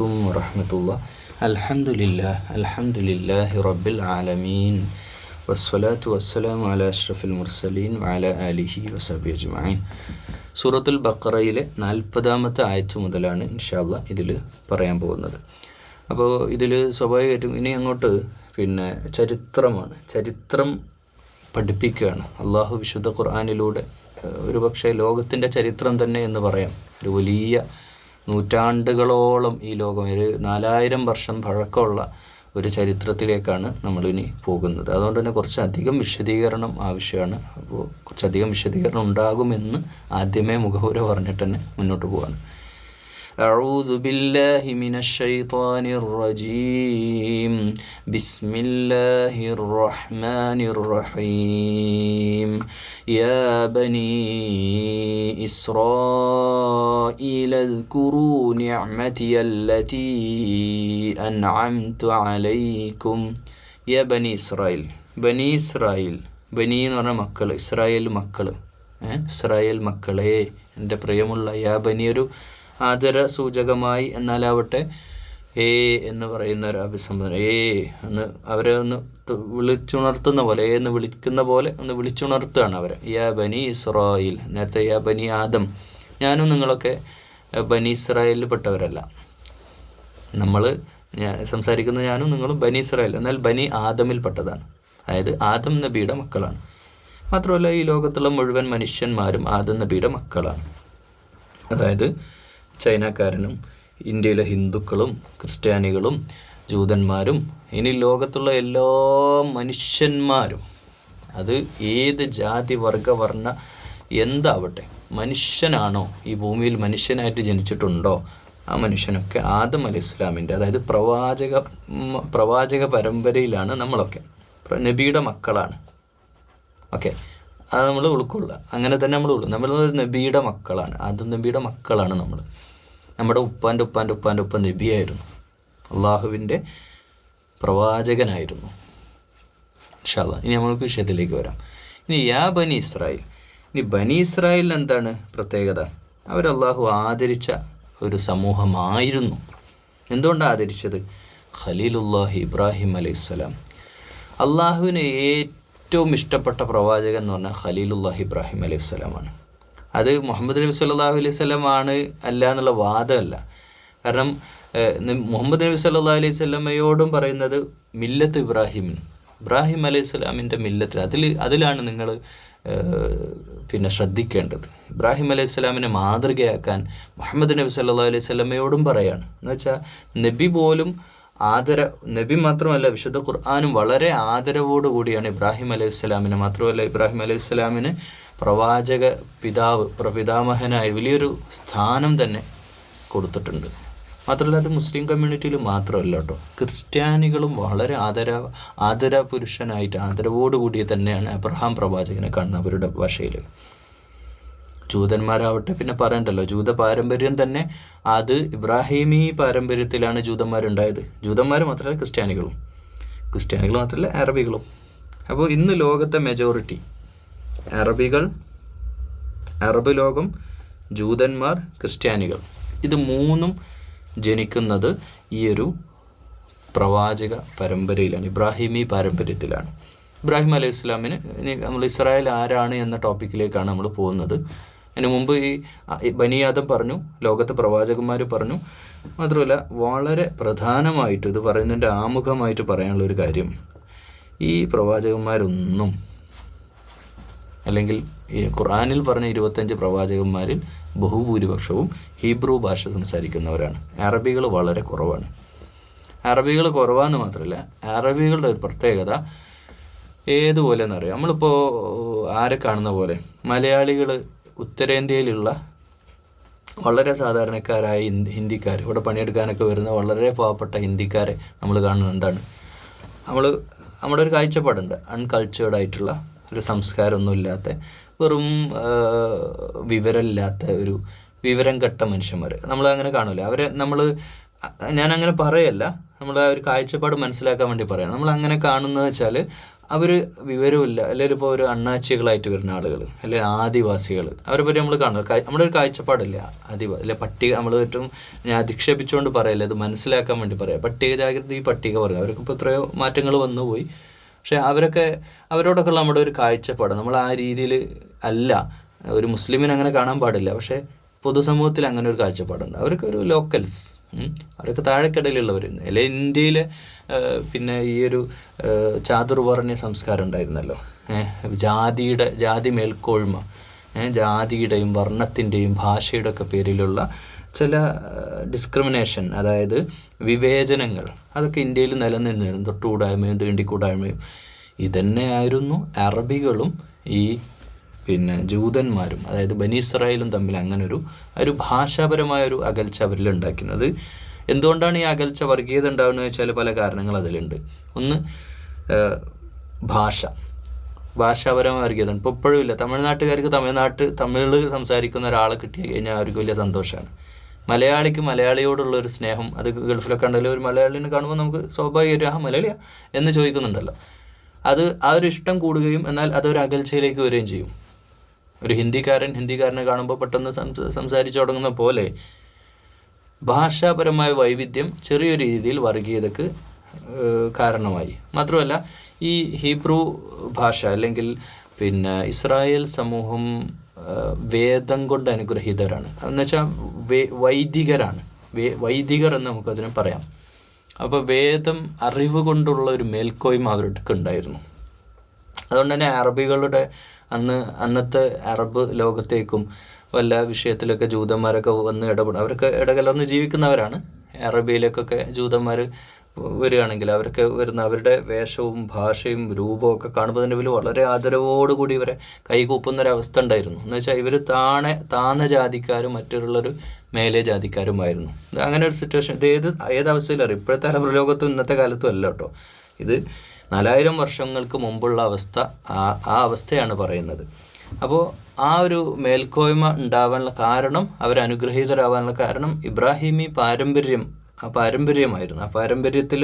വറഹ്മത്തുള്ളാഹി അൽഹംദുലില്ലാഹി റബ്ബിൽ ആലമീൻ വസ്സലാത്തു വസ്സലാമു അലാ അഷ്റഫിൽ മുർസലീൻ വഅലാ ആലിഹി വസഹ്ബിഹി അജ്മഈൻ. സൂറത്തുൽ ബഖറയിലെ 40-ാമത്തെ ആയത്ത് മുതലാണ് ഇൻഷാ അല്ലാഹ് ഇതിൽ പറയാൻ പോകുന്നത്. അപ്പോൾ ഇതിൽ സ്വാഭാവികമായിട്ടും ഇനി അങ്ങോട്ട് ചരിത്രം പഠിപ്പിക്കുകയാണ്. അള്ളാഹു വിശുദ്ധ ഖുർആനിലൂടെ ഒരു പക്ഷേ ലോകത്തിൻ്റെ ചരിത്രം തന്നെ എന്ന് പറയാം. ഒരു വലിയ നൂറ്റാണ്ടുകളോളം ഈ ലോകം ഒരു 4000 വർഷം പഴക്കമുള്ള ഒരു ചരിത്രത്തിലേക്കാണ് നമ്മളിനി പോകുന്നത്. അതുകൊണ്ട് തന്നെ കുറച്ചധികം വിശദീകരണം ആവശ്യമാണ്. അപ്പോൾ കുറച്ചധികം വിശദീകരണം ഉണ്ടാകുമെന്ന് ആദ്യമേ മുഖവുര പറഞ്ഞിട്ട് തന്നെ മുന്നോട്ട് പോവാണ്. أعوذ بالله من الشيطان الرجيم بسم الله الرحمن الرحيم يا بني إسرائيل اذكروا نعمتي التي أنعمت عليكم يا بني إسرائيل ബനി ഇസ്രായേൽ, ബനി എന്ന് പറഞ്ഞാൽ മക്കൾ, ഇസ്രായേൽ മക്കൾ, ഇസ്രായേൽ മക്കളെ എൻ്റെ പ്രിയമുള്ള യാ ബനി ഒരു ആദര സൂചകമായി എന്നാലാവട്ടെ എന്ന് പറയുന്ന ഒരു അഭിസംബോധന, എന്ന് അവരെ ഒന്ന് വിളിച്ചുണർത്തുന്ന പോലെ, എന്ന് വിളിക്കുന്ന പോലെ ഒന്ന് വിളിച്ചുണർത്തുകയാണ് അവരെ. യാ ബനി ഇസ്രായേൽ, നേരത്തെ യാ ബനി ആദം, ഞാനും നിങ്ങളൊക്കെ ബനി ഇസ്രായേലിൽ പെട്ടവരല്ല. സംസാരിക്കുന്ന ഞാനും നിങ്ങളും ബനി ഇസ്രായേൽ, എന്നാൽ ബനി ആദമിൽ പെട്ടതാണ്. അതായത് ആദം നബിയുടെ മക്കളാണ്. മാത്രമല്ല ഈ ലോകത്തുള്ള മുഴുവൻ മനുഷ്യന്മാരും ആദം നബിയുടെ മക്കളാണ്. അതായത് ചൈനക്കാരനും ഇന്ത്യയിലെ ഹിന്ദുക്കളും ക്രിസ്ത്യാനികളും ജൂതന്മാരും ഇനി ലോകത്തുള്ള എല്ലാ മനുഷ്യന്മാരും, അത് ഏത് ജാതി വർഗ വർണ്ണ എന്താവട്ടെ, മനുഷ്യനാണോ ഈ ഭൂമിയിൽ മനുഷ്യനായിട്ട് ജനിച്ചിട്ടുണ്ടോ ആ മനുഷ്യനൊക്കെ ആദം അലൈഹി ഇസ്ലാമിൻ്റെ, അതായത് പ്രവാചക പരമ്പരയിലാണ് നമ്മളൊക്കെ, നബിയുടെ മക്കളാണ്. ഓക്കെ, അത് നമ്മൾ ഉൾക്കൊള്ളുക. അങ്ങനെ തന്നെ നമ്മൾ നബിയുടെ മക്കളാണ്, ആദം നബിയുടെ മക്കളാണ് നമ്മൾ. നമ്മുടെ ഉപ്പാൻ്റെ ഉപ്പ നബിയായിരുന്നു, അള്ളാഹുവിൻ്റെ പ്രവാചകനായിരുന്നു. ഇൻഷാ അല്ലാഹ് ഇനി നമ്മൾക്ക് വിഷയത്തിലേക്ക് വരാം. ഇനി യാ ബനി ഇസ്രായേൽ, ഇനി ബനി ഇസ്രായേലിന് എന്താണ് പ്രത്യേകത? അള്ളാഹു ആദരിച്ച ഒരു സമൂഹമായിരുന്നു. എന്തുകൊണ്ടാണ് ആദരിച്ചത്? ഖലീലുല്ലാഹി ഇബ്രാഹിം അലൈഹിസ്സലാം, അള്ളാഹുവിന് ഏറ്റവും ഇഷ്ടപ്പെട്ട പ്രവാചകൻ എന്ന് പറഞ്ഞാൽ ഖലീലുല്ലാഹി ഇബ്രാഹിം അലൈഹി സ്വലാമാണ്. അത് മുഹമ്മദ് നബി സല്ലല്ലാഹു അലൈഹി വസല്ലം ആണ് അല്ല എന്നുള്ള വാദമല്ല. കാരണം മുഹമ്മദ് നബി സല്ലല്ലാഹു അലൈഹി വസല്ലമയോടും പറയുന്നത് മില്ലത്ത് ഇബ്രാഹിം അലൈഹി സ്വലാമിൻ്റെ മില്ലത്ത്, അതിലാണ് നിങ്ങൾ ശ്രദ്ധിക്കേണ്ടത്. ഇബ്രാഹിം അലൈഹി സ്വലാമിനെ മാതൃകയാക്കാൻ മുഹമ്മദ് നബി സല്ലല്ലാഹു അലൈഹി വസല്ലമയോടും പറയാണ്. എന്നുവെച്ചാൽ നബി പോലും നബി മാത്രമല്ല, വിശുദ്ധ ഖുർആനും വളരെ ആദരവോടു കൂടിയാണ് ഇബ്രാഹിം അലൈഹി സ്വലാമിനെ, മാത്രമല്ല ഇബ്രാഹിം അലൈഹി സ്വലാമിന് പ്രവാചക പ്രപിതാമഹനായി വലിയൊരു സ്ഥാനം തന്നെ കൊടുത്തിട്ടുണ്ട്. മാത്രമല്ല അത് മുസ്ലിം കമ്മ്യൂണിറ്റിയിൽ മാത്രമല്ല കേട്ടോ, ക്രിസ്ത്യാനികളും വളരെ ആദരപുരുഷനായിട്ട് ആദരവോടുകൂടി തന്നെയാണ് അബ്രഹാം പ്രവാചകനെ കാണുന്നത് അവരുടെ ഭാഷയിൽ. ജൂതന്മാരാവട്ടെ പിന്നെ പറയണ്ടല്ലോ, ജൂത പാരമ്പര്യം തന്നെ അത് ഇബ്രാഹിമി പാരമ്പര്യത്തിലാണ് ജൂതന്മാരുണ്ടായത്. ജൂതന്മാർ മാത്രമല്ല ക്രിസ്ത്യാനികൾ മാത്രമല്ല അറബികളും. അപ്പോൾ ഇന്ന് ലോകത്തെ മെജോറിറ്റി അറബ് ലോകം, ജൂതന്മാർ, ക്രിസ്ത്യാനികൾ, ഇത് മൂന്നും ജനിക്കുന്നത് ഈ ഒരു പ്രവാചക പരമ്പരയിലാണ്, ഇബ്രാഹിമി പാരമ്പര്യത്തിലാണ്. ഇബ്രാഹിം അലൈഹി ഇസ്ലാമിന് നമ്മൾ ഇസ്രായേൽ ആരാണ് എന്ന ടോപ്പിക്കിലേക്കാണ് നമ്മൾ പോകുന്നത്. അതിന് മുമ്പ് ഈ ബനി ആദം പറഞ്ഞു, ലോകത്തെ പ്രവാചകന്മാർ പറഞ്ഞു. മാത്രമല്ല വളരെ പ്രധാനമായിട്ട് ഇത് പറയുന്നതിൻ്റെ ആമുഖമായിട്ട് പറയാനുള്ള ഒരു കാര്യം, ഈ പ്രവാചകന്മാരൊന്നും, അല്ലെങ്കിൽ ഈ ഖുർആനിൽ പറഞ്ഞ 25 പ്രവാചകന്മാരിൽ ബഹുഭൂരിപക്ഷവും ഹീബ്രു ഭാഷ സംസാരിക്കുന്നവരാണ്. അറബികൾ വളരെ കുറവാണ്. അറബികൾ കുറവാന്ന് മാത്രമല്ല, അറബികളുടെ ഒരു പ്രത്യേകത ഏതുപോലെ എന്നറിയാം. നമ്മളിപ്പോൾ ആരെ കാണുന്ന പോലെ മലയാളികൾ, ഉത്തരേന്ത്യയിലുള്ള വളരെ സാധാരണക്കാരായ ഹിന്ദിക്കാർ, ഇവിടെ പണിയെടുക്കാനൊക്കെ വരുന്ന വളരെ പാവപ്പെട്ട ഹിന്ദിക്കാരെ നമ്മൾ കാണുന്നത് എന്താണ്? നമ്മുടെ ഒരു കാഴ്ചപ്പാടുണ്ട്, അൺകൾച്ചേർഡ് ഒരു സംസ്കാരമൊന്നുമില്ലാത്ത, വെറും വിവരമില്ലാത്ത ഒരു വിവരം കെട്ട മനുഷ്യന്മാർ നമ്മളങ്ങനെ കാണൂല. ഞാനങ്ങനെ പറയല്ല, നമ്മൾ ആ ഒരു കാഴ്ചപ്പാട് മനസ്സിലാക്കാൻ വേണ്ടി പറയാം. നമ്മളങ്ങനെ കാണുന്നത് വെച്ചാൽ അവർ വിവരമില്ല, അല്ലെങ്കിൽ ഇപ്പോൾ ഒരു അണ്ണാച്ചികളായിട്ട് വരുന്ന ആളുകൾ, അല്ലെങ്കിൽ ആദിവാസികൾ, അവരെ പറ്റി നമ്മൾ കാണുന്നത് നമ്മുടെ ഒരു കാഴ്ചപ്പാടില്ല. അല്ലെ പട്ടിക, നമ്മൾ ഏറ്റവും ഞാൻ അധിക്ഷേപിച്ചുകൊണ്ട് പറയല്ല, ഇത് മനസ്സിലാക്കാൻ വേണ്ടി പറയാം. പട്ടിക ജാഗ്രത, ഈ പട്ടിക പറയുക, അവർക്ക് ഇപ്പോൾ എത്രയോ മാറ്റങ്ങൾ വന്നു പോയി. പക്ഷേ അവരോടൊക്കെ ഉള്ള നമ്മുടെ ഒരു കാഴ്ചപ്പാട് നമ്മൾ ആ രീതിയിൽ അല്ല. ഒരു മുസ്ലിമിന് അങ്ങനെ കാണാൻ പാടില്ല. പക്ഷേ പൊതുസമൂഹത്തിൽ അങ്ങനെ ഒരു കാഴ്ചപ്പാടുണ്ട്. അവർക്ക് ഒരു ലോക്കൽസ്, അവരൊക്കെ താഴെക്കടയിലുള്ളവർ. അല്ലെ ഇന്ത്യയിലെ പിന്നെ ഈ ഒരു ചാതുർവർണ്ണ സംസ്കാരം ഉണ്ടായിരുന്നല്ലോ, ജാതി മേൽക്കോഴ്മ, ജാതിയുടെയും വർണ്ണത്തിൻ്റെയും ഭാഷയുടെ ഒക്കെ പേരിലുള്ള ചില ഡിസ്ക്രിമിനേഷൻ, അതായത് വിവേചനങ്ങൾ, അതൊക്കെ ഇന്ത്യയിൽ നിലനിന്നിരുന്നു. തൊട്ടുകൂടായ്മയും തീണ്ടിക്കൂടായ്മയും ഇതന്നെയായിരുന്നു അറബികളും ഈ പിന്നെ ജൂതന്മാരും, അതായത് ബനി ഇസ്രായേലും തമ്മിൽ അങ്ങനെ ഒരു ഭാഷാപരമായൊരു അകൽച്ച അവരിൽ ഉണ്ടാക്കുന്നത്. എന്തുകൊണ്ടാണ് ഈ അകൽച്ച, വർഗീയത ഉണ്ടാകുന്നത് വെച്ചാൽ പല കാരണങ്ങൾ അതിലുണ്ട്. ഒന്ന്, ഭാഷാപരമായ വർഗീയത. ഇപ്പോൾ ഇപ്പോഴും ഇല്ല. തമിഴ്നാട്ടുകാർക്ക് തമിഴ് സംസാരിക്കുന്ന ഒരാളെ കിട്ടി കഴിഞ്ഞാൽ അവർക്ക് വലിയ സന്തോഷമാണ്. മലയാളിക്ക് മലയാളിയോടുള്ളൊരു സ്നേഹം, അത് ഗൾഫിലൊക്കെ ഉണ്ടല്ലോ, ഒരു മലയാളിനെ കാണുമ്പോൾ നമുക്ക് സ്വാഭാവികമായിട്ട് മലയാളിയാ എന്ന് ചോദിക്കുന്നുണ്ടല്ലോ. അത് ആ ഒരു ഇഷ്ടം കൂടുകയും എന്നാൽ അതൊരു അകൽച്ചയിലേക്ക് വരികയും ചെയ്യും. ഒരു ഹിന്ദിക്കാരനെ കാണുമ്പോൾ പെട്ടെന്ന് സംസാരിച്ചു തുടങ്ങുന്ന പോലെ ഭാഷാപരമായ വൈവിധ്യം ചെറിയൊരു രീതിയിൽ വർഗീയതക്ക് കാരണമായി. മാത്രമല്ല ഈ ഹീബ്രു ഭാഷ അല്ലെങ്കിൽ പിന്നെ ഇസ്രായേൽ സമൂഹം വേദം കൊണ്ട് അനുഗ്രഹീതരാണ്. എന്നുവെച്ചാൽ വൈദികരാണ്. വൈദികർ എന്ന് നമുക്കതിനെ പറയാം. അപ്പോൾ വേദം അറിവ് കൊണ്ടുള്ള ഒരു മേൽക്കോയ്മ അവർക്ക് ഉണ്ടായിരുന്നു. അതുകൊണ്ട് തന്നെ അറബികളുടെ അന്നത്തെ അറബ് ലോകത്തേക്കും വല്ല വിഷയത്തിലൊക്കെ ജൂതന്മാരൊക്കെ വന്ന് അവരൊക്കെ ഇടകലർന്ന് ജീവിക്കുന്നവരാണ്. അറബിയിലേക്കൊക്കെ ജൂതന്മാർ വരികയാണെങ്കിൽ അവരൊക്കെ അവരുടെ വേഷവും ഭാഷയും രൂപവും ഒക്കെ കാണുമ്പോൾ തന്നെ ഇവർ വളരെ ആദരവോടുകൂടി ഇവരെ കൈകൂപ്പുന്നൊരവസ്ഥ ഉണ്ടായിരുന്നു. എന്ന് വെച്ചാൽ ഇവർ താന്ന ജാതിക്കാരും മറ്റുള്ളൊരു മേലെ ജാതിക്കാരുമായിരുന്നു. അങ്ങനെ ഒരു സിറ്റുവേഷൻ ഇത് ഏത് അവസ്ഥയിലറിയും. ഇപ്പോഴത്തെ അറബ് ലോകത്തും ഇന്നത്തെ കാലത്തും അല്ല കേട്ടോ. ഇത് 4000 വർഷങ്ങൾക്ക് മുമ്പുള്ള അവസ്ഥ, ആ അവസ്ഥയാണ് പറയുന്നത്. അപ്പോൾ ആ ഒരു മേൽക്കോയ്മ ഉണ്ടാവാനുള്ള കാരണം, അവരനുഗ്രഹീതരാവാനുള്ള കാരണം ഇബ്രാഹിമി പാരമ്പര്യമായിരുന്നു. ആ പാരമ്പര്യത്തിൽ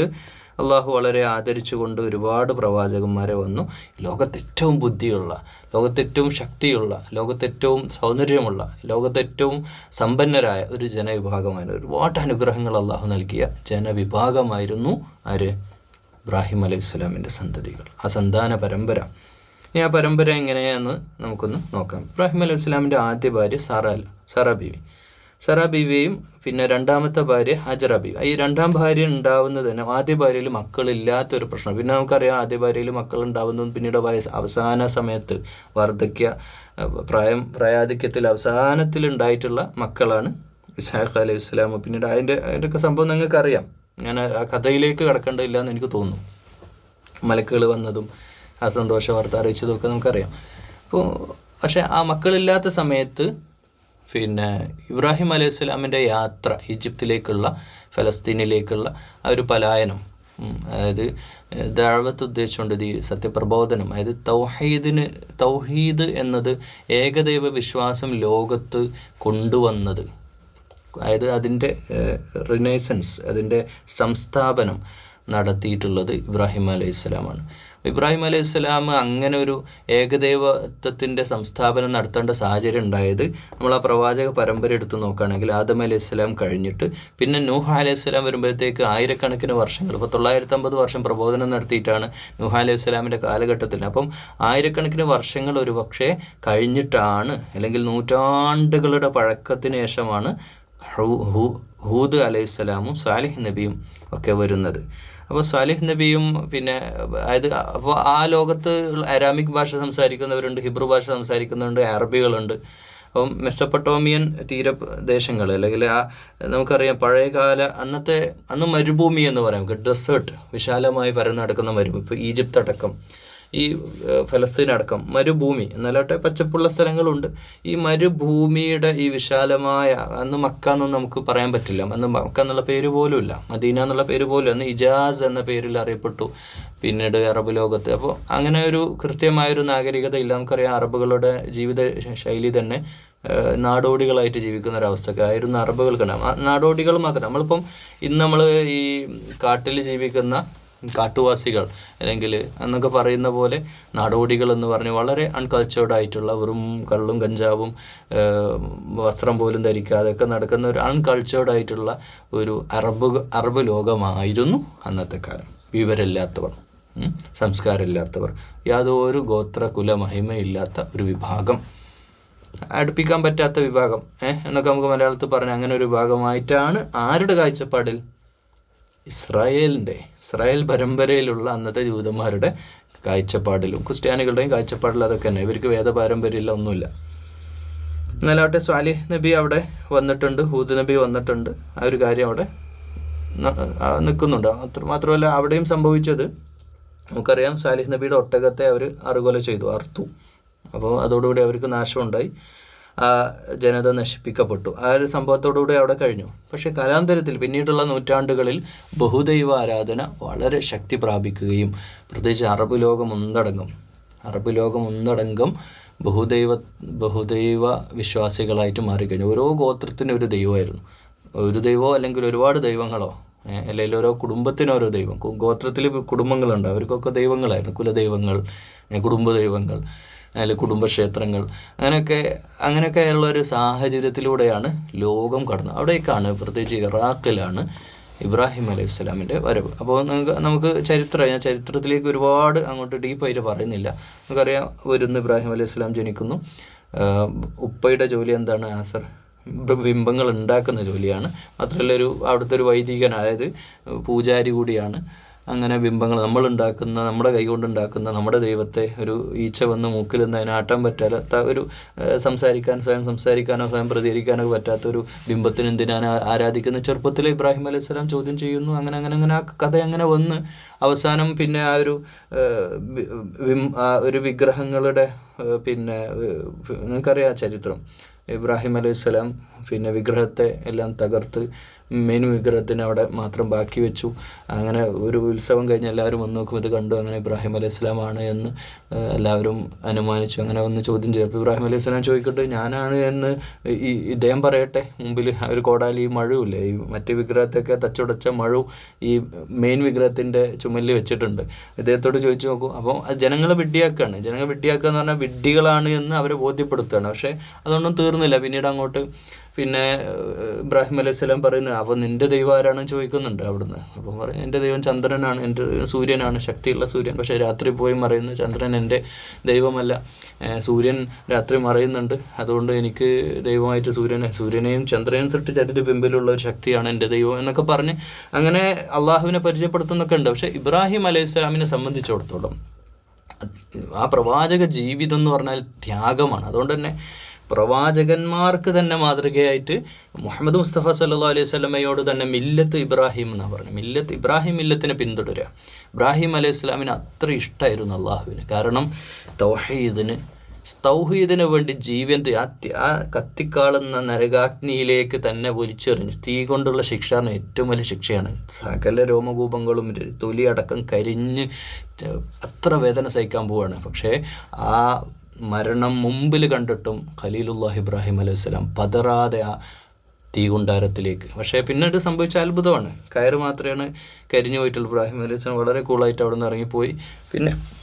അള്ളാഹു വളരെ ആദരിച്ചുകൊണ്ട് ഒരുപാട് പ്രവാചകന്മാരെ വന്നു. ലോകത്തേറ്റവും ബുദ്ധിയുള്ള, ലോകത്തേറ്റവും ശക്തിയുള്ള, ലോകത്തേറ്റവും സൗന്ദര്യമുള്ള, ലോകത്തേറ്റവും സമ്പന്നരായ ഒരു ജനവിഭാഗമായിരുന്നു. ഒരുപാട് അനുഗ്രഹങ്ങൾ അള്ളാഹു നൽകിയ ജനവിഭാഗമായിരുന്നു ആര്? ഇബ്രാഹിം അലൈഹി സ്വലാമിൻ്റെ സന്തതികൾ, ആ സന്താന പരമ്പര. ഇനി ആ പരമ്പര എങ്ങനെയാണെന്ന് നമുക്കൊന്ന് നോക്കാം. ഇബ്രാഹിം അലൈഹി സ്വലാമിൻ്റെ ആദ്യ ഭാര്യ സാറാ ബീവിയും പിന്നെ രണ്ടാമത്തെ ഭാര്യ ഹജറ ബീവി. ഈ രണ്ടാം ഭാര്യ ഉണ്ടാവുന്നത് തന്നെ ആദ്യ ഭാര്യയിൽ മക്കളില്ലാത്തൊരു പ്രശ്നം. പിന്നെ നമുക്കറിയാം ആദ്യ ഭാര്യയിൽ മക്കൾ ഉണ്ടാവുന്നതും പിന്നീട് അവസാന സമയത്ത് പ്രായാധിക്യത്തിൽ അവസാനത്തിൽ ഉണ്ടായിട്ടുള്ള മക്കളാണ് ഇസ്ഹാഖ് അലൈഹി സ്വലാം. പിന്നീട് അതിൻ്റെയൊക്കെ സംഭവം നിങ്ങൾക്കറിയാം. ഞാൻ ആ കഥയിലേക്ക് കടക്കേണ്ടതില്ല എന്ന് എനിക്ക് തോന്നുന്നു. മലക്കുകൾ വന്നതും ആ സന്തോഷ വാർത്ത അറിയിച്ചതും ഒക്കെ നമുക്കറിയാം. പക്ഷേ ആ മക്കളില്ലാത്ത സമയത്ത് പിന്നെ ഇബ്രാഹിം അലൈഹി സ്വലാമിൻ്റെ യാത്ര, ഈജിപ്തിലേക്കുള്ള, ഫലസ്തീനിലേക്കുള്ള ആ ഒരു പലായനം, അതായത് ദഅവത്ത് ഉദ്ദേശിച്ചുകൊണ്ട് ഈ സത്യപ്രബോധനം, അതായത് തൗഹീദ് എന്നത് ഏകദൈവ വിശ്വാസം ലോകത്ത് കൊണ്ടുവന്നത്, അതായത് അതിൻ്റെ റിനൈസൻസ്, അതിൻ്റെ സംസ്ഥാപനം നടത്തിയിട്ടുള്ളത് ഇബ്രാഹിം അലൈഹി സ്വലാമാണ്. ഇബ്രാഹിം അലൈഹി സ്വലാം അങ്ങനെ ഒരു ഏകദൈവത്വത്തിൻ്റെ സംസ്ഥാപനം നടത്തേണ്ട സാഹചര്യം ഉണ്ടായത് നമ്മൾ ആ പ്രവാചക പരമ്പര എടുത്ത് നോക്കുകയാണെങ്കിൽ ആദം അലൈഹി സ്വലാം കഴിഞ്ഞിട്ട് പിന്നെ നൂഹ് അലൈഹി സ്വലാം വരുമ്പോഴത്തേക്ക് ആയിരക്കണക്കിന് വർഷങ്ങൾ, ഇപ്പോൾ 950 വർഷം പ്രബോധനം നടത്തിയിട്ടാണ് നൂഹ് അലൈഹി സ്വലാമിൻ്റെ കാലഘട്ടത്തിൽ. അപ്പം ആയിരക്കണക്കിന് വർഷങ്ങൾ ഒരു പക്ഷേ കഴിഞ്ഞിട്ടാണ്, അല്ലെങ്കിൽ നൂറ്റാണ്ടുകളുടെ പഴക്കത്തിന് ശേഷമാണ് ഹൂദ് അലൈഹി സ്വലാമും സാലിഹ് നബിയും ഒക്കെ വരുന്നത്. അപ്പോൾ സാലിഹ് നബിയും പിന്നെ അപ്പോൾ ആ ലോകത്ത് അരാമിക് ഭാഷ സംസാരിക്കുന്നവരുണ്ട്, ഹിബ്രു ഭാഷ സംസാരിക്കുന്നവരുണ്ട്, അറബികളുണ്ട്. അപ്പം മെസ്സപ്പൊട്ടോമിയൻ തീരദേശങ്ങൾ, അല്ലെങ്കിൽ നമുക്കറിയാം പഴയകാല അന്ന് മരുഭൂമി എന്ന് പറയാം, ഡെസേർട്ട്, വിശാലമായി പരന്നു നടക്കുന്ന മരുഭൂമി. ഇപ്പോൾ ഈജിപ്ത് അടക്കം, ഈ ഫലസ്തീൻ അടക്കം മരുഭൂമി, എന്നാലോട്ടെ പച്ചപ്പുള്ള സ്ഥലങ്ങളുണ്ട്. ഈ മരുഭൂമിയുടെ ഈ വിശാലമായ, അന്ന് മക്ക എന്നൊന്നും നമുക്ക് പറയാൻ പറ്റില്ല, അന്ന് മക്ക എന്നുള്ള പേര് പോലും ഇല്ല, മദീന എന്നുള്ള പേര് പോലും, അന്ന് ഇജാസ് എന്ന പേരിൽ അറിയപ്പെട്ടു പിന്നീട് അറബ് ലോകത്ത്. അപ്പോൾ അങ്ങനെ ഒരു കൃത്യമായൊരു നാഗരികത ഇല്ല. നമുക്കറിയാം അറബുകളുടെ ജീവിത ശൈലി തന്നെ നാടോടികളായിട്ട് ജീവിക്കുന്ന ഒരവസ്ഥയൊക്കെ ആയിരുന്നു അറബുകൾക്കുണ്ടാകും. നാടോടികൾ മാത്രം, നമ്മളിപ്പം ഇന്ന് നമ്മൾ ഈ കാട്ടിൽ ജീവിക്കുന്ന കാട്ടുവാസികൾ അല്ലെങ്കിൽ എന്നൊക്കെ പറയുന്ന പോലെ നാടോടികൾ എന്ന് പറഞ്ഞ് വളരെ അൺകൾച്ചേർഡ് ആയിട്ടുള്ള വെറും കള്ളും കഞ്ചാവും വസ്ത്രം പോലും ധരിക്കാതെയൊക്കെ നടക്കുന്ന ഒരു അൺകൾച്ചേർഡ് ആയിട്ടുള്ള ഒരു അറബ് ലോകമായിരുന്നു അന്നത്തെ കാലം. വിവരമില്ലാത്തവർ, സംസ്കാരമില്ലാത്തവർ, യാതൊരു ഗോത്ര കുല മഹിമയില്ലാത്ത ഒരു വിഭാഗം, അടുപ്പിക്കാൻ പറ്റാത്ത വിഭാഗം എന്നൊക്കെ നമുക്ക് മലയാളത്തിൽ പറഞ്ഞാൽ അങ്ങനെ ഒരു വിഭാഗമായിട്ടാണ് ആരുടെ കാഴ്ചപ്പാടിൽ? ഇസ്രായേൽ പരമ്പരയിലുള്ള അന്നത്തെ ജൂതന്മാരുടെ കാഴ്ചപ്പാടിലും ക്രിസ്ത്യാനികളുടെയും കാഴ്ചപ്പാടിലും അതൊക്കെ തന്നെ. ഇവർക്ക് വേദപാരമ്പര്യമില്ല, ഒന്നുമില്ല. എന്നാലാവട്ടെ സ്വാലിഹ് നബി അവിടെ വന്നിട്ടുണ്ട്, ഹൂദ് നബി വന്നിട്ടുണ്ട്. ആ ഒരു കാര്യം അവിടെ നിൽക്കുന്നുണ്ട്. മാത്രമല്ല അവിടെയും സംഭവിച്ചത് നമുക്കറിയാം, സാലിഹ് നബിയുടെ ഒട്ടകത്തെ അവർ അറുകൊല ചെയ്തു, അറുത്തു. അപ്പോൾ അതോടുകൂടി അവർക്ക് നാശമുണ്ടായി, ആ ജനത നശിപ്പിക്കപ്പെട്ടു. ആ ഒരു സംഭവത്തോടുകൂടി അവിടെ കഴിഞ്ഞു. പക്ഷേ കാലാന്തരത്തിൽ പിന്നീടുള്ള നൂറ്റാണ്ടുകളിൽ ബഹുദൈവ ആരാധന വളരെ ശക്തി പ്രാപിക്കുകയും പ്രത്യേകിച്ച് അറബ് ലോകം ഒന്നടങ്കം ബഹുദൈവ വിശ്വാസികളായിട്ട് മാറിക്കഴിഞ്ഞു. ഓരോ ഗോത്രത്തിനും ഒരു ദൈവമായിരുന്നു. ഒരു ദൈവമോ അല്ലെങ്കിൽ ഒരുപാട് ദൈവങ്ങളോ, അല്ലെങ്കിൽ ഓരോ കുടുംബത്തിനും ഓരോ ദൈവം. ഗോത്രത്തിൽ കുടുംബങ്ങളുണ്ട്, അവർക്കൊക്കെ ദൈവങ്ങളായിരുന്നു. കുലദൈവങ്ങൾ, കുടുംബദൈവങ്ങൾ, അല്ലെങ്കിൽ കുടുംബക്ഷേത്രങ്ങൾ, അങ്ങനെയൊക്കെയുള്ള ഒരു സാഹചര്യത്തിലൂടെയാണ് ലോകം കടന്നത്. അവിടേക്കാണ്, പ്രത്യേകിച്ച് ഇറാഖിലാണ് ഇബ്രാഹിം അലൈഹി സ്വലാമിൻ്റെ വരവ്. അപ്പോൾ നമുക്ക് ചരിത്രത്തിലേക്ക് ഒരുപാട് അങ്ങോട്ട് ഡീപ്പായിട്ട് പറയുന്നില്ല. നമുക്കറിയാം, ഇബ്രാഹിം അലൈഹി സ്വലാം ജനിക്കുന്നു. ഉപ്പയുടെ ജോലി എന്താണ്? ആസർ ബിംബങ്ങൾ ഉണ്ടാക്കുന്ന ജോലിയാണ്. മാത്രമല്ല അവിടുത്തെ ഒരു വൈദികൻ, അതായത് പൂജാരി കൂടിയാണ്. അങ്ങനെ ബിംബങ്ങൾ നമ്മുടെ കൈകൊണ്ട് ഉണ്ടാക്കുന്ന നമ്മുടെ ദൈവത്തെ ഒരു ഈച്ച വന്ന് മൂക്കിൽ നിന്ന് അതിനാട്ടാൻ പറ്റാത്ത ഒരു സ്വയം സംസാരിക്കാനോ സ്വയം പ്രതികരിക്കാനോ പറ്റാത്തൊരു ബിംബത്തിന് എന്തിനാണ് ആരാധിക്കുന്ന? ചെറുപ്പത്തിൽ ഇബ്രാഹിം അലൈഹി സ്വലാം ചോദ്യം ചെയ്യുന്നു. അങ്ങനെ ആ കഥ അങ്ങനെ വന്ന് അവസാനം പിന്നെ ആ ഒരു വിഗ്രഹങ്ങളുടെ നിങ്ങൾക്കറിയാം ചരിത്രം. ഇബ്രാഹിം അലൈഹി സ്വലാം പിന്നെ വിഗ്രഹത്തെ എല്ലാം തകർത്ത് മെയിൻ വിഗ്രഹത്തിന് അവിടെ മാത്രം ബാക്കി വെച്ചു. അങ്ങനെ ഒരു ഉത്സവം കഴിഞ്ഞ് എല്ലാവരും വന്ന് നോക്കും, ഇത് കണ്ടു. അങ്ങനെ ഇബ്രാഹിം അലൈഹി സ്വലാമാണ് എന്ന് എല്ലാവരും അനുമാനിച്ചു. അങ്ങനെ ഒന്ന് ചോദ്യം ചെയ്തു. ഇബ്രാഹിം അലൈഹി സ്വലാം ചോദിക്കട്ടെ, ഞാനാണ് എന്ന് ഇദ്ദേഹം പറയട്ടെ. മുമ്പിൽ ഒരു കോടാലി മഴുവില്ലേ, ഈ മറ്റു വിഗ്രഹത്തൊക്കെ തച്ചുടച്ച മഴു ഈ മെയിൻ വിഗ്രഹത്തിൻ്റെ ചുമലിൽ വെച്ചിട്ടുണ്ട്. ഇദ്ദേഹത്തോട് ചോദിച്ചു നോക്കൂ. അപ്പോൾ ജനങ്ങളെ വിഡ്ഢിയാക്കുക എന്ന് പറഞ്ഞാൽ വിഡ്ഢികളാണ് എന്ന് അവരെ ബോധ്യപ്പെടുത്തുകയാണ്. പക്ഷേ അതൊന്നും തീർന്നില്ല. പിന്നീട് അങ്ങോട്ട് ഇബ്രാഹിം അലൈഹി സ്വലാം പറയുന്നത്, അപ്പോൾ നിൻ്റെ ദൈവം ആരാണെന്ന് ചോദിക്കുന്നുണ്ട് അവിടുന്ന്. അപ്പോൾ പറയും, എൻ്റെ ദൈവം ചന്ദ്രനാണ്, എൻ്റെ സൂര്യനാണ്, ശക്തിയുള്ള സൂര്യൻ. പക്ഷേ രാത്രി പോയി മറയുന്ന ചന്ദ്രൻ എൻ്റെ ദൈവമല്ല. സൂര്യൻ രാത്രി മറയുന്നുണ്ട്, അതുകൊണ്ട് എനിക്ക് ദൈവമായിട്ട് സൂര്യനെയും ചന്ദ്രനെയും സൃഷ്ടിച്ച് അതിൻ്റെ പിമ്പിലുള്ള ഒരു ശക്തിയാണ് എൻ്റെ ദൈവം എന്നൊക്കെ പറഞ്ഞ് അങ്ങനെ അള്ളാഹുവിനെ പരിചയപ്പെടുത്തുന്നൊക്കെ ഉണ്ട്. പക്ഷേ ഇബ്രാഹിം അലൈഹി സ്വലാമിനെ സംബന്ധിച്ചിടത്തോളം ആ പ്രവാചക ജീവിതം എന്ന് പറഞ്ഞാൽ ത്യാഗമാണ്. അതുകൊണ്ട് തന്നെ പ്രവാചകന്മാർക്ക് തന്നെ മാതൃകയായിട്ട് മുഹമ്മദ് മുസ്തഫ സല്ലല്ലാഹു അലൈഹി വസല്ലമയോട് തന്നെ മില്ലത്ത് ഇബ്രാഹിം എന്നാണ് പറഞ്ഞത്. ഇബ്രാഹിം മില്ലത്തിനെ പിന്തുടരുക. ഇബ്രാഹിം അലൈഹി സ്വലാമിന് അത്ര ഇഷ്ടമായിരുന്നു അള്ളാഹുവിന്. കാരണം തൗഹീദിന് വേണ്ടി ജീവൻ്റെ ആ കത്തിക്കാളുന്ന നരകാഗ്നിയിലേക്ക് തന്നെ വലിച്ചെറിഞ്ഞ് തീ കൊണ്ടുള്ള ശിക്ഷ ഏറ്റവും വലിയ ശിക്ഷയാണ്. സകല രോമകൂപങ്ങളും തൊലി അടക്കം കരിഞ്ഞ് അത്ര വേദന സഹിക്കാൻ പോവാണ്. പക്ഷേ ആ മരണം മുമ്പിൽ കണ്ടിട്ടും ഖലീലുല്ലാഹ് ഇബ്രാഹിം അലൈഹി സ്വലാം പതറാതെ ആ തീകുണ്ടാരത്തിലേക്ക്. പക്ഷേ പിന്നീട് സംഭവിച്ച അത്ഭുതമാണ്. കയറ് മാത്രമാണ് കരിഞ്ഞു പോയിട്ടുള്ളൂ. ഇബ്രാഹിം അലൈഹി സ്വലാം വളരെ കൂളായിട്ട് അവിടെ നിന്ന് ഇറങ്ങിപ്പോയി.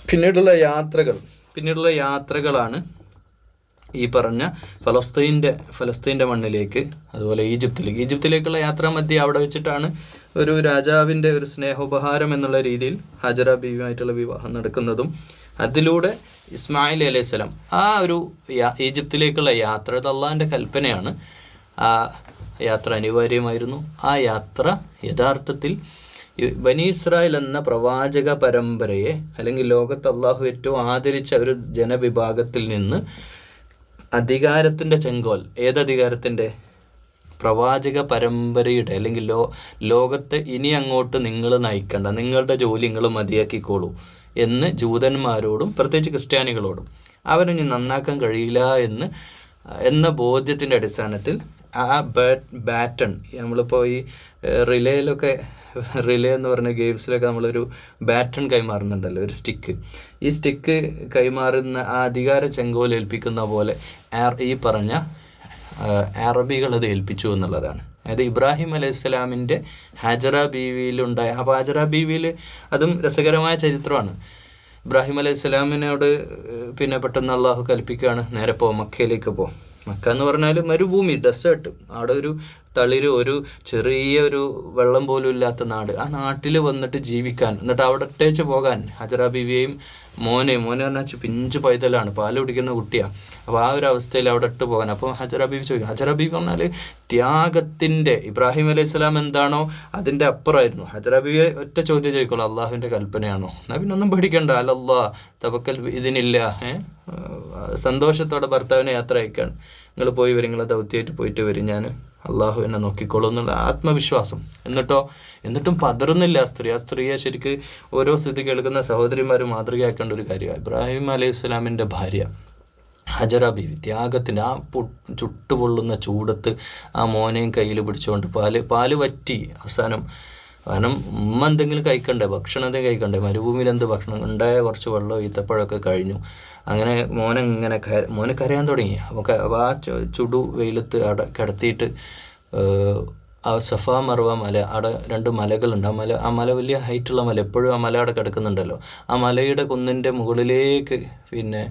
പിന്നീടുള്ള യാത്രകളാണ് ഈ പറഞ്ഞ ഫലസ്തീൻ്റെ മണ്ണിലേക്ക്, അതുപോലെ ഈജിപ്തിലേക്കുള്ള യാത്രാ മധ്യേ അവിടെ വെച്ചിട്ടാണ് ഒരു രാജാവിൻ്റെ ഒരു സ്നേഹോപഹാരം എന്നുള്ള രീതിയിൽ ഹജറ ബീവിയുമായിട്ടുള്ള വിവാഹം നടക്കുന്നതും അതിലൂടെ ഇസ്മായിൽ അലൈഹി സ്വലാം ആ ഒരു ഈജിപ്തിലേക്കുള്ള യാത്ര, അത് അള്ളാഹിൻ്റെ കൽപ്പനയാണ്. ആ യാത്ര അനിവാര്യമായിരുന്നു. ആ യാത്ര യഥാർത്ഥത്തിൽ ബനി ഇസ്രായേൽ എന്ന പ്രവാചക പരമ്പരയെ, അല്ലെങ്കിൽ ലോകത്ത് അള്ളാഹു ഏറ്റവും ആദരിച്ച ഒരു ജനവിഭാഗത്തിൽ നിന്ന് അധികാരത്തിൻ്റെ ചെങ്കോൽ, ഏതധികാരത്തിൻ്റെ? പ്രവാചക പരമ്പരയുടെ, അല്ലെങ്കിൽ ലോകത്തെ ഇനി അങ്ങോട്ട് നിങ്ങൾ നയിക്കണ്ട, നിങ്ങളുടെ ജോലി നിങ്ങൾ മതിയാക്കിക്കോളൂ എന്ന് ജൂതന്മാരോടും പ്രത്യേകിച്ച് ക്രിസ്ത്യാനികളോടും അവരിനി നന്നാക്കാൻ കഴിയില്ല എന്ന ബോധ്യത്തിൻ്റെ അടിസ്ഥാനത്തിൽ ആ ബാറ്റൺ, നമ്മളിപ്പോൾ ഈ റിലേ എന്ന് പറഞ്ഞ ഗെയിംസിലൊക്കെ നമ്മളൊരു ബാറ്റൺ കൈമാറുന്നുണ്ടല്ലോ, ഒരു സ്റ്റിക്ക്. ഈ സ്റ്റിക്ക് കൈമാറുന്ന ആ അധികാര ചെങ്കോൽ ഏൽപ്പിക്കുന്ന പോലെ ഈ പറഞ്ഞ അറബികൾ അത് ഏൽപ്പിച്ചു എന്നുള്ളതാണ്. അതായത് ഇബ്രാഹിം അലൈഹിസ്സലാമിൻ്റെ ഹാജറ ബീവിയിലുണ്ടായ, അപ്പോൾ ഹാജറ ബീവിയിൽ അതും രസകരമായ ചരിത്രമാണ്. ഇബ്രാഹിം അലൈഹിസ്സലാമിനോട് പിന്നെ പെട്ടെന്ന് അള്ളാഹു കൽപ്പിക്കുകയാണ്, നേരെ മക്കയിലേക്ക് പോ. മക്ക എന്ന് പറഞ്ഞാൽ മരുഭൂമി, ഡെസേർട്ട്. അവിടെ ഒരു തളിര്, ഒരു ചെറിയൊരു വെള്ളം പോലും ഇല്ലാത്ത നാട്. ആ നാട്ടിൽ വന്നിട്ട് ജീവിക്കാൻ, എന്നിട്ട് അവിടെ ഇട്ടേച്ച് പോകാൻ ഹജറ ബീവിയെയും മോനെ പറഞ്ഞാൽ പിഞ്ചു പൈതലാണ്, പാല് കുടിക്കുന്ന കുട്ടിയാണ്. അപ്പോൾ ആ ഒരു അവസ്ഥയിൽ അവിടെ ഇട്ട് പോകാൻ. അപ്പോൾ ഹജറ ബീവി ചോദിക്കും, ഹജറ ബീവി പറഞ്ഞാൽ ത്യാഗത്തിൻ്റെ, ഇബ്രാഹിം അലൈഹി സ്വലാം എന്താണോ അതിൻ്റെ അപ്പുറമായിരുന്നു. ഹജറ ബീവി ഒറ്റ ചോദ്യം ചോദിക്കുള്ളൂ, അള്ളാഹുവിൻ്റെ കൽപ്പനയാണോ? എന്നാൽ പിന്നെ ഒന്നും പേടിക്കണ്ട, അല്ലല്ലാ തവക്കൽ ഇതിനില്ല. സന്തോഷത്തോടെ ഭർത്താവിനെ യാത്ര അയക്കാണ്, നിങ്ങൾ പോയി വരും, നിങ്ങളെ ദൗത്യമായിട്ട് പോയിട്ട് വരും, ഞാൻ അള്ളാഹു എന്നെ നോക്കിക്കോളൂ എന്നുള്ള ആത്മവിശ്വാസം. എന്നിട്ടും പതറുന്നില്ല ആ സ്ത്രീ. ആ സ്ത്രീയെ ശരിക്ക് ഓരോ സ്ഥിതി കേൾക്കുന്ന സഹോദരിമാർ മാതൃകയാക്കേണ്ട ഒരു കാര്യമാണ്. ഇബ്രാഹിം അലൈഹി സ്വലാമിൻ്റെ ഭാര്യ ഹജറ ബീവി ത്യാഗത്തിൻ്റെ ആ ചുട്ടുപൊള്ളുന്ന ചൂടത്ത് ആ മോനെയും കയ്യിൽ പിടിച്ചുകൊണ്ട് പാല് വറ്റി അവസാനം. കാരണം ഉമ്മ എന്തെങ്കിലും കഴിക്കണ്ടേ, ഭക്ഷണം എന്തെങ്കിലും കഴിക്കണ്ടേ, മരുഭൂമിയിൽ എന്ത് ഭക്ഷണം, ഉണ്ടായ കുറച്ച് വെള്ളം ഈത്തപ്പഴമൊക്കെ കഴിഞ്ഞു. അങ്ങനെ മോനെ കരയാൻ തുടങ്ങി. അപ്പോൾ ആ ചുടു വെയിലത്ത് അവിടെ കിടത്തിയിട്ട് ആ സഫ മർവ മല, അവിടെ 2 മലകളുണ്ട്. ആ മല വലിയ ഹൈറ്റുള്ള മല, എപ്പോഴും ആ മല അവിടെ കിടക്കുന്നുണ്ടല്ലോ. ആ മലയുടെ കുന്നിൻ്റെ മുകളിലേക്ക് പിന്നെ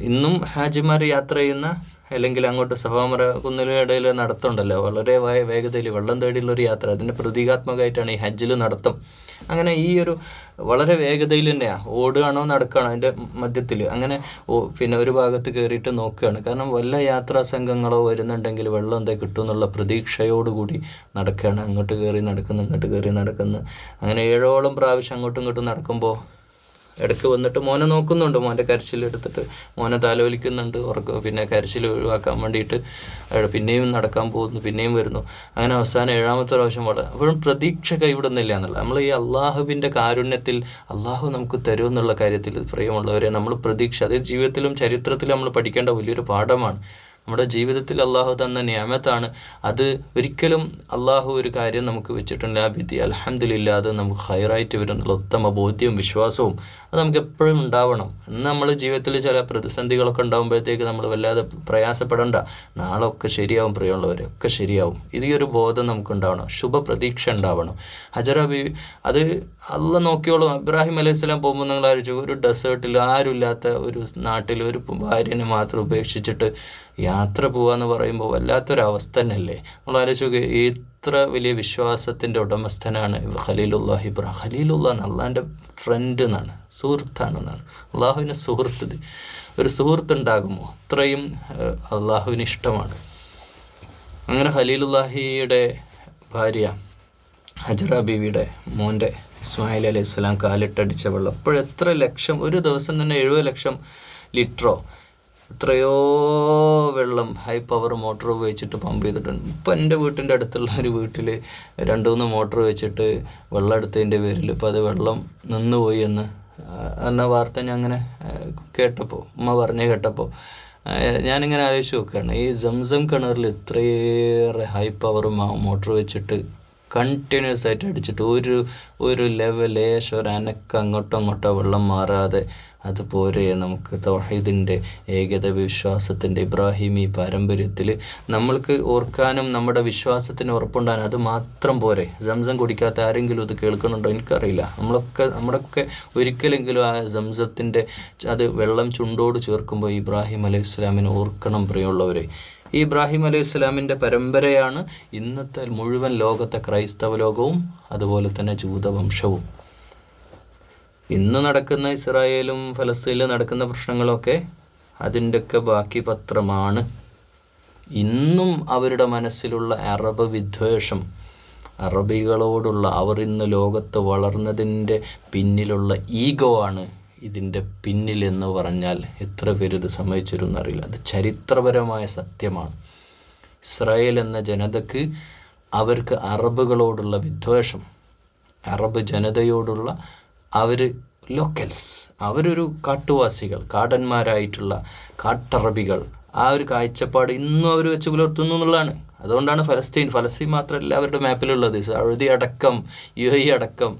ഇന്നും ഹാജിമാർ യാത്ര ചെയ്യുന്ന, അല്ലെങ്കിൽ അങ്ങോട്ട് സഫാമറ കുന്നിനിടയിൽ നടത്തുണ്ടല്ലോ, വളരെ വേഗതയിൽ വെള്ളം തേടിയുള്ളൊരു യാത്ര, അതിൻ്റെ പ്രതീകാത്മകമായിട്ടാണ് ഈ ഹജ്ജിൽ നടത്തം. അങ്ങനെ ഈ ഒരു വളരെ വേഗതയിൽ തന്നെയാണ്, ഓടുകയാണോ നടക്കുകയാണോ അതിൻ്റെ മധ്യത്തിൽ. അങ്ങനെ പിന്നെ ഒരു ഭാഗത്ത് കയറിയിട്ട് നോക്കുകയാണ്. കാരണം വല്ല യാത്രാ സംഘങ്ങളോ വരുന്നുണ്ടെങ്കിൽ വെള്ളം എന്താ കിട്ടും എന്നുള്ള പ്രതീക്ഷയോടുകൂടി നടക്കുകയാണ്. അങ്ങോട്ട് കയറി നടക്കുന്നു, ഇങ്ങോട്ട് കയറി നടക്കുന്നു. അങ്ങനെ 7ഓളം പ്രാവശ്യം അങ്ങോട്ടും ഇങ്ങോട്ടും നടക്കുമ്പോൾ ഇടയ്ക്ക് വന്നിട്ട് മോനെ നോക്കുന്നുണ്ട്. മോൻ്റെ കരച്ചിലെടുത്തിട്ട് മോനെ താലോലിക്കുന്നുണ്ട്. പിന്നെ കരച്ചിൽ ഒഴിവാക്കാൻ വേണ്ടിയിട്ട് പിന്നെയും നടക്കാൻ പോകുന്നു, പിന്നെയും വരുന്നു. അങ്ങനെ അവസാനം 7ാമത്തെ പ്രാവശ്യം അപ്പോഴും പ്രതീക്ഷ കൈവിടുന്നില്ല എന്നുള്ളത്. നമ്മൾ ഈ അള്ളാഹുവിൻ്റെ കാരുണ്യത്തിൽ അള്ളാഹു നമുക്ക് തരുമെന്നുള്ള കാര്യത്തിൽ പ്രിയമുള്ളവരെ നമ്മൾ പ്രതീക്ഷ, അത് ജീവിതത്തിലും ചരിത്രത്തിലും നമ്മൾ പഠിക്കേണ്ട വലിയൊരു പാഠമാണ്. നമ്മുടെ ജീവിതത്തിൽ അള്ളാഹു തന്ന നിയമത്താണ്. അത് ഒരിക്കലും അള്ളാഹു ഒരു കാര്യം നമുക്ക് വെച്ചിട്ടുണ്ട്, ആ വിധി അൽഹംദുലില്ലാ അത് നമുക്ക് ഹൈറായിട്ട് വരുന്നുള്ള ഉത്തമ ബോധ്യവും വിശ്വാസവും അത് നമുക്ക് എപ്പോഴും ഉണ്ടാവണം. ഇന്ന് നമ്മൾ ജീവിതത്തിൽ ചില പ്രതിസന്ധികളൊക്കെ ഉണ്ടാകുമ്പോഴത്തേക്ക് നമ്മൾ വല്ലാതെ പ്രയാസപ്പെടേണ്ട, നാളെ ഒക്കെ ശരിയാവും, പ്രിയമുള്ളവരെ ഒക്കെ ശരിയാവും. ഈ ഒരു ബോധം നമുക്ക് ഉണ്ടാവണം, ശുഭപ്രതീക്ഷ ഉണ്ടാവണം. ഹജറ ബീവി അത് അള്ള നോക്കിയോളും. ഇബ്രാഹിം അലൈഹി സ്വലാം പോകുമ്പോൾ നിങ്ങൾ ആലോചിച്ചു, ഒരു ഡെസേർട്ടിൽ ആരുമില്ലാത്ത ഒരു നാട്ടിൽ ഒരു ഭാര്യനെ മാത്രം ഉപേക്ഷിച്ചിട്ട് യാത്ര പോവാന്ന് പറയുമ്പോൾ വല്ലാത്തൊരവസ്ഥ തന്നെയല്ലേ. നമ്മൾ ആലോചിച്ചു, ഇത്ര വലിയ വിശ്വാസത്തിൻ്റെ ഉടമസ്ഥനാണ് ഖലീലുല്ലാഹ് ഇബ്രാഹിം. ഖലീലുല്ലാ അള്ളാഹിൻ്റെ ഫ്രണ്ട് എന്നാണ്, സുഹൃത്താണെന്നാണ്. അള്ളാഹുവിന് സുഹൃത്ത്, ഒരു സുഹൃത്തുണ്ടാകുമോ? അത്രയും അള്ളാഹുവിന് ഇഷ്ടമാണ്. അങ്ങനെ ഖലീലുല്ലാഹിയുടെ ഭാര്യ ഹജറ ബീവിയുടെ മോൻ്റെ ഇസ്മായിൽ അലൈഹി സ്വലാം കാലിട്ടടിച്ച വെള്ളം ഇപ്പോഴെത്ര ലക്ഷം, ഒരു ദിവസം തന്നെ 70 ലക്ഷം ലിറ്ററോ എത്രയോ വെള്ളം ഹൈ പവർ മോട്ടോർ ഉപയോഗിച്ചിട്ട് പമ്പ് ചെയ്തിട്ടുണ്ട്. ഇപ്പം എൻ്റെ വീട്ടിൻ്റെ അടുത്തുള്ള ഒരു വീട്ടിൽ 2-3 മോട്ടോർ വെച്ചിട്ട് വെള്ളം എടുത്തതിൻ്റെ പേരിൽ ഇപ്പോൾ അത് വെള്ളം നിന്നുപോയി എന്ന വാർത്ത ഞാൻ അങ്ങനെ കേട്ടപ്പോൾ, ഉമ്മ പറഞ്ഞു കേട്ടപ്പോൾ ഞാനിങ്ങനെ ആലോചിച്ച് നോക്കുകയാണ്. ഈ സംസം കിണറിൽ ഇത്രയേറെ ഹൈ പവർ മോട്ടോർ വെച്ചിട്ട് കണ്ടിന്യൂസ് ആയിട്ട് അടിച്ചിട്ട് ഒരു ലേശം ഒരു അനക്കം അങ്ങോട്ടോ വെള്ളം മാറാതെ അതുപോലെ നമുക്ക് തൗഹീദിൻ്റെ ഏകത വിശ്വാസത്തിൻ്റെ ഇബ്രാഹിമി പാരമ്പര്യത്തിൽ നമ്മൾക്ക് ഓർക്കാനും നമ്മുടെ വിശ്വാസത്തിന് ഉറപ്പുണ്ടാകാൻ അത് മാത്രം പോരെ. സംസം കുടിക്കാത്ത ആരെങ്കിലും ഇത് കേൾക്കുന്നുണ്ടോ എനിക്കറിയില്ല. നമ്മളൊക്കെ ഒരിക്കലെങ്കിലും ആ സംസത്തിൻ്റെ അത് വെള്ളം ചുണ്ടോട് ചേർക്കുമ്പോൾ ഇബ്രാഹിം അലൈഹി സ്വലാമിനെ ഓർക്കണം പ്രിയമുള്ളവരെ. ഈ ഇബ്രാഹിം അലൈഹി സ്വലാമിൻ്റെ പരമ്പരയാണ് ഇന്നത്തെ മുഴുവൻ ലോകത്തെ ക്രൈസ്തവ ലോകവും അതുപോലെ തന്നെ ജൂതവംശവും. ഇന്ന് നടക്കുന്ന ഇസ്രായേലും ഫലസ്തീനിലും നടക്കുന്ന പ്രശ്നങ്ങളൊക്കെ അതിൻ്റെയൊക്കെ ബാക്കി പത്രമാണ്. ഇന്നും അവരുടെ മനസ്സിലുള്ള അറബ് വിദ്വേഷം, അറബികളോടുള്ള അവർ ഇന്ന് ലോകത്ത് വളർന്നതിൻ്റെ പിന്നിലുള്ള ഈഗോ ആണ് ഇതിൻ്റെ പിന്നിലെന്ന് പറഞ്ഞാൽ എത്ര പേര് ഇത് സമ്മതിച്ചിരുന്നറിയില്ല. അത് ചരിത്രപരമായ സത്യമാണ്. ഇസ്രായേൽ എന്ന ജനതക്ക് അവർക്ക് അറബുകളോടുള്ള വിദ്വേഷം, അറബ് ജനതയോടുള്ള അവർ ലോക്കൽസ്, അവരൊരു കാട്ടുവാസികൾ, കാടന്മാരായിട്ടുള്ള കാട്ടറബികൾ, ആ ഒരു കാഴ്ചപ്പാട് ഇന്നും അവർ വെച്ച് പുലർത്തുന്നു എന്നുള്ളതാണ്. അതുകൊണ്ടാണ് ഫലസ്തീൻ മാത്രമല്ല അവരുടെ മാപ്പിലുള്ളത്. സൗദി അടക്കം, UAE അടക്കം,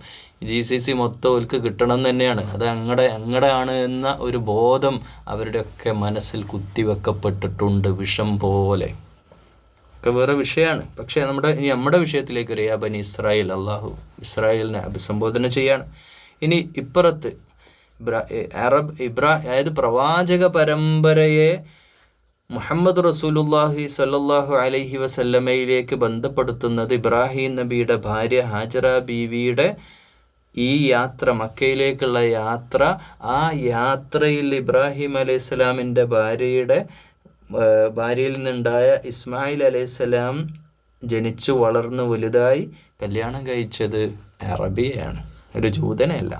GCC മൊത്തം അവർക്ക് കിട്ടണം തന്നെയാണ്. അത് അങ്ങടെ ആണ് എന്ന ഒരു ബോധം അവരുടെയൊക്കെ മനസ്സിൽ കുത്തിവെക്കപ്പെട്ടിട്ടുണ്ട്, വിഷം പോലെ. ഒക്കെ വേറെ വിഷയമാണ്. പക്ഷേ നമ്മുടെ വിഷയത്തിലേക്ക് ഒരു യാ ബനി ഇസ്രായേൽ, അള്ളാഹു ഇസ്രായേലിനെ അഭിസംബോധന ചെയ്യാണ്. ഇനി ഇപ്പുറത്ത് അതായത് പ്രവാചക പരമ്പരയെ മുഹമ്മദ് റസൂലുള്ളാഹി സ്വല്ലല്ലാഹു അലൈഹി വസല്ലമയിലേക്ക് ബന്ധപ്പെടുത്തുന്നത് ഇബ്രാഹിം നബിയുടെ ഭാര്യ ഹാജറ ബീവിയുടെ ഈ യാത്ര, മക്കയിലേക്കുള്ള യാത്ര. ആ യാത്രയിൽ ഇബ്രാഹിം അലൈഹിസ്സലാമിൻ്റെ ഭാര്യയിൽ നിന്നുണ്ടായ ഇസ്മായിൽ അലൈഹിസ്സലാം ജനിച്ചു വളർന്ന് വലുതായി കല്യാണം കഴിച്ചത് അറബിയാണ്, ഒരു ജൂതനെയല്ല.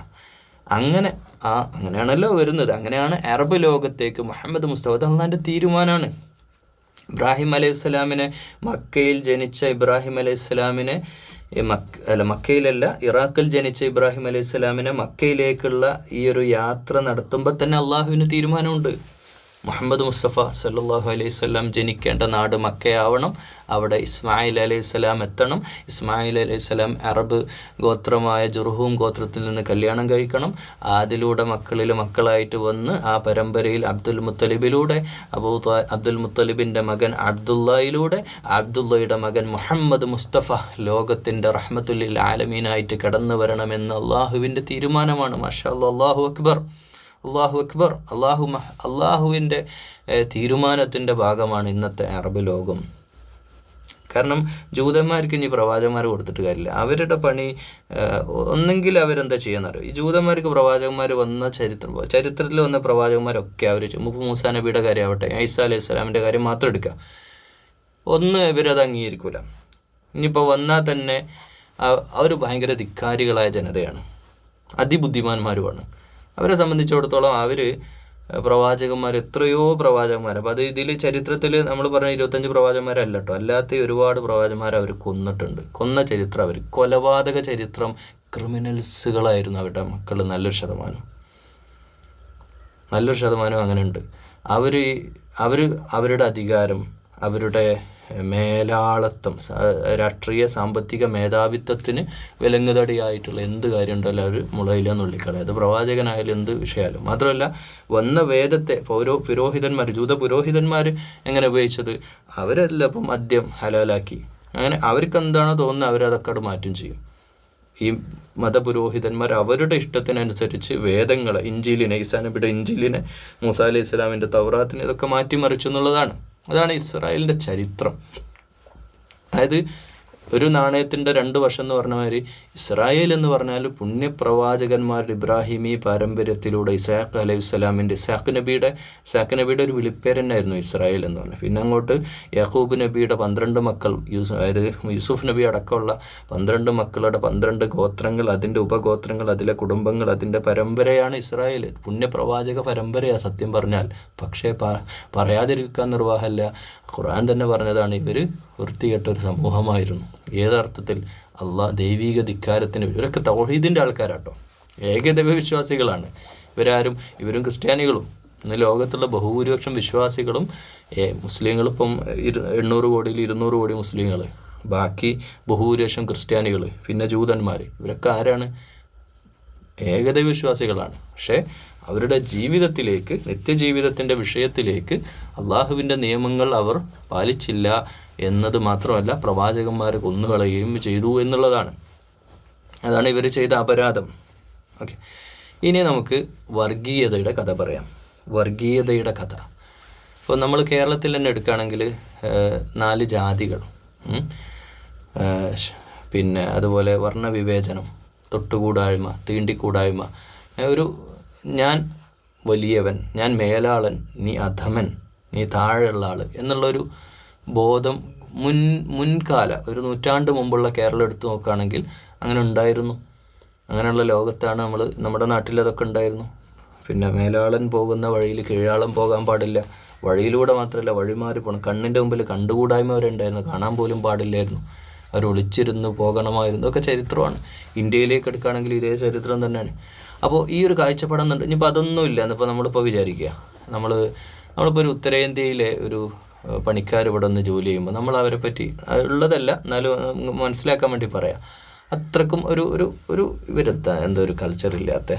അങ്ങനെയാണല്ലോ വരുന്നത്. അങ്ങനെയാണ് അറബ് ലോകത്തേക്ക് മുഹമ്മദ് മുസ്തഫ, അത് അള്ളാഹിൻ്റെ തീരുമാനമാണ്. ഇബ്രാഹിം അലൈഹിസ്സലാമിനെ മക്കയിൽ ജനിച്ച ഇബ്രാഹിം അലൈഹിസ്സലാമിനെ മക്കയിലല്ല, ഇറാഖിൽ ജനിച്ച ഇബ്രാഹിം അലൈഹിസ്സലാമിനെ മക്കയിലേക്കുള്ള ഈ ഒരു യാത്ര നടത്തുമ്പോൾ തന്നെ അള്ളാഹുവിന് തീരുമാനമുണ്ട്. മുഹമ്മദ് മുസ്തഫ സല്ലല്ലാഹു അലൈഹി വസല്ലം ജനിക്കേണ്ട നാട് മക്കയാവണം, അവിടെ ഇസ്മായിൽ അലൈഹിസ്സലാം എത്തണം. ഇസ്മായിൽ അലൈഹിസ്സലാം അറബ് ഗോത്രമായ ജുർഹൂം ഗോത്രത്തിൽ നിന്ന് കല്യാണം കഴിക്കണം. അതിലൂടെ മക്കളായിട്ട് വന്ന് ആ പരമ്പരയിൽ അബ്ദുൽ മുത്തലിബിലൂടെ അബ്ദുൽ മുത്തലിബിൻ്റെ മകൻ അബ്ദുള്ളയിലൂടെ അബ്ദുള്ളയുടെ മകൻ മുഹമ്മദ് മുസ്തഫ ലോകത്തിൻ്റെ റഹ്മത്തുല്ലിൽ ആലമീനായിട്ട് കടന്നു വരണമെന്ന് അള്ളാഹുവിൻ്റെ തീരുമാനമാണ്. മാഷാ അല്ലാഹ്, അല്ലാഹു അക്ബർ, അള്ളാഹു അക്ബർ. അള്ളാഹുവിൻ്റെ തീരുമാനത്തിൻ്റെ ഭാഗമാണ് ഇന്നത്തെ അറബ് ലോകം. കാരണം ജൂതന്മാർക്ക് ഇനി പ്രവാചകന്മാർ കൊടുത്തിട്ട് കാര്യമില്ല. അവരുടെ പണി ഒന്നെങ്കിൽ അവരെന്താ ചെയ്യാന്നറിയോ, ഈ ജൂതന്മാർക്ക് പ്രവാചകന്മാർ വന്ന ചരിത്രത്തിൽ വന്ന പ്രവാചകന്മാരൊക്കെ അവർ മൂസാ നബിയുടെ കാര്യമാവട്ടെ, ഈസാ അലൈഹി സ്വലാമിൻ്റെ കാര്യം മാത്രം എടുക്കുക, ഇവരത് അംഗീകരിക്കൂല. ഇനിയിപ്പോൾ വന്നാൽ തന്നെ അവർ ഭയങ്കര ധിക്കാരികളായ ജനതയാണ്, അതിബുദ്ധിമാന്മാരുമാണ്. അവരെ സംബന്ധിച്ചിടത്തോളം പ്രവാചകന്മാർ എത്രയോ പ്രവാചകന്മാർ, അപ്പോൾ അത് ഇതിൽ ചരിത്രത്തിൽ നമ്മൾ പറഞ്ഞ 25 പ്രവാചകന്മാരല്ല കേട്ടോ, അല്ലാത്ത ഒരുപാട് പ്രവാചകന്മാർ അവർ കൊന്നിട്ടുണ്ട്. കൊന്ന ചരിത്രം, അവർ കൊലപാതക ചരിത്രം, ക്രിമിനൽസുകളായിരുന്നു അവരുടെ മക്കൾ. നല്ലൊരു ശതമാനം അങ്ങനെ ഉണ്ട്. അവരുടെ അധികാരം, അവരുടെ മേലാളത്വം, രാഷ്ട്രീയ സാമ്പത്തിക മേധാവിത്വത്തിന് വിലങ്ങുതടിയായിട്ടുള്ള എന്ത് കാര്യം ഉണ്ടല്ലോ അവർ മുളയില നുള്ളിക്കളയും. അത് പ്രവാചകനായാലും എന്ത് വിഷയമായാലും. മാത്രമല്ല വന്ന വേദത്തെ ജൂത പുരോഹിതന്മാർ എങ്ങനെ ഉപയോഗിച്ചത്, അവരെല്ലാം ഇപ്പം മദ്യം ഹലാലാക്കി. അങ്ങനെ അവർക്ക് എന്താണോ തോന്നുന്നത് അവരതൊക്കെ മാറ്റം ചെയ്യും. ഈ മതപുരോഹിതന്മാർ അവരുടെ ഇഷ്ടത്തിനനുസരിച്ച് വേദങ്ങളെ, ഈസാ നബിയുടെ ഇഞ്ചീലിനെ, മൂസാ അലൈഹി ഇസ്ലാമിൻ്റെ തൗറാത്തിനെ ഇതൊക്കെ മാറ്റിമറിച്ചു എന്നുള്ളതാണ്. അതാണ് ഇസ്രായേലിൻ്റെ ചരിത്രം. അതായത് ഒരു നാണയത്തിൻ്റെ 2 വശം എന്ന് പറഞ്ഞ മാതിരി ഇസ്രായേൽ എന്ന് പറഞ്ഞാൽ പുണ്യപ്രവാചകന്മാരുടെ ഇബ്രാഹിമി പാരമ്പര്യത്തിലൂടെ ഇസാഖ് നബിയുടെ ഒരു വിളിപ്പേര് തന്നെയായിരുന്നു ഇസ്രായേൽ എന്ന് പറഞ്ഞാൽ. പിന്നെ അങ്ങോട്ട് യാക്കൂബ് നബിയുടെ 12 മക്കൾ, അതായത് യൂസുഫ് നബി അടക്കമുള്ള 12 മക്കളുടെ 12 ഗോത്രങ്ങൾ, അതിൻ്റെ ഉപഗോത്രങ്ങൾ, അതിലെ കുടുംബങ്ങൾ, അതിൻ്റെ പരമ്പരയാണ് ഇസ്രായേൽ. പുണ്യപ്രവാചക പരമ്പരയാണ് സത്യം പറഞ്ഞാൽ. പക്ഷേ പറയാതിരിക്കാൻ നിർവാഹമല്ല. ഖുർആൻ തന്നെ പറഞ്ഞതാണ് ഇവർ വൃത്തികെട്ടൊരു സമൂഹമായിരുന്നു. ഏതർത്ഥത്തിൽ? ദൈവിക ധിക്കാരത്തിന്. ഇവരൊക്കെ തൗഹീദിൻ്റെ ആൾക്കാരാട്ടോ, ഏകദൈവ വിശ്വാസികളാണ് ഇവരും ക്രിസ്ത്യാനികളും. ഇന്ന് ലോകത്തുള്ള ബഹുഭൂരിപക്ഷം വിശ്വാസികളും മുസ്ലിങ്ങളിപ്പം 800 കോടിയിൽ 200 കോടി മുസ്ലിങ്ങൾ, ബാക്കി ബഹുഭൂരിപക്ഷം ക്രിസ്ത്യാനികൾ, പിന്നെ ജൂതന്മാർ. ഇവരൊക്കെ ആരാണ്? ഏകദൈവ വിശ്വാസികളാണ്. പക്ഷേ അവരുടെ ജീവിതത്തിലേക്ക്, നിത്യജീവിതത്തിൻ്റെ വിഷയത്തിലേക്ക് അള്ളാഹുവിൻ്റെ നിയമങ്ങൾ അവർ പാലിച്ചില്ല എന്നത് മാത്രമല്ല, പ്രവാചകന്മാരെ കൊന്നുകളയുകയും ചെയ്തു എന്നുള്ളതാണ്. അതാണ് ഇവർ ചെയ്ത അപരാധം. ഓക്കെ, ഇനി നമുക്ക് വർഗീയതയുടെ കഥ പറയാം. വർഗീയതയുടെ കഥ ഇപ്പോൾ നമ്മൾ കേരളത്തിൽ തന്നെ എടുക്കുകയാണെങ്കിൽ 4 ജാതികൾ, പിന്നെ അതുപോലെ വർണ്ണവിവേചനം, തൊട്ടുകൂടായ്മ, തീണ്ടിക്കൂടായ്മ, ഞാൻ വലിയവൻ, ഞാൻ മേലാളൻ, നീ അധമൻ, നീ താഴെയുള്ള ആൾ എന്നുള്ളൊരു ബോധം മുൻകാല ഒരു 100 നൂറ്റാണ്ട് മുമ്പുള്ള കേരളം എടുത്തു നോക്കുകയാണെങ്കിൽ അങ്ങനെ ഉണ്ടായിരുന്നു. അങ്ങനെയുള്ള ലോകത്താണ് നമ്മുടെ നാട്ടിലതൊക്കെ ഉണ്ടായിരുന്നു. പിന്നെ മേലാളൻ പോകുന്ന വഴിയിൽ കീഴാളൻ പോകാൻ പാടില്ല. വഴിയിലൂടെ മാത്രമല്ല, വഴിമാറി പോകണം. കണ്ണിൻ്റെ മുമ്പിൽ കണ്ടുകൂടായ്മ വരെ ഉണ്ടായിരുന്നു, കാണാൻ പോലും പാടില്ലായിരുന്നു. അവർ ഒളിച്ചിരുന്ന് പോകണമായിരുന്നു. ഒക്കെ ചരിത്രമാണ്. ഇന്ത്യയിലേക്ക് എടുക്കുകയാണെങ്കിൽ ഇതേ ചരിത്രം തന്നെയാണ്. അപ്പോൾ ഈ ഒരു കാഴ്ചപ്പാടുന്നുണ്ട്. ഇനിയിപ്പോൾ അതൊന്നുമില്ല എന്നിപ്പോൾ നമ്മളിപ്പോൾ വിചാരിക്കുക, നമ്മളിപ്പോൾ ഒരു ഉത്തരേന്ത്യയിലെ ഒരു പണിക്കാർ ഇവിടെ ഒന്ന് ജോലി ചെയ്യുമ്പോൾ നമ്മൾ അവരെ പറ്റി ഉള്ളതല്ല, എന്നാലും മനസ്സിലാക്കാൻ വേണ്ടി പറയാം, അത്രക്കും ഒരു ഇവരെത്താ എന്തോ ഒരു കൾച്ചറില്ലാത്ത,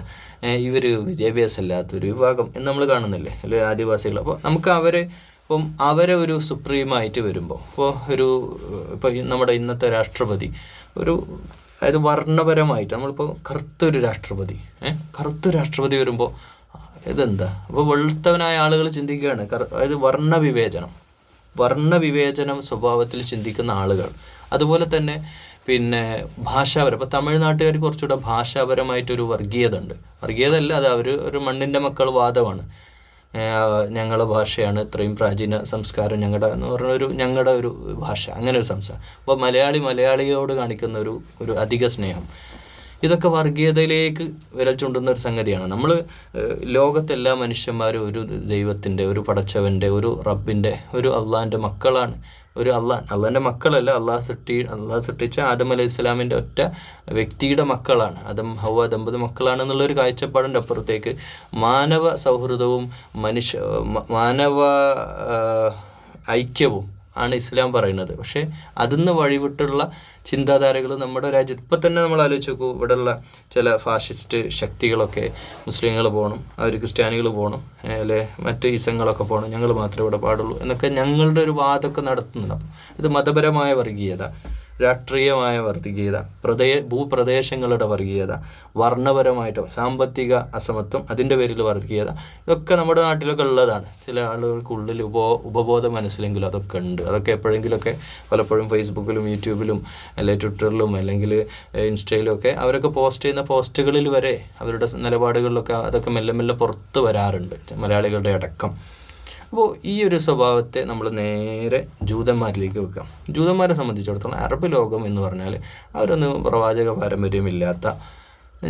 ഇവർ വിദ്യാഭ്യാസം ഇല്ലാത്ത ഒരു വിഭാഗം എന്ന് നമ്മൾ കാണുന്നില്ലേ, അല്ലെങ്കിൽ ആദിവാസികൾ. അപ്പോൾ നമുക്ക് അവരെ അപ്പം അവരെ ഒരു സുപ്രീമായിട്ട് വരുമ്പോൾ ഇപ്പോൾ നമ്മുടെ ഇന്നത്തെ രാഷ്ട്രപതി അതായത് വർണ്ണപരമായിട്ട് നമ്മളിപ്പോൾ കറുത്തൊരു രാഷ്ട്രപതി വരുമ്പോൾ ഇതെന്താ? അപ്പോൾ വെളുത്തവനായ ആളുകൾ ചിന്തിക്കുകയാണ്, അതായത് വർണ്ണവിവേചനം സ്വഭാവത്തിൽ ചിന്തിക്കുന്ന ആളുകൾ. അതുപോലെ തന്നെ ഭാഷാപരം, ഇപ്പോൾ തമിഴ്നാട്ടുകാർ കുറച്ചുകൂടെ ഭാഷാപരമായിട്ടൊരു വർഗീയതയല്ല, അത് ഒരു മണ്ണിൻ്റെ മക്കൾ വാദമാണ്. ഞങ്ങളുടെ ഭാഷയാണ് ഇത്രയും പ്രാചീന സംസ്കാരം, ഞങ്ങളുടെ ഒരു ഭാഷ, അങ്ങനെ ഒരു സംസാരം. അപ്പോൾ മലയാളിയോട് കാണിക്കുന്ന ഒരു അധിക സ്നേഹം, ഇതൊക്കെ വർഗീയതയിലേക്ക് വിരൽ ചൂണ്ടുന്ന ഒരു സംഗതിയാണ്. നമ്മൾ ലോകത്തെല്ലാ മനുഷ്യന്മാരും ഒരു ദൈവത്തിൻ്റെ, ഒരു പടച്ചവൻ്റെ, ഒരു റബ്ബിൻ്റെ, ഒരു അള്ളാഹിൻ്റെ മക്കളാണ്. അള്ളാഹിൻ്റെ മക്കളല്ല, അള്ളാഹ് സൃഷ്ടിച്ച ആദം അലൈഹി ഇസ്ലാമിൻ്റെ ഒറ്റ വ്യക്തിയുടെ മക്കളാണ്. ഹവ്വ ദമ്പതി മക്കളാണെന്നുള്ളൊരു കാഴ്ചപ്പാടിൻ്റെ അപ്പുറത്തേക്ക് മാനവ സൗഹൃദവും മാനവ ഐക്യവും ആണ് ഇസ്ലാം പറയുന്നത്. പക്ഷേ അതിന്ന് വഴിവിട്ടുള്ള ചിന്താധാരകൾ നമ്മുടെ രാജ്യത്ത് ഇപ്പം തന്നെ നമ്മൾ ആലോചിച്ച് നോക്കൂ. ഇവിടെയുള്ള ചില ഫാഷിസ്റ്റ് ശക്തികളൊക്കെ മുസ്ലിങ്ങൾ പോകണം, അവർ ക്രിസ്ത്യാനികൾ പോകണം, അല്ലെ മറ്റ് ഈസങ്ങളൊക്കെ പോകണം, ഞങ്ങൾ മാത്രമേ ഇവിടെ പാടുള്ളൂ എന്നൊക്കെ ഞങ്ങളുടെ ഒരു വാദമൊക്കെ നടത്തുന്നുണ്ട്. അപ്പം ഇത് മതപരമായ വർഗീയത, രാഷ്ട്രീയമായ വർഗീയത, ഭൂപ്രദേശങ്ങളുടെ വർഗീയത, വർണ്ണപരമായിട്ടോ സാമ്പത്തിക അസമത്വം, അതിൻ്റെ പേരിൽ വർഗീയത, ഇതൊക്കെ നമ്മുടെ നാട്ടിലൊക്കെ ഉള്ളതാണ്. ചില ആളുകൾക്കുള്ളിൽ ഉപബോധ മനസ്സിലെങ്കിലും അതൊക്കെ ഉണ്ട്. അതൊക്കെ പലപ്പോഴും ഫേസ്ബുക്കിലും യൂട്യൂബിലും അല്ലെങ്കിൽ ട്വിറ്ററിലും അല്ലെങ്കിൽ ഇൻസ്റ്റയിലും ഒക്കെ അവരൊക്കെ പോസ്റ്റ് ചെയ്യുന്ന പോസ്റ്റുകളിൽ വരെ അവരുടെ നിലപാടുകളിലൊക്കെ അതൊക്കെ മെല്ലെ മെല്ലെ പുറത്ത് വരാറുണ്ട്, മലയാളികളുടെ അടക്കം. അപ്പോൾ ഈ ഒരു സ്വഭാവത്തെ നമ്മൾ നേരെ ജൂതന്മാരിലേക്ക് വെക്കാം. ജൂതന്മാരെ സംബന്ധിച്ചിടത്തോളം അറബ് ലോകം എന്ന് പറഞ്ഞാൽ അവരൊന്നും പ്രവാചക പാരമ്പര്യമില്ലാത്ത,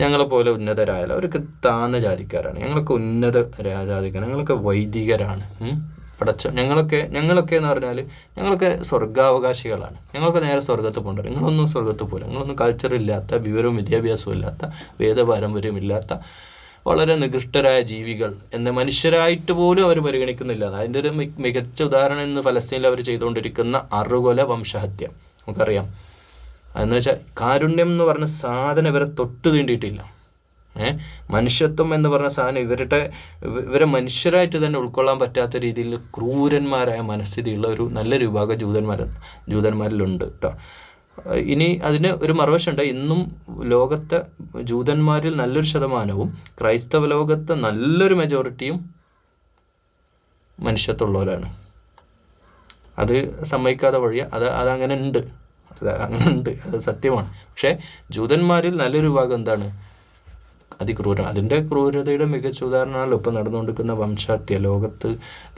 ഞങ്ങളെപ്പോലെ ഉന്നതരായാലും അവർക്ക് താഴ്ന്ന ജാതിക്കാരാണ്. ഞങ്ങളൊക്കെ ഉന്നത ജാതിക്കാരാണ്, ഞങ്ങളൊക്കെ വൈദികരാണ്. ഞങ്ങളൊക്കെ എന്ന് പറഞ്ഞാൽ ഞങ്ങളൊക്കെ സ്വർഗാവകാശികളാണ്. ഞങ്ങളൊക്കെ നേരെ സ്വർഗത്ത് പോകേണ്ടത്. നിങ്ങളൊന്നും സ്വർഗത്ത് പോകില്ല. നിങ്ങളൊന്നും കൾച്ചറില്ലാത്ത, വിവരവും വിദ്യാഭ്യാസവും ഇല്ലാത്ത, വേദപാരമ്പര്യമില്ലാത്ത വളരെ നികൃഷ്ടരായ ജീവികൾ എന്ന് മനുഷ്യരായിട്ട് പോലും അവർ പരിഗണിക്കുന്നില്ല. അതിൻ്റെ ഒരു മികച്ച ഉദാഹരണം ഇന്ന് ഫലസ്തീനിൽ അവർ ചെയ്തുകൊണ്ടിരിക്കുന്ന അറുകൊല വംശഹത്യ നമുക്കറിയാം. അതെന്ന് വെച്ചാൽ കാരുണ്യം എന്ന് പറഞ്ഞ സാധനം ഇവരെ തൊട്ട് തീണ്ടിയിട്ടില്ല. മനുഷ്യത്വം എന്ന് പറഞ്ഞ സാധനം ഇവരെ മനുഷ്യരായിട്ട് തന്നെ ഉൾക്കൊള്ളാൻ പറ്റാത്ത രീതിയിൽ ക്രൂരന്മാരായ മനസ്ഥിതിയുള്ള ഒരു നല്ലൊരു വിഭാഗം ജൂതന്മാരിലുണ്ട് കേട്ടോ. ഇനി അതിന് ഒരു മറുവശമുണ്ട്. ഇന്നും ലോകത്തെ ജൂതന്മാരിൽ നല്ലൊരു ശതമാനവും ക്രൈസ്തവ ലോകത്തെ നല്ലൊരു മെജോറിറ്റിയും മനുഷ്യത്വമുള്ളവരാണ്. അത് സമ്മതിക്കാതെ വഴിയ അതങ്ങനെ ഉണ്ട്, അത് സത്യമാണ്. പക്ഷേ ജൂതന്മാരിൽ നല്ലൊരു ഭാഗം എന്താണ്? അതിക്രൂരം. അതിൻ്റെ ക്രൂരതയുടെ മികച്ച ഉദാഹരണമാണല്ലോ ഇപ്പം നടന്നുകൊണ്ടിരിക്കുന്ന വംശഹത്യ.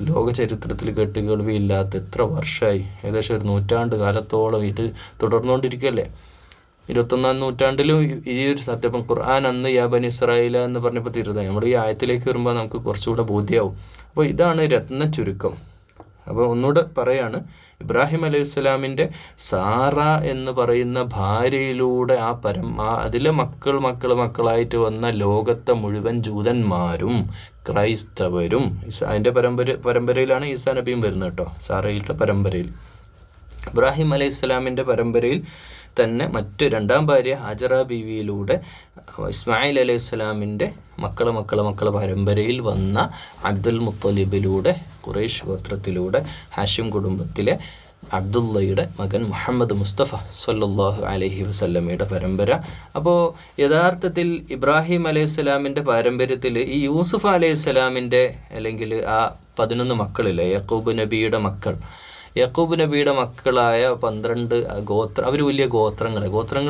ലോക ചരിത്രത്തിൽ കേട്ടുകേൾവിയില്ലാത്ത എത്ര വർഷമായി, ഏകദേശം ഒരു 100 കാലത്തോളം ഇത് തുടർന്നുകൊണ്ടിരിക്കുകയല്ലേ. 21-ാം നൂറ്റാണ്ടിലും ഈ ഒരു സത്യം. ഇപ്പം ഖുർആൻ അന്ന് യാ ബനി ഇസ്രായേൽ എന്ന് പറഞ്ഞപ്പോൾ തീരുന്നത് നമ്മൾ ഈ ആയത്തിലേക്ക് വരുമ്പോൾ നമുക്ക് കുറച്ചുകൂടെ ബോധ്യമാവും. അപ്പോൾ ഇതാണ് രത്ന ചുരുക്കം. അപ്പോൾ ഒന്നുകൂടെ പറയാണ്, ഇബ്രാഹിം അലൈഹി സ്വലാമിൻ്റെ സാറ എന്ന് പറയുന്ന ഭാര്യയിലൂടെ അതിലെ മക്കളായിട്ട് വന്ന ലോകത്തെ മുഴുവൻ ജൂതന്മാരും ക്രൈസ്തവരും അതിൻ്റെ പരമ്പരയിലാണ് ഈസാ നബിയും വരുന്നത് കേട്ടോ. സാറയുടെ പരമ്പരയിൽ, ഇബ്രാഹിം അലൈഹി സ്വലാമിൻ്റെ പരമ്പരയിൽ തന്നെ മറ്റ് 2ാം ഭാര്യ ഹാജറ ബീവിയിലൂടെ ഇസ്മായിൽ അലൈഹി സ്വലാമിൻ്റെ മക്കള് പരമ്പരയിൽ വന്ന അബ്ദുൽ മുത്തലിബിലൂടെ ഖുറൈഷ് ഗോത്രത്തിലൂടെ ഹാഷിം കുടുംബത്തിലെ അബ്ദുള്ളയുടെ മകൻ മുഹമ്മദ് മുസ്തഫ സ്വല്ലല്ലാഹു അലൈഹി വസല്ലമയുടെ പരമ്പര. അപ്പോൾ യഥാർത്ഥത്തിൽ ഇബ്രാഹിം അലൈഹി സ്വലാമിൻ്റെ പാരമ്പര്യത്തിൽ ഈ യൂസുഫ് അലൈഹി സ്വലാമിൻ്റെ അല്ലെങ്കിൽ ആ 11 മക്കളില്ലേ, യാക്കൂബ് നബിയുടെ മക്കളായ 12 ഗോത്രം, അവർ വലിയ ഗോത്രങ്ങൾ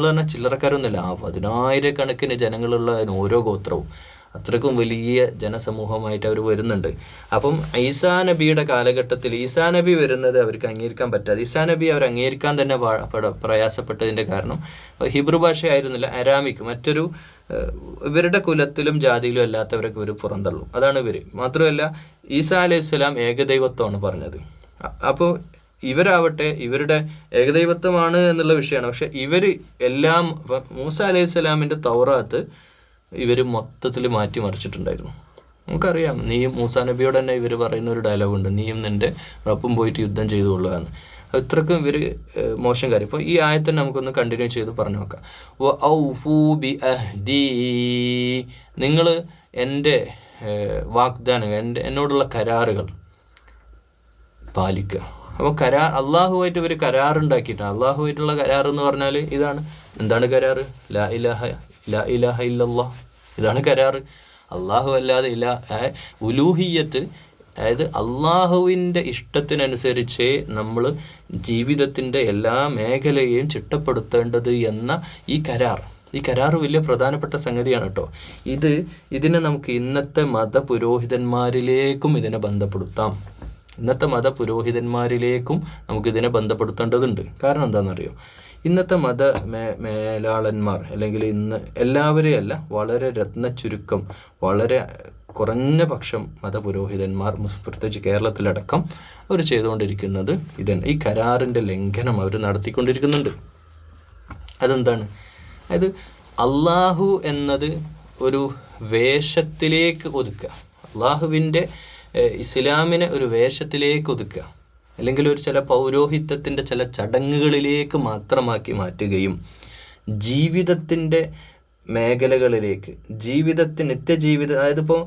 പറഞ്ഞാൽ ചില്ലറക്കാരൊന്നുമില്ല, 10,000 ജനങ്ങളുള്ള ഓരോ ഗോത്രവും അത്രയ്ക്കും വലിയ ജനസമൂഹമായിട്ട് അവർ വരുന്നുണ്ട്. അപ്പം ഈസാ നബിയുടെ കാലഘട്ടത്തിൽ ഈസാ നബി വരുന്നത് അവർക്ക് അംഗീകരിക്കാൻ പറ്റാതെ, ഈസാ നബി അവർ അംഗീകരിക്കാൻ തന്നെ പ്രയാസപ്പെട്ടതിൻ്റെ കാരണം ഹിബ്രു ഭാഷയായിരുന്നില്ല, അരാമിക്, മറ്റൊരു ഇവരുടെ കുലത്തിലും ജാതിയിലും അല്ലാത്തവരൊക്കെ ഇവർ പുറന്തള്ളും. അതാണ് ഇവർ. മാത്രമല്ല ഈസാ അലൈഹി സ്വലാം ഏകദൈവത്വമാണ് പറഞ്ഞത്. അപ്പോൾ ഇവരാവട്ടെ ഇവരുടെ ഏകദൈവത്വമാണ് എന്നുള്ള വിഷയമാണ്. പക്ഷെ ഇവർ എല്ലാം മൂസ അലൈഹി സ്വലാമിൻ്റെ തൗറാത്ത് ഇവർ മൊത്തത്തിൽ മാറ്റിമറിച്ചിട്ടുണ്ടായിരുന്നു. നമുക്കറിയാം, നീയും മൂസാ നബിയോട് തന്നെ ഇവർ പറയുന്ന ഒരു ഡയലോഗുണ്ട്, നീയും നിൻ്റെ റബ്ബും പോയിട്ട് യുദ്ധം ചെയ്തുകൊള്ളുകയെന്ന്. ഇത്രക്കും ഇവർ മോശം കാര്യം. ഇപ്പോൾ ഈ ആയത്തന്നെ നമുക്കൊന്ന് കണ്ടിന്യൂ ചെയ്ത് പറഞ്ഞു നോക്കാം. ഔഫൂ ബി അഹ്ദീ, നിങ്ങൾ എൻ്റെ വാഗ്ദാനങ്ങൾ, എന്നോടുള്ള കരാറുകൾ പാലിക്കുക. അപ്പോൾ അള്ളാഹുവായിട്ട് ഇവർ കരാറുണ്ടാക്കിയിട്ടാണ്. അള്ളാഹുവായിട്ടുള്ള കരാർ എന്ന് പറഞ്ഞാൽ ഇതാണ്. എന്താണ് കരാറ്? ലാ ഇലാഹ ഇല്ലല്ലാഹ്, ഇതാണ് കരാറ്. അള്ളാഹു അല്ലാതെ ഉലൂഹിയത്ത്, അതായത് അള്ളാഹുവിൻ്റെ ഇഷ്ടത്തിനനുസരിച്ച് നമ്മൾ ജീവിതത്തിൻ്റെ എല്ലാ മേഖലയെയും ചിട്ടപ്പെടുത്തേണ്ടത് എന്ന ഈ കരാർ വലിയ പ്രധാനപ്പെട്ട സംഗതിയാണ് കേട്ടോ. ഇതിനെ നമുക്ക് ഇന്നത്തെ മതപുരോഹിതന്മാരിലേക്കും ഇതിനെ ബന്ധപ്പെടുത്താം. നമുക്കിതിനെ ബന്ധപ്പെടുത്തേണ്ടതുണ്ട്. കാരണം എന്താണെന്നറിയോ? ഇന്നത്തെ മേലാളന്മാർ, അല്ലെങ്കിൽ ഇന്ന് എല്ലാവരെയും അല്ല, വളരെ ചുരുക്കം, വളരെ കുറഞ്ഞ പക്ഷം മതപുരോഹിതന്മാർ, പ്രത്യേകിച്ച് കേരളത്തിലടക്കം, അവർ ചെയ്തുകൊണ്ടിരിക്കുന്നത് ഇതന്നെ. ഈ കരാറിൻ്റെ ലംഘനം അവർ നടത്തിക്കൊണ്ടിരിക്കുന്നുണ്ട്. അതെന്താണ്? അതായത് അള്ളാഹു എന്നത് ഒരു വേഷത്തിലേക്ക് ഒതുക്കുക, അള്ളാഹുവിൻ്റെ ഇസ്ലാമിനെ ഒരു വേഷത്തിലേക്ക് ഒതുക്കുക, അല്ലെങ്കിൽ ഒരു ചില പൗരോഹിത്യത്തിൻ്റെ ചില ചടങ്ങുകളിലേക്ക് മാത്രമാക്കി മാറ്റുകയും ജീവിതത്തിൻ്റെ മേഖലകളിലേക്ക്, നിത്യജീവിതം, അതായത് ഇപ്പോൾ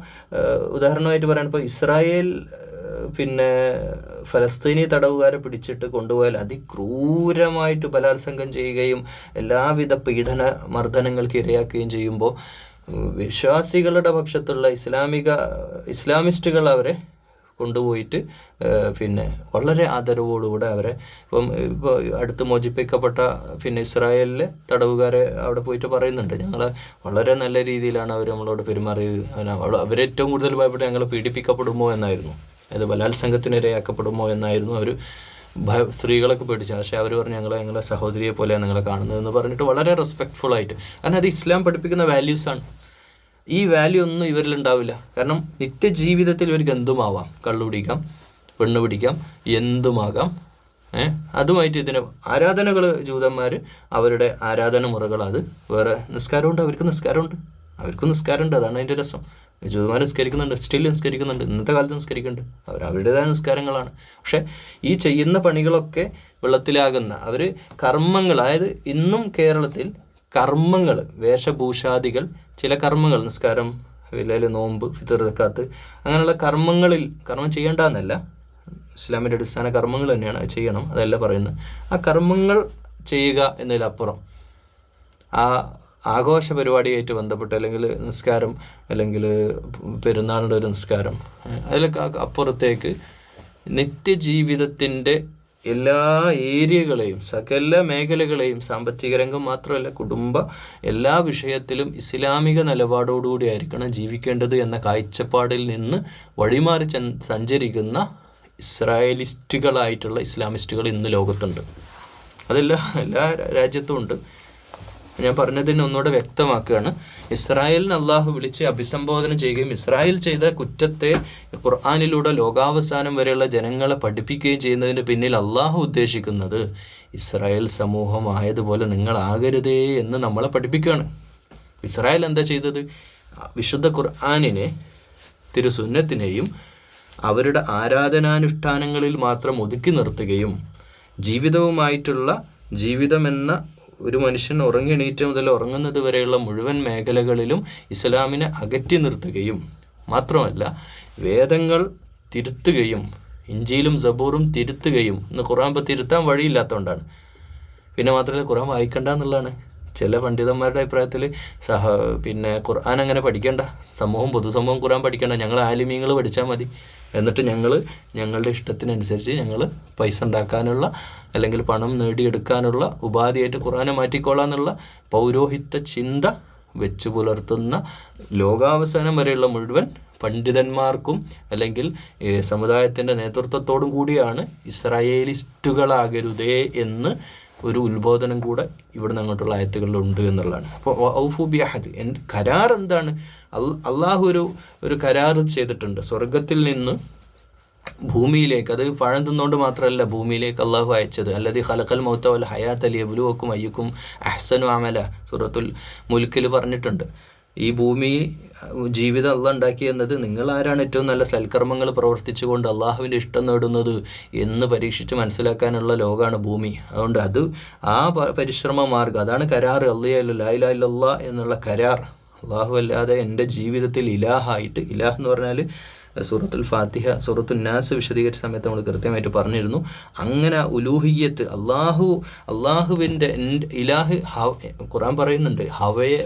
ഉദാഹരണമായിട്ട് പറയാൻ, ഇപ്പോൾ ഇസ്രായേൽ ഫലസ്തീനി തടവുകാരെ പിടിച്ചിട്ട് കൊണ്ടുപോയാൽ അതിക്രൂരമായിട്ട് ബലാത്സംഗം ചെയ്യുകയും എല്ലാവിധ പീഡന മർദ്ദനങ്ങൾക്ക് ഇരയാക്കുകയും ചെയ്യുമ്പോൾ വിശ്വാസികളുടെ പക്ഷത്തുള്ള ഇസ്ലാമിസ്റ്റുകൾ അവരെ കൊണ്ടുപോയിട്ട് വളരെ ആദരവോടുകൂടെ അവരെ ഇപ്പോൾ അടുത്ത് മോചിപ്പിക്കപ്പെട്ട ഇസ്രായേലിലെ തടവുകാരെ അവിടെ പോയിട്ട് പറയുന്നുണ്ട്, ഞങ്ങൾ വളരെ നല്ല രീതിയിലാണ് അവർ നമ്മളോട് പെരുമാറിയത്, അവരേറ്റവും കൂടുതൽ ഭയപ്പെട്ട് ഞങ്ങൾ പീഡിപ്പിക്കപ്പെടുമോ എന്നായിരുന്നു, അത് ബലാത്സംഗത്തിനിരയാക്കപ്പെടുമോ എന്നായിരുന്നു അവർ സ്ത്രീകളൊക്കെ പേടിച്ചു. പക്ഷേ അവർ പറഞ്ഞു ഞങ്ങളെ സഹോദരിയെ പോലെയാണ് നിങ്ങളെ കാണുന്നതെന്ന് പറഞ്ഞിട്ട് വളരെ റെസ്പെക്റ്റ്ഫുള്ളായിട്ട്. കാരണം അത് ഇസ്ലാം പഠിപ്പിക്കുന്ന വാല്യൂസാണ്. ഈ വാല്യൂ ഒന്നും ഇവരിലുണ്ടാവില്ല. കാരണം നിത്യജീവിതത്തിൽ ഇവർക്ക് എന്തുമാവാം, കള്ളു പിടിക്കാം, പെണ്ണ് പിടിക്കാം, എന്തുമാകാം. അതുമായിട്ട് ഇതിന് ആരാധനകൾ, ജൂതന്മാർ അവരുടെ ആരാധന മുറകൾ, അത് വേറെ. നിസ്കാരമുണ്ട്, അവർക്ക് നിസ്കാരമുണ്ട്, അതാണ് അതിൻ്റെ രസം. ജൂതന്മാർ നിസ്കരിക്കുന്നുണ്ട്, സ്റ്റിൽ നിസ്കരിക്കുന്നുണ്ട്, ഇന്നത്തെ കാലത്ത് നിസ്കരിക്കുന്നുണ്ട്, അവരുടേതായ നിസ്കാരങ്ങളാണ്. പക്ഷേ ഈ ചെയ്യുന്ന പണികളൊക്കെ വെള്ളത്തിലാകുന്ന അവർ കർമ്മങ്ങൾ, അതായത് ഇന്നും കേരളത്തിൽ കർമ്മങ്ങൾ, വേഷഭൂഷാദികൾ, ചില കർമ്മങ്ങൾ, നിസ്കാരം, അല്ലെങ്കിൽ നോമ്പ്, ഫിത്ർ, സക്കാത്ത്, അങ്ങനെയുള്ള കർമ്മം ചെയ്യേണ്ടെന്നല്ല, ഇസ്ലാമിൻ്റെ അടിസ്ഥാന കർമ്മങ്ങൾ തന്നെയാണ്, ചെയ്യണം, അതല്ല പറയുന്നത്. ആ കർമ്മങ്ങൾ ചെയ്യുക എന്നതിലപ്പുറം ആ ആഘോഷ പരിപാടിയായിട്ട് ബന്ധപ്പെട്ട്, അല്ലെങ്കിൽ നിസ്കാരം, അല്ലെങ്കിൽ പെരുന്നാളിൻ്റെ ഒരു നിസ്കാരം, അതിലൊക്കെ അപ്പുറത്തേക്ക് നിത്യജീവിതത്തിൻ്റെ എല്ലാ ഏരിയകളെയും, സകല മേഖലകളെയും, സാമ്പത്തിക രംഗം മാത്രമല്ല, കുടുംബ എല്ലാ വിഷയത്തിലും ഇസ്ലാമിക നിലപാടോടുകൂടി ആയിരിക്കണം ജീവിക്കേണ്ടത് എന്ന കാഴ്ചപ്പാടിൽ നിന്ന് വഴിമാറി സഞ്ചരിക്കുന്ന ഇസ്രായേലിസ്റ്റുകളായിട്ടുള്ള ഇസ്ലാമിസ്റ്റുകൾ ഇന്ന് ലോകത്തുണ്ട്. അതെല്ലാം എല്ലാ രാജ്യത്തും ഉണ്ട്. ഞാൻ പറഞ്ഞതിന് ഒന്നുകൂടെ വ്യക്തമാക്കുകയാണ്. ഇസ്രായേലിന് അള്ളാഹു വിളിച്ച് അഭിസംബോധന ചെയ്യുകയും ഇസ്രായേൽ ചെയ്ത കുറ്റത്തെ ഖുർആനിലൂടെ ലോകാവസാനം വരെയുള്ള ജനങ്ങളെ പഠിപ്പിക്കുകയും ചെയ്യുന്നതിന് പിന്നിൽ അള്ളാഹു ഉദ്ദേശിക്കുന്നത് ഇസ്രായേൽ സമൂഹമായതുപോലെ നിങ്ങളാകരുതേ എന്ന് നമ്മളെ പഠിപ്പിക്കുകയാണ്. ഇസ്രായേൽ എന്താ ചെയ്തത്? വിശുദ്ധ ഖുർആനിനെ, തിരുസുന്നത്തിനെയും അവരുടെ ആരാധനാനുഷ്ഠാനങ്ങളിൽ മാത്രം ഒതുക്കി നിർത്തുകയും ജീവിതമെന്ന ഒരു മനുഷ്യൻ ഉറങ്ങിണീറ്റ് മുതൽ ഉറങ്ങുന്നത് വരെയുള്ള മുഴുവൻ മേഖലകളിലും ഇസ്ലാമിനെ അകറ്റി നിർത്തുകയും മാത്രമല്ല, വേദങ്ങൾ തിരുത്തുകയും ഇഞ്ചീലും സബൂറും തിരുത്തുകയും, ഇന്ന് ഖുർആൻ ഇപ്പോൾ തിരുത്താൻ വഴിയില്ലാത്തതുകൊണ്ടാണ്. പിന്നെ മാത്രമല്ല, ഖുർആൻ വായിക്കണ്ട എന്നുള്ളതാണ്. ചില പണ്ഡിതന്മാരുടെ അഭിപ്രായത്തിൽ ഖുർആൻ അങ്ങനെ പഠിക്കേണ്ട, പൊതുസമൂഹം ഖുർആൻ പഠിക്കേണ്ട, ഞങ്ങൾ ആലിമീങ്ങൾ പഠിച്ചാൽ മതി, എന്നിട്ട് ഞങ്ങളുടെ ഇഷ്ടത്തിനനുസരിച്ച് ഞങ്ങൾ പൈസ ഉണ്ടാക്കാനുള്ള, അല്ലെങ്കിൽ പണം നേടിയെടുക്കാനുള്ള ഉപാധിയായിട്ട് ഖുർആനെ മാറ്റിക്കൊള്ളാന്നുള്ള പൗരോഹിത്യ ചിന്ത വെച്ച് പുലർത്തുന്ന ലോകാവസാനം വരെയുള്ള മുഴുവൻ പണ്ഡിതന്മാർക്കും, അല്ലെങ്കിൽ സമുദായത്തിൻ്റെ നേതൃത്വത്തോടും കൂടിയാണ് ഇസ്രായേലിസ്റ്റുകളാകരുതേ എന്ന് ഒരു ഉത്ബോധനം കൂടെ ഇവിടുന്ന് അങ്ങോട്ടുള്ള ആയത്തുകളിലുണ്ട് എന്നുള്ളതാണ്. അപ്പോൾ ഔഫു ബി അഹദ്, കരാർ എന്താണ്? അള്ളാഹു ഒരു കരാർ ചെയ്തിട്ടുണ്ട്. സ്വർഗത്തിൽ നിന്ന് ഭൂമിയിലേക്ക്, അത് പഴം തിന്നുകൊണ്ട് മാത്രമല്ല ഭൂമിയിലേക്ക് അള്ളാഹു അയച്ചത്. അല്ലദീ ഖലഖൽ മൗത വൽ ഹയാത ലിയബ്ലുവക്കും അയ്യുക്കും അഹ്സനു അമല, സൂറത്തുൽ മുൽക്കിൽ പറഞ്ഞിട്ടുണ്ട്. ഈ ഭൂമി ജീവിതം അള്ളാഹ് ഉണ്ടാക്കി എന്നത് നിങ്ങൾ ആരാണ് ഏറ്റവും നല്ല സൽക്കർമ്മങ്ങൾ പ്രവർത്തിച്ചുകൊണ്ട് അള്ളാഹുവിൻ്റെ ഇഷ്ടം നേടുന്നത് എന്ന് പരീക്ഷിച്ച് മനസ്സിലാക്കാനുള്ള ലോകമാണ് ഭൂമി. അതുകൊണ്ട് ആ പരിശ്രമ മാർഗ്ഗം, അതാണ് കരാർ. അല്ലാഹു ലാ ഇലാഹ ഇല്ലല്ലാഹ് എന്നുള്ള കരാർ. അള്ളാഹു അല്ലാതെ എൻ്റെ ജീവിതത്തിൽ ഇലാഹായിട്ട്, ഇലാഹ് എന്ന് പറഞ്ഞാൽ സൂറത്തുൽ ഫാത്തിഹ, സൂറത്തുൽ നാസ് വിശദീകരിച്ച സമയത്ത് നമ്മൾ കൃത്യമായിട്ട് പറഞ്ഞിരുന്നു. അങ്ങനെ ഉലൂഹിയ്യത്ത്, അള്ളാഹുവിൻ്റെ ഇലാഹ് ഖുർആൻ പറയുന്നുണ്ട്, ഹവയെ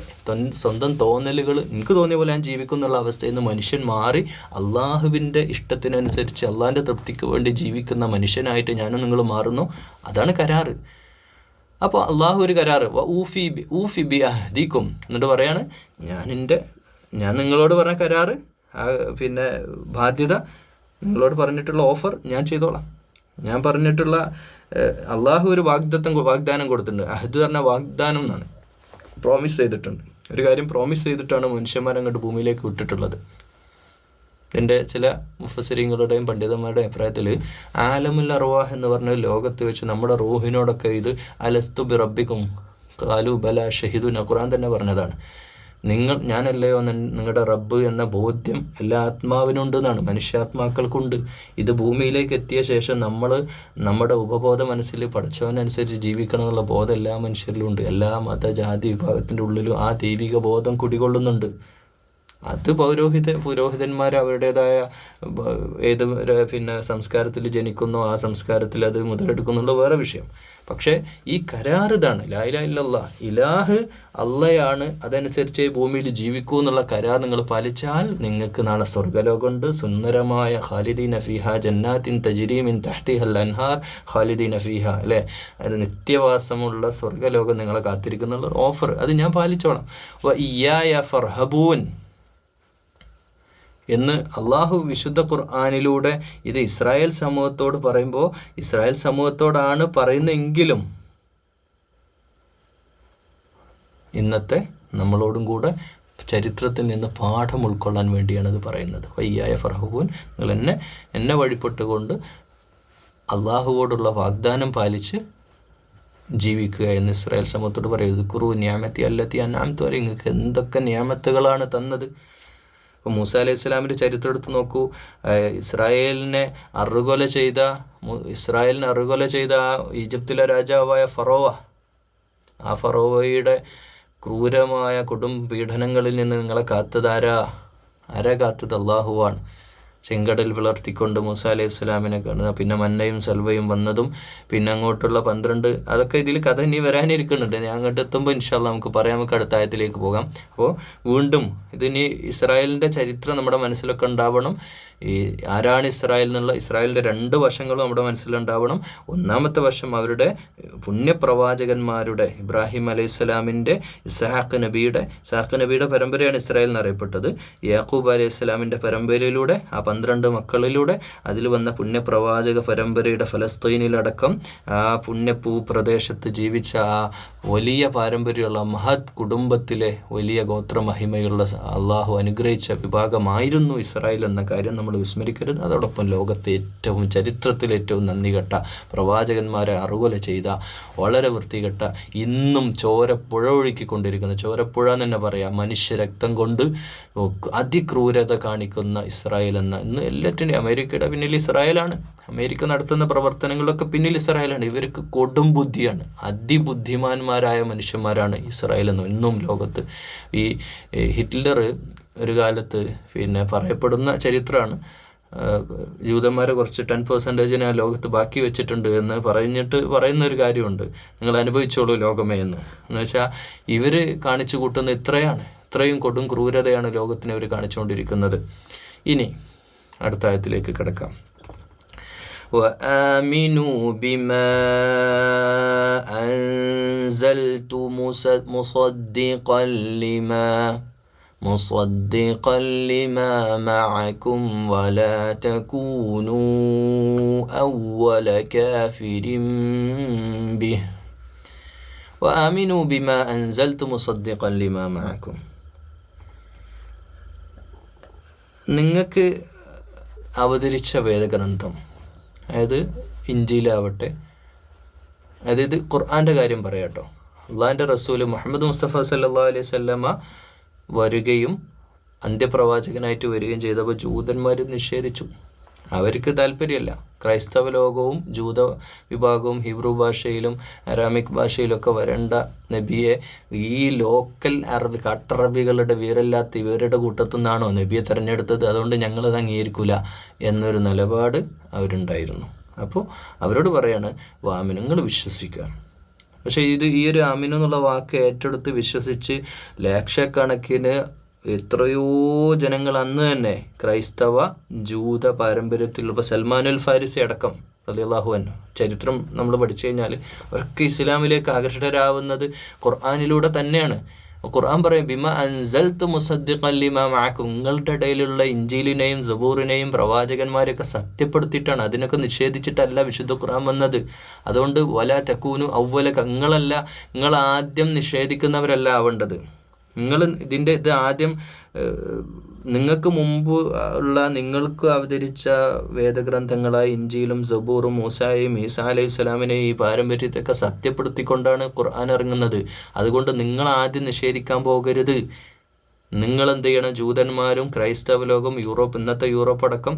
സ്വന്തം തോന്നലുകൾ എനിക്ക് തോന്നിയ പോലെ ഞാൻ ജീവിക്കുന്നുള്ള അവസ്ഥയിൽ നിന്ന് മനുഷ്യൻ മാറി അള്ളാഹുവിൻ്റെ ഇഷ്ടത്തിനനുസരിച്ച് അള്ളാഹിൻ്റെ തൃപ്തിക്ക് വേണ്ടി ജീവിക്കുന്ന മനുഷ്യനായിട്ട് ഞാനും നിങ്ങൾ മാറുന്നു. അതാണ് കരാറ്. അപ്പോൾ അള്ളാഹു ഒരു കരാറ് ഊഫി ബി അഹ്ദിക്കും എന്നിട്ട് പറയാണ്, ഞാൻ നിങ്ങളോട് പറഞ്ഞ കരാറ്, പിന്നെ ബാധ്യത, നിങ്ങളോട് പറഞ്ഞിട്ടുള്ള ഓഫർ ഞാൻ ചെയ്തോളാം. ഞാൻ പറഞ്ഞിട്ടുള്ള അള്ളാഹു ഒരു വാഗ്ദാനം കൊടുത്തിട്ടുണ്ട്. അഹദ് പറഞ്ഞ വാഗ്ദാനം എന്നാണ്, പ്രോമിസ് ചെയ്തിട്ടുണ്ട്. ഒരു കാര്യം പ്രോമിസ് ചെയ്തിട്ടാണ് മനുഷ്യന്മാരങ്ങോട്ട് ഭൂമിയിലേക്ക് വിട്ടിട്ടുള്ളത്. ഇതിൻ്റെ ചില മുഫസ്സിരീങ്ങളുടെയും പണ്ഡിതന്മാരുടെയും അഭിപ്രായത്തിൽ ആലമുൽ അർവാഹ് എന്ന് പറഞ്ഞ ലോകത്ത് വെച്ച് നമ്മുടെ റൂഹിനോടൊക്കെ ഇത് അലസ്തു ബി റബ്ബിക്കും ഖാലു ബല ഷഹിദുന, ഖുർആൻ തന്നെ പറഞ്ഞതാണ്. ഞാനല്ലയോ നിങ്ങളുടെ റബ്ബ് എന്ന ബോധ്യം എല്ലാ ആത്മാവിനുണ്ട് എന്നാണ്, മനുഷ്യാത്മാക്കൾക്കുണ്ട്. ഇത് ഭൂമിയിലേക്ക് എത്തിയ ശേഷം നമ്മുടെ ഉപബോധ മനസ്സിൽ പഠിച്ചവനനുസരിച്ച് ജീവിക്കണം എന്നുള്ള ബോധം എല്ലാ മനുഷ്യരിലും ഉണ്ട്. എല്ലാ മത ജാതി വിഭാഗത്തിൻ്റെ ഉള്ളിലും ആ ദൈവിക ബോധം കുടികൊള്ളുന്നുണ്ട്. അത് പുരോഹിതന്മാർ അവരുടേതായ ഏത് പിന്നെ സംസ്കാരത്തിൽ ജനിക്കുന്നോ ആ സംസ്കാരത്തിൽ അത് മുതലെടുക്കുന്നുള്ള വേറെ വിഷയം. പക്ഷേ ഈ കരാർ ഇതാണ്, ലാ ഇലാഹ ഇല്ലല്ലാഹ്, ഇലാഹ് അള്ളയാണ്, അതനുസരിച്ച് ഭൂമിയിൽ ജീവിക്കൂ എന്നുള്ള കരാർ നിങ്ങൾ പാലിച്ചാൽ നിങ്ങൾക്ക് നാളെ സ്വർഗ്ഗലോകമുണ്ട്. സുന്ദരമായ ഖാലിദീന ഫീഹ ജന്നാത്തിൻ തജ്രി മിൻ തഹ്തിഹൽ അൻഹാർ ഖാലിദീന ഫീഹ, അല്ലേ, അത് നിത്യവാസമുള്ള സ്വർഗ്ഗലോകം നിങ്ങളെ കാത്തിരിക്കുന്നുള്ള ഓഫർ, അത് ഞാൻ പാലിച്ചോളാം. വ ഇയ്യായ ഫർഹബൂൻ എന്ന് അള്ളാഹു വിശുദ്ധ ഖുർആനിലൂടെ ഇത് ഇസ്രായേൽ സമൂഹത്തോട് പറയുമ്പോൾ ഇസ്രായേൽ സമൂഹത്തോടാണ് പറയുന്നതെങ്കിലും ഇന്നത്തെ നമ്മളോടും കൂടെ ചരിത്രത്തിൽ നിന്ന് പാഠം ഉൾക്കൊള്ളാൻ വേണ്ടിയാണ് ഇത് പറയുന്നത്. വയ്യായ ഫർഹബൂൻ, നിങ്ങൾ എന്നെ വഴിപ്പെട്ടുകൊണ്ട് അള്ളാഹുവോടുള്ള വാഗ്ദാനം പാലിച്ച് ജീവിക്കുക എന്ന് ഇസ്രായേൽ സമൂഹത്തോട് പറയുന്നത്. ഖുറു നിയാമത്തി അല്ലത്തി അനാമത്ത് വരെ നിങ്ങൾക്ക് എന്തൊക്കെ നിയാമത്തുകളാണ് തന്നത്. ഇപ്പോൾ മൂസ അലൈഹി ഇസ്ലാമിൻ്റെ ചരിത്രം എടുത്ത് നോക്കൂ. ഇസ്രായേലിനെ അറുകൊല ചെയ്ത ഈജിപ്തിലെ രാജാവായ ഫറോവ, ആ ഫറോവയുടെ ക്രൂരമായ കൊടും പീഡനങ്ങളിൽ നിന്ന് നിങ്ങളെ കാത്തതാരാ കാത്തത്? അള്ളാഹുവാണ്. ചെങ്കടൽ പിളർത്തിക്കൊണ്ട് മൂസ അലൈഹി ഇസ്ലാമിനെ കാണുക, പിന്നെ മന്നയും സൽവയും വന്നതും, പിന്നെ അങ്ങോട്ടുള്ള 12, അതൊക്കെ ഇതിൽ കഥ ഇനി വരാനിരിക്കുന്നുണ്ട്. ഞാൻ അങ്ങോട്ട് എത്തുമ്പോൾ ഇൻഷാ അല്ലാഹ് നമുക്ക് പറയാം, നമുക്ക് അടുത്ത ആയത്തിലേക്ക് പോകാം. അപ്പോൾ വീണ്ടും ഇതിനി ഇസ്രായേലിൻ്റെ ചരിത്രം നമ്മുടെ മനസ്സിലൊക്കെ ഉണ്ടാവണം. ഈ ആരാണ് ഇസ്രായേൽ എന്നുള്ള ഇസ്രായേലിൻ്റെ 2 വശങ്ങളും നമ്മുടെ മനസ്സിലുണ്ടാവണം. ഒന്നാമത്തെ വശം അവരുടെ പുണ്യപ്രവാചകന്മാരുടെ ഇബ്രാഹിം അലൈഹി സ്വലാമിൻ്റെ ഇസ്ഹാഖ് നബിയുടെ പരമ്പരയാണ് ഇസ്രായേൽ എന്നറിയപ്പെട്ടത്. യാക്കൂബ് അലൈഹി സ്വലാമിൻ്റെ പരമ്പരയിലൂടെ ആ 12 മക്കളിലൂടെ അതിൽ വന്ന പുണ്യപ്രവാചക പരമ്പരയുടെ ഫലസ്തീനിലടക്കം ആ പുണ്യഭൂ പ്രദേശത്ത് ജീവിച്ച ആ വലിയ പാരമ്പര്യമുള്ള മഹത് കുടുംബത്തിലെ വലിയ ഗോത്രമഹിമയുള്ള അള്ളാഹു അനുഗ്രഹിച്ച വിഭാഗമായിരുന്നു ഇസ്രായേൽ എന്ന കാര്യം നമ്മൾ വിസ്മരിക്കരുത്. അതോടൊപ്പം ലോകത്തെ ചരിത്രത്തിൽ ഏറ്റവും നന്ദികെട്ട പ്രവാചകന്മാരെ അറുകൊല ചെയ്ത വളരെ വൃത്തികെട്ട ഇന്നും ചോരപ്പുഴ ഒഴുക്കിക്കൊണ്ടിരിക്കുന്ന, ചോരപ്പുഴ എന്ന് തന്നെ പറയാം, മനുഷ്യരക്തം കൊണ്ട് അതിക്രൂരത കാണിക്കുന്ന ഇസ്രായേൽ എന്ന, ഇന്ന് എല്ലാറ്റിനും അമേരിക്കയുടെ പിന്നിൽ ഇസ്രായേലാണ്, അമേരിക്ക നടത്തുന്ന പ്രവർത്തനങ്ങളൊക്കെ പിന്നിൽ ഇസ്രായേലാണ്. ഇവർക്ക് കൊടും ബുദ്ധിയാണ്, അതിബുദ്ധിമാന്മാരായ മനുഷ്യന്മാരാണ് ഇസ്രായേൽ എന്ന് ഇന്നും ലോകത്ത്. ഈ ഹിറ്റ്ലർ ഒരു കാലത്ത് പിന്നെ പറയപ്പെടുന്ന ചരിത്രമാണ്, ജൂതന്മാരെ കുറച്ച് 10% ആ ലോകത്ത് ബാക്കി വെച്ചിട്ടുണ്ട് എന്ന് പറയുന്നൊരു കാര്യമുണ്ട്. നിങ്ങൾ അനുഭവിച്ചോളൂ ലോകമേ എന്ന് വെച്ചാൽ ഇവർ കാണിച്ചു കൂട്ടുന്ന ഇത്രയും കൊടും ക്രൂരതയാണ് ലോകത്തിനെ അവർ കാണിച്ചുകൊണ്ടിരിക്കുന്നത്. ഇനി അടുത്ത ആയത്തിലേക്ക് കിടക്കാം. وآمنوا بما أنزلت مصدقا لما معكم ولا تكونوا أول كافر به وآمنوا بما أنزلت مصدقا لما معكم. നിങ്ങൾക്ക് അവതരിച്ച വേദഗ്രന്ഥം, അതായത് ഇഞ്ചീലാവട്ടെ, അതായത് ഖുർആൻ്റെ കാര്യം പറയാട്ടോ, അള്ളാഹിൻ്റെ റസൂൽ മുഹമ്മദ് മുസ്തഫ സല്ലല്ലാഹു അലൈഹി വസല്ലമ വരികയും അന്ത്യപ്രവാചകനായിട്ട് വരികയും ചെയ്തപ്പോൾ ജൂതന്മാർ നിഷേധിച്ചു. അവർക്ക് താല്പര്യമല്ല. ക്രൈസ്തവ ലോകവും ജൂത വിഭാഗവും ഹീബ്രു ഭാഷയിലും അരാമിക് ഭാഷയിലൊക്കെ വരേണ്ട നബിയെ ഈ ലോക്കൽ കട്ടറബികളുടെ വീരല്ലാത്ത ഇവരുടെ കൂട്ടത്തു നിന്നാണോ നബിയെ തിരഞ്ഞെടുത്തത്, അതുകൊണ്ട് ഞങ്ങളത് അംഗീകരിക്കില്ല എന്നൊരു നിലപാട് അവരുണ്ടായിരുന്നു. അപ്പോൾ അവരോട് പറയാണ് വാമിനങ്ങൾ വിശ്വസിക്കുക. പക്ഷേ ഈ ഒരു ആമിന എന്നുള്ള വാക്ക് ഏറ്റെടുത്ത് വിശ്വസിച്ച് ലക്ഷക്കണക്കിന് എത്രയോ ജനങ്ങൾ അന്ന് തന്നെ ക്രൈസ്തവ ജൂത പാരമ്പര്യത്തിലുള്ള, ഇപ്പോൾ സൽമാനുൽ ഫാരിസി അടക്കം റളിയല്ലാഹു അൻഹു, ചരിത്രം നമ്മൾ പഠിച്ചു കഴിഞ്ഞാൽ അവർക്ക് ഇസ്ലാമിലേക്ക് ആകർഷിതരാവുന്നത് ഖുർആനിലൂടെ തന്നെയാണ്. ഖുർആൻ പറയും ബിമ അൻസൽതു മുസദ്ദിഖൻ ലിമാ മഅക്കും, നിങ്ങളുടെ ഇടയിലുള്ള ഇഞ്ചീലിനെയും സബൂറിനെയും പ്രവാചകന്മാരെയൊക്കെ സത്യപ്പെടുത്തിയിട്ടാണ്, അതിനൊക്കെ നിഷേധിച്ചിട്ടല്ല വിശുദ്ധ ഖുർആൻ വന്നത്. അതുകൊണ്ട് വല തകൂനു അവ്വല, നിങ്ങൾ ആദ്യം നിഷേധിക്കുന്നവരല്ല ആവേണ്ടത്. ഇത് ആദ്യം നിങ്ങൾക്ക് മുമ്പ് ഉള്ള നിങ്ങൾക്ക് അവതരിച്ച വേദഗ്രന്ഥങ്ങളായ ഇഞ്ചീലും സബൂറും മൂസായും ഈസാ അലൈഹി സ്വലാമിനെയും ഈ പാരമ്പര്യത്തെയൊക്കെ സത്യപ്പെടുത്തിക്കൊണ്ടാണ് ഖുർആൻ ഇറങ്ങുന്നത്. അതുകൊണ്ട് നിങ്ങൾ ആദ്യം നിഷേധിക്കാൻ പോകരുത്. നിങ്ങളെന്ത് ചെയ്യണം? ജൂതന്മാരും ക്രൈസ്തവ ലോകം, ഇന്നത്തെ യൂറോപ്പ് അടക്കം,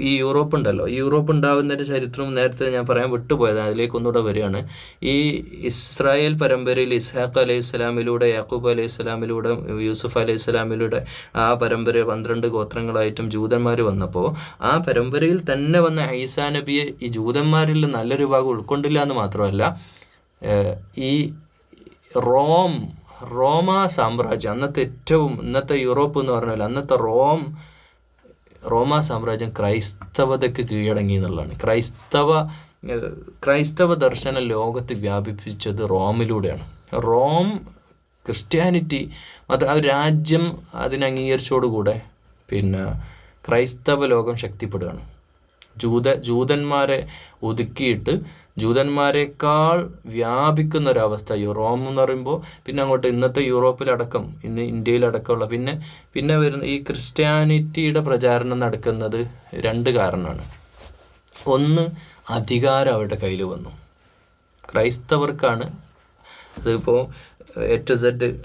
ഈ യൂറോപ്പ് ഉണ്ടല്ലോ, ഈ യൂറോപ്പ് ഉണ്ടാകുന്നതിൻ്റെ ചരിത്രം നേരത്തെ ഞാൻ പറയാൻ വിട്ടുപോയത്, അതിലേക്ക് ഒന്നുകൂടെ വരികയാണ്. ഈ ഇസ്രായേൽ പരമ്പരയിൽ ഇസ്ഹാഖ് അലൈഹി സ്വലാമിലൂടെ, യാക്കൂബ് അലൈഹി സ്വലാമിലൂടെ, യൂസുഫ് അലൈഹി സ്വലാമിലൂടെ ആ പരമ്പര 12 ഗോത്രങ്ങളായിട്ടും ജൂതന്മാർ വന്നപ്പോൾ ആ പരമ്പരയിൽ തന്നെ വന്ന ഈസാ നബിയെ ഈ ജൂതന്മാരിൽ നല്ലൊരു ഭാഗം ഉൾക്കൊണ്ടില്ല എന്ന് മാത്രമല്ല, ഈ റോമ സാമ്രാജ്യം, ഇന്നത്തെ യൂറോപ്പ് എന്ന് പറഞ്ഞാൽ അന്നത്തെ റോമ സാമ്രാജ്യം ക്രൈസ്തവതയ്ക്ക് കീഴടങ്ങി എന്നുള്ളതാണ്. ക്രൈസ്തവ ദർശനം ലോകത്ത് വ്യാപിപ്പിച്ചത് റോമിലൂടെയാണ്. ക്രിസ്ത്യാനിറ്റി അത് ആ രാജ്യം അതിനംഗീകരിച്ചോടുകൂടെ പിന്നെ ക്രൈസ്തവ ലോകം ശക്തിപ്പെടുകയാണ്. ജൂതന്മാരെ ഒതുക്കിയിട്ട് ജൂതന്മാരെക്കാൾ വ്യാപിക്കുന്ന ഒരവസ്ഥ റോം എന്ന് പറയുമ്പോൾ പിന്നെ അങ്ങോട്ട് ഇന്നത്തെ യൂറോപ്പിലടക്കം, ഇന്ന് ഇന്ത്യയിലടക്കമുള്ള പിന്നെ വരുന്ന ഈ ക്രിസ്ത്യാനിറ്റിയുടെ പ്രചാരണം നടക്കുന്നത് 2 കാരണമാണ്. ഒന്ന്, അധികാരം അവരുടെ കയ്യിൽ വന്നു. ക്രൈസ്തവർക്കാണ് അതിപ്പോൾ A to Z.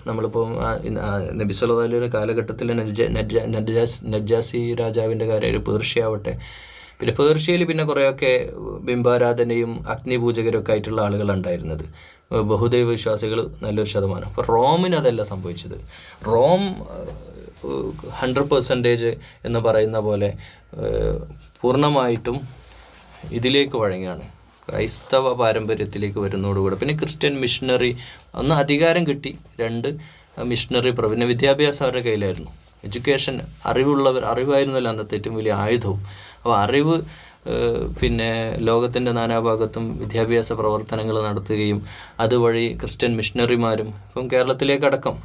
നമ്മളിപ്പോൾ നബി സല്ലല്ലാഹു അലൈഹി കാലഘട്ടത്തിൽ നജ്ജാസി രാജാവിൻ്റെ കാര്യം, പേർഷ്യ ആവട്ടെ, പിന്നെ പേർഷ്യയിൽ പിന്നെ കുറേയൊക്കെ ബിംബാരാധനയും അഗ്നിപൂജകരൊക്കെ ആയിട്ടുള്ള ആളുകളുണ്ടായിരുന്നത്, ബഹുദൈവ വിശ്വാസികൾ നല്ലൊരു ശതമാനം. അപ്പോൾ റോമിന് അതല്ല സംഭവിച്ചത്. റോം 100% എന്ന് പറയുന്ന പോലെ പൂർണ്ണമായിട്ടും ഇതിലേക്ക് വഴങ്ങിയാണ്, ക്രൈസ്തവ പാരമ്പര്യത്തിലേക്ക് വരുന്നതോടുകൂടെ. പിന്നെ ക്രിസ്ത്യൻ മിഷണറി, ഒന്ന് അധികാരം കിട്ടി, 2 മിഷണറി പിന്നെ വിദ്യാഭ്യാസം അവരുടെ കയ്യിലായിരുന്നു. എഡ്യൂക്കേഷൻ, അറിവായിരുന്നല്ലോ അന്നത്തെ ഏറ്റവും വലിയ ആയുധവും. അപ്പോൾ അറിവ് പിന്നെ ലോകത്തിൻ്റെ നാനാഭാഗത്തും വിദ്യാഭ്യാസ പ്രവർത്തനങ്ങൾ നടത്തുകയും അതുവഴി ക്രിസ്ത്യൻ മിഷണറിമാരും ഇപ്പം കേരളത്തിലേക്കടക്കം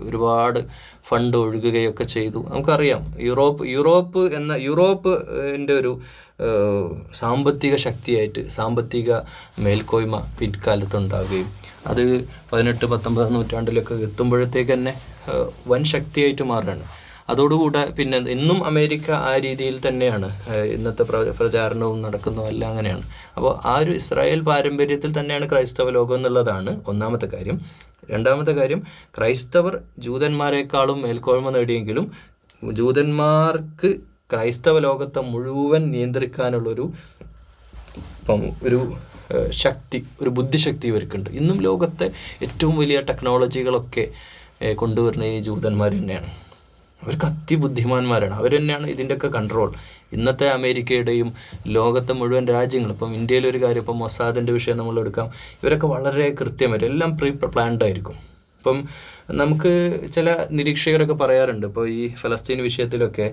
ഒരുപാട് ഫണ്ട് ഒഴുകുകയൊക്കെ ചെയ്തു. നമുക്കറിയാം യൂറോപ്പിൻ്റെ ഒരു സാമ്പത്തിക ശക്തിയായിട്ട് സാമ്പത്തിക മേൽക്കോയ്മ പിൽക്കാലത്തുണ്ടാവുകയും അത് 18-19 നൂറ്റാണ്ടിലൊക്കെ എത്തുമ്പോഴത്തേക്ക് തന്നെ വൻ ശക്തിയായിട്ട് മാറുകയാണ്. അതോടുകൂടെ പിന്നെ ഇന്നും അമേരിക്ക ആ രീതിയിൽ തന്നെയാണ്, ഇന്നത്തെ പ്രചാരണവും നടക്കുന്നതും എല്ലാം അങ്ങനെയാണ്. അപ്പോൾ ആ ഒരു ഇസ്രായേൽ പാരമ്പര്യത്തിൽ തന്നെയാണ് ക്രൈസ്തവ ലോകം എന്നുള്ളതാണ് ഒന്നാമത്തെ കാര്യം. രണ്ടാമത്തെ കാര്യം, ക്രൈസ്തവർ ജൂതന്മാരെക്കാളും മേൽക്കോയ്മ നേടിയെങ്കിലും ജൂതന്മാർക്ക് ക്രൈസ്തവ ലോകത്തെ മുഴുവൻ നിയന്ത്രിക്കാനുള്ളൊരു ശക്തി, ഒരു ബുദ്ധിശക്തി ഇവർക്കുണ്ട്. ഇന്നും ലോകത്തെ ഏറ്റവും വലിയ ടെക്നോളജികളൊക്കെ കൊണ്ടുവരുന്ന ഈ ജൂതന്മാർ തന്നെയാണ്. അവർക്ക് അതിബുദ്ധിമാന്മാരാണ്. അവർ തന്നെയാണ് ഇതിൻ്റെയൊക്കെ കൺട്രോൾ. ഇന്നത്തെ അമേരിക്കയുടെയും ലോകത്തെ മുഴുവൻ രാജ്യങ്ങൾ, ഇപ്പം ഇന്ത്യയിലൊരു കാര്യം, ഇപ്പം മൊസാദിൻ്റെ വിഷയം നമ്മൾ എടുക്കാം, ഇവരൊക്കെ വളരെ കൃത്യമായിട്ട് എല്ലാം പ്ലാൻഡ് ആയിരിക്കും. ഇപ്പം നമുക്ക് ചില നിരീക്ഷകരൊക്കെ പറയാറുണ്ട്, ഇപ്പോൾ ഈ ഫലസ്തീൻ വിഷയത്തിലൊക്കെ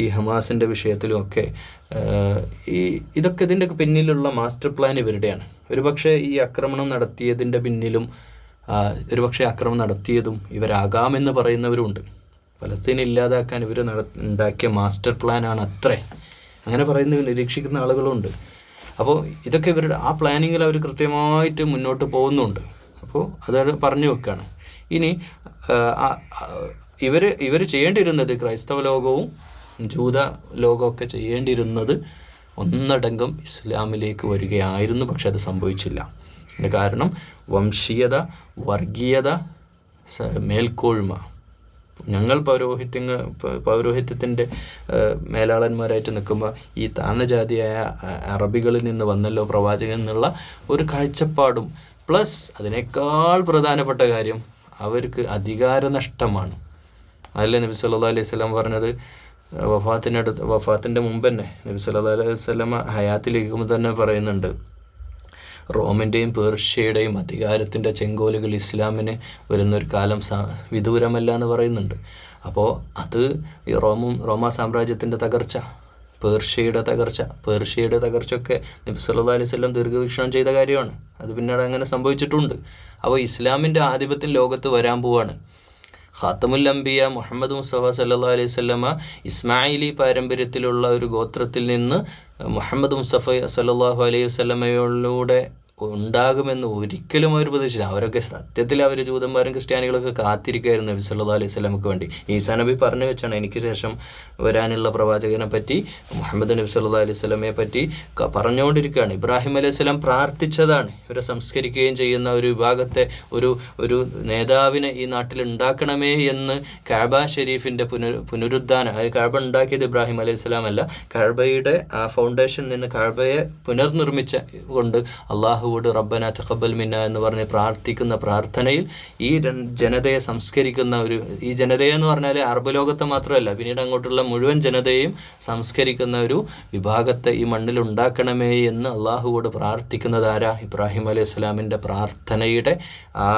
ഈ ഹമാസിൻ്റെ വിഷയത്തിലുമൊക്കെ ഇതിൻ്റെയൊക്കെ പിന്നിലുള്ള മാസ്റ്റർ പ്ലാൻ ഇവരുടെയാണ്. ഒരുപക്ഷെ ഈ ആക്രമണം നടത്തിയതിൻ്റെ പിന്നിലും ഒരുപക്ഷെ ആക്രമണം നടത്തിയതും ഇവരാകാമെന്ന് പറയുന്നവരുണ്ട്. ഫലസ്തീനെ ഇല്ലാതാക്കാൻ ഇവർ ഉണ്ടാക്കിയ മാസ്റ്റർ പ്ലാനാണ് അത്രേ, അങ്ങനെ നിരീക്ഷിക്കുന്ന ആളുകളുണ്ട്. അപ്പോൾ ഇതൊക്കെ ഇവരുടെ ആ പ്ലാനിങ്ങിൽ അവർ കൃത്യമായിട്ട് മുന്നോട്ട് പോകുന്നുണ്ട്. അപ്പോൾ അത് പറഞ്ഞു വെക്കുകയാണ്. ഇനി ഇവർ ചെയ്യേണ്ടിയിരുന്നത്, ക്രൈസ്തവ ലോകവും ജൂത ലോകമൊക്കെ ചെയ്യേണ്ടിയിരുന്നത് ഒന്നടങ്കം ഇസ്ലാമിലേക്ക് വരികയായിരുന്നു. പക്ഷെ അത് സംഭവിച്ചില്ല. കാരണം വംശീയത, വർഗീയത, മേൽക്കോഴ്മ, ഞങ്ങൾ പൗരോഹിത്യത്തിൻ്റെ മേലാളന്മാരായിട്ട് നിൽക്കുമ്പോൾ ഈ താഴ്ന്ന ജാതിയായ അറബികളിൽ നിന്ന് വന്നല്ലോ പ്രവാചകൻ എന്നുള്ള ഒരു കാഴ്ചപ്പാടും, പ്ലസ് അതിനേക്കാൾ പ്രധാനപ്പെട്ട കാര്യം അവർക്ക് അധികാര നഷ്ടമാണ്. അതല്ലേ നബി സല്ലല്ലാഹു അലൈഹി വസല്ലം പറഞ്ഞത്? വഫാത്തിൻ്റെ മുമ്പ് തന്നെ നബി സല്ലല്ലാഹു അലൈഹി വസല്ലം ഹയാത്തിലിരിക്കുമ്പോൾ തന്നെ പറയുന്നുണ്ട്, റോമിൻ്റെയും പേർഷ്യയുടെയും അധികാരത്തിൻ്റെ ചെങ്കോലുകൾ ഇസ്ലാമിന് വരുന്നൊരു കാലം വിദൂരമല്ല എന്ന് പറയുന്നുണ്ട്. അപ്പോൾ അത് ഈ റോമാ സാമ്രാജ്യത്തിൻ്റെ തകർച്ച, പേർഷ്യയുടെ തകർച്ചയൊക്കെ നബി സല്ലല്ലാഹു അലൈഹി വസല്ലം ദീർഘവീക്ഷണം ചെയ്ത കാര്യമാണ്. അത് പിന്നീട് അങ്ങനെ സംഭവിച്ചിട്ടുണ്ട്. അപ്പോൾ ഇസ്ലാമിൻ്റെ ആധിപത്യം ലോകത്ത് വരാൻ പോവാണ്. ഖാത്തമുൽ അംബിയ മുഹമ്മദ് മുസ്തഫ സല്ലല്ലാഹു അലൈഹി വസല്ലമ ഇസ്മായിലി പാരമ്പര്യത്തിലുള്ള ഒരു ഗോത്രത്തിൽ നിന്ന് മുഹമ്മദ് മുസ്തഫ സല്ലല്ലാഹു അലൈഹി വസല്ലമയിലൂടെ ഉണ്ടാകുമെന്ന് ഒരിക്കലും അവർ പ്രതീക്ഷിച്ചില്ല. അവരൊക്കെ സത്യത്തിൽ ജൂതന്മാരും ക്രിസ്ത്യാനികളൊക്കെ കാത്തിരിക്കുകയായിരുന്നു നബി സല്ലല്ലാഹു അലൈഹി വസല്ലമക്ക് വേണ്ടി. ഈസാ നബി പറഞ്ഞു വെച്ചാണ്, എനിക്ക് ശേഷം വരാനുള്ള പ്രവാചകനെ പറ്റി, മുഹമ്മദ് നബി സല്ലല്ലാഹു അലൈഹി വസല്ലമയെ പറ്റി പറഞ്ഞുകൊണ്ടിരിക്കുകയാണ്. ഇബ്രാഹിം അലൈഹി സ്വലാം പ്രാർത്ഥിച്ചതാണ് ഇവരെ സംസ്കരിക്കുകയും ചെയ്യുന്ന ഒരു വിഭാഗത്തെ, ഒരു നേതാവിനെ ഈ നാട്ടിൽ ഉണ്ടാക്കണമേ എന്ന്. കഅബ ഷരീഫിൻ്റെ പുനരുദ്ധാനം, കഅബ ഉണ്ടാക്കിയത് ഇബ്രാഹിം അലൈഹി സ്വലാം അല്ല, കഅബയുടെ ആ ഫൗണ്ടേഷനിൽ നിന്ന് കഅബയെ പുനർനിർമ്മിച്ച കൊണ്ട് അള്ളാഹു റബ്ബന തഖബ്ബൽ മിന്ന എന്ന് പറഞ്ഞ് പ്രാർത്ഥിക്കുന്ന പ്രാർത്ഥനയിൽ ഈ ജനതയെ സംസ്കരിക്കുന്ന ഈ ജനതയെന്ന് പറഞ്ഞാൽ അറബ് ലോകത്തെ മാത്രമല്ല, പിന്നീട് അങ്ങോട്ടുള്ള മുഴുവൻ ജനതയെയും സംസ്കരിക്കുന്ന ഒരു വിഭാഗത്തെ ഈ മണ്ണിൽ ഉണ്ടാക്കണമേ എന്ന് അള്ളാഹുവോട് പ്രാർത്ഥിക്കുന്നത് ആരാ? ഇബ്രാഹിം അലൈഹി സ്വലാമിൻ്റെ പ്രാർത്ഥനയുടെ ആ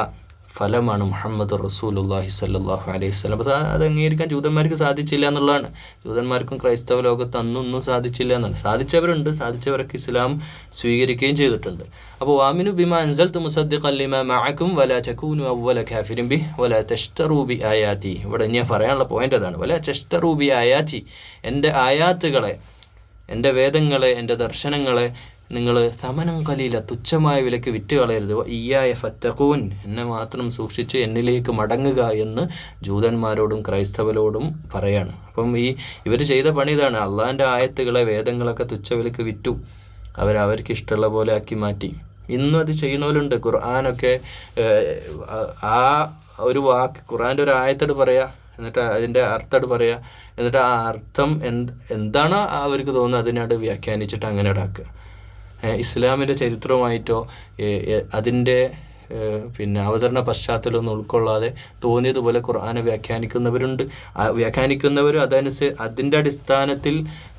ഫലമാണ് മുഹമ്മദ് റസൂലുള്ളാഹി സ്വല്ലല്ലാഹു അലൈഹി വസല്ലം. അപ്പോൾ അത് അംഗീകരിക്കാൻ ജൂതന്മാർക്ക് സാധിച്ചില്ല എന്നുള്ളതാണ്. ജൂതന്മാർക്കും ക്രൈസ്തവ ലോകത്ത് അന്നൊന്നും സാധിച്ചില്ല എന്നാണ്. സാധിച്ചവരൊക്കെ ഇസ്ലാം സ്വീകരിക്കുകയും ചെയ്തിട്ടുണ്ട്. അപ്പോൾ വാമിനു ബിമാ അൻസൽതു മുസദ്ദിഖൻ ലിമാ മഅകും വലാ തകൂനു അവ്വല കാഫിരിൻ ബിഹി വലാ തശ്തറൂ ബി ആയാതി. ഇവിടെ ഞാൻ പറയാനുള്ള പോയിന്റ് അതാണ്, വലാ തശ്തറൂ ബി ആയാതി. എൻ്റെ ആയാത്തുകളെ, എൻ്റെ വേദങ്ങളെ, എൻ്റെ ദർശനങ്ങളെ നിങ്ങൾ സമനം കലീല, തുച്ഛമായ വിലക്ക് വിറ്റ് കളയരുത്. ഇയ്യായ ഫത്തഖൂൻ, എന്നെ മാത്രം സൂക്ഷിച്ച് എന്നിലേക്ക് മടങ്ങുക എന്ന് ജൂതന്മാരോടും ക്രൈസ്തവരോടും പറയാണ്. അപ്പം ഇവർ ചെയ്ത പണി ഇതാണ്. അള്ളാഹിൻ്റെ ആയത്തുകളെ, വേദങ്ങളൊക്കെ തുച്ഛ വിലക്ക് വിറ്റു, അവർക്ക് ഇഷ്ടമുള്ള പോലെ ആക്കി മാറ്റി. ഇന്നും അത് ചെയ്യുന്നവരുണ്ട്. ഖുർആനൊക്കെ ആ ഒരു വാക്ക്, ഖുർആൻ്റെ ഒരു ആയത്തോട് പറയുക, എന്നിട്ട് അതിൻ്റെ അർത്ഥം പറയുക, എന്നിട്ട് ആ അർത്ഥം എന്താണോ അവർക്ക് തോന്നുന്നത് അതിനോട് വ്യാഖ്യാനിച്ചിട്ട് അങ്ങനെ ഇടാക്കുക. ഇസ്ലാമിൻ്റെ ചരിത്രമായിട്ടോ അതിൻ്റെ അവതരണ പശ്ചാത്തലമൊന്നും ഉൾക്കൊള്ളാതെ തോന്നിയതുപോലെ ഖുർആനെ വ്യാഖ്യാനിക്കുന്നവരുണ്ട്. വ്യാഖ്യാനിക്കുന്നവരും അതിൻ്റെ അടിസ്ഥാനത്തിൽ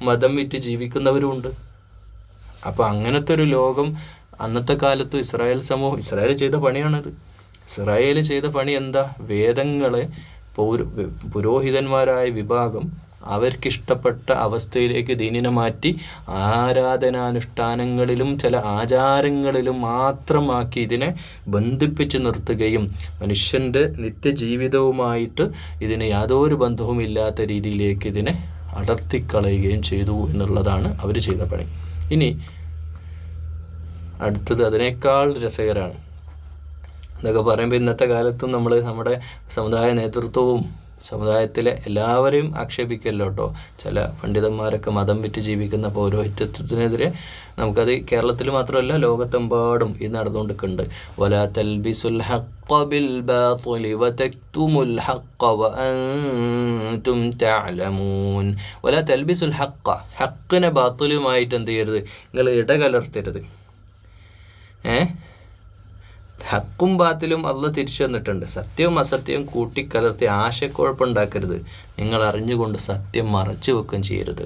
മതം വിറ്റ് ജീവിക്കുന്നവരുമുണ്ട്. അപ്പോൾ അങ്ങനത്തെ ഒരു ലോകം അന്നത്തെ കാലത്ത് ഇസ്രായേൽ ചെയ്ത പണിയാണത്. ഇസ്രായേൽ ചെയ്ത പണി എന്താ? വേദങ്ങളെ പുരോഹിതന്മാരായ വിഭാഗം അവർക്കിഷ്ടപ്പെട്ട അവസ്ഥയിലേക്ക് ദീനിനെ മാറ്റി ആരാധനാനുഷ്ഠാനങ്ങളിലും ചില ആചാരങ്ങളിലും മാത്രമാക്കി ഇതിനെ ബന്ധിപ്പിച്ച് നിർത്തുകയും മനുഷ്യൻ്റെ നിത്യജീവിതവുമായിട്ട് ഇതിന് യാതൊരു ബന്ധവുമില്ലാത്ത രീതിയിലേക്ക് ഇതിനെ അടർത്തിക്കളയുകയും ചെയ്തു എന്നുള്ളതാണ് അവർ ചെയ്ത പണി. ഇനി അടുത്തത് അതിനേക്കാൾ രസകരമാണ്. ഇതൊക്കെ പറയുമ്പോൾ ഇന്നത്തെ കാലത്തും നമ്മുടെ സമുദായ നേതൃത്വവും സമുദായത്തിലെ എല്ലാവരെയും ആക്ഷേപിക്കല്ലോ കേട്ടോ. ചില പണ്ഡിതന്മാരൊക്കെ മതം വിറ്റ് ജീവിക്കുന്ന പൗരോഹിത്യത്തിനെതിരെ നമുക്കത് കേരളത്തിൽ മാത്രമല്ല ലോകത്തെമ്പാടും ഇത് നടന്നുകൊണ്ടിരിക്കുന്നുണ്ട്. വലാ തൽബിസുൽ ഹഖ്ഖ ബിൽ ബാതിലി വതക്തുമുൽ ഹഖ്ഖ വഅൻതും തഅലമൂൻ. വലാ തൽബിസുൽ ഹഖ്ഖ, ഹഖ്ഖിനെ ബാത്തിലുമായിട്ട് എന്ത് ചെയ്യരുത്? നിങ്ങൾ ഇടകലർത്തരുത്. ഹക്കും ബാത്തിലും അള്ളാഹ് തിരിച്ചു വന്നിട്ടുണ്ട്. സത്യവും അസത്യവും കൂട്ടിക്കലർത്തി ആശയക്കുഴപ്പമുണ്ടാക്കരുത്. നിങ്ങൾ അറിഞ്ഞുകൊണ്ട് സത്യം മറച്ചു വെക്കുകയും ചെയ്യരുത്.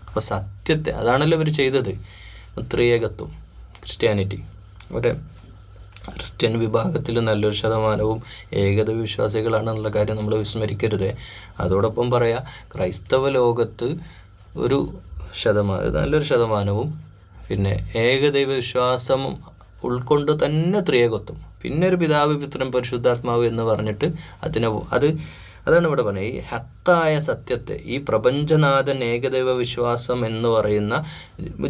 അപ്പോൾ സത്യത്തെ, അതാണല്ലോ ഇവർ ചെയ്തത്. ത്രിയേകത്വം, ക്രിസ്ത്യാനിറ്റി, അവിടെ ക്രിസ്ത്യൻ വിഭാഗത്തിൽ നല്ലൊരു ശതമാനവും ഏകത വിശ്വാസികളാണെന്നുള്ള കാര്യം നമ്മൾ വിസ്മരിക്കരുത്. അതോടൊപ്പം പറയാം, ക്രൈസ്തവ ലോകത്ത് നല്ലൊരു ശതമാനവും ഏകദൈവ വിശ്വാസം ഉൾക്കൊണ്ട് തന്നെ ത്രിയേകത്വം, പിന്നെ ഒരു പിതാവ്, പുത്രൻ, പരിശുദ്ധാത്മാവ് എന്ന് പറഞ്ഞിട്ട് അതാണ് ഇവിടെ പറഞ്ഞത്. ഈ ഹക്കായ സത്യത്തെ, ഈ പ്രപഞ്ചനാഥൻ ഏകദൈവ വിശ്വാസം എന്ന് പറയുന്ന,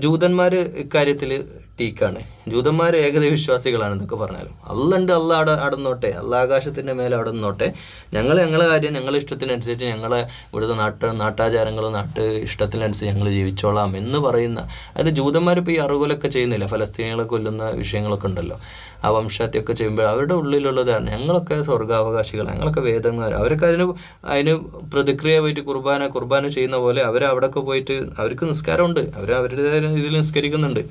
ജൂതന്മാർ ഇക്കാര്യത്തിൽ ടീക്കാണ്. ജൂതന്മാർ ഏകദൈവ വിശ്വാസികളാണെന്നൊക്കെ പറഞ്ഞാലും അള്ളുണ്ട്, അള്ള അടന്നോട്ടെ, അള്ള ആകാശത്തിൻ്റെ മേലെ അടന്നോട്ടെ, ഞങ്ങളെ കാര്യം ഞങ്ങളെ ഇഷ്ടത്തിനനുസരിച്ച് ഞങ്ങളെ ഇവിടുത്തെ നാട്ടാചാരങ്ങളും ഇഷ്ടത്തിനനുസരിച്ച് ഞങ്ങൾ ജീവിച്ചോളാം എന്ന് പറയുന്ന, അത് ജൂതന്മാരിപ്പോൾ ഈ അറുകൊലൊക്കെ ചെയ്യുന്നില്ല, ഫലസ്തീനികളെ കൊല്ലുന്ന വിഷയങ്ങളൊക്കെ ഉണ്ടല്ലോ, ആ വംശഹത്യയൊക്കെ ചെയ്യുമ്പോൾ അവരുടെ ഉള്ളിലുള്ളതാണ് ഞങ്ങളൊക്കെ സ്വർഗാവകാശികൾ, ഞങ്ങളൊക്കെ വേദന്മാർ. അവരൊക്കെ അതിന് പ്രതിക്രിയമായിട്ട് കുർബാന ചെയ്യുന്ന പോലെ അവിടെയൊക്കെ പോയിട്ട് അവർക്ക് നിസ്കാരമുണ്ട്, അവരുടേതായ ഇതിൽ നിസ്കരിക്കുന്നുണ്ട്,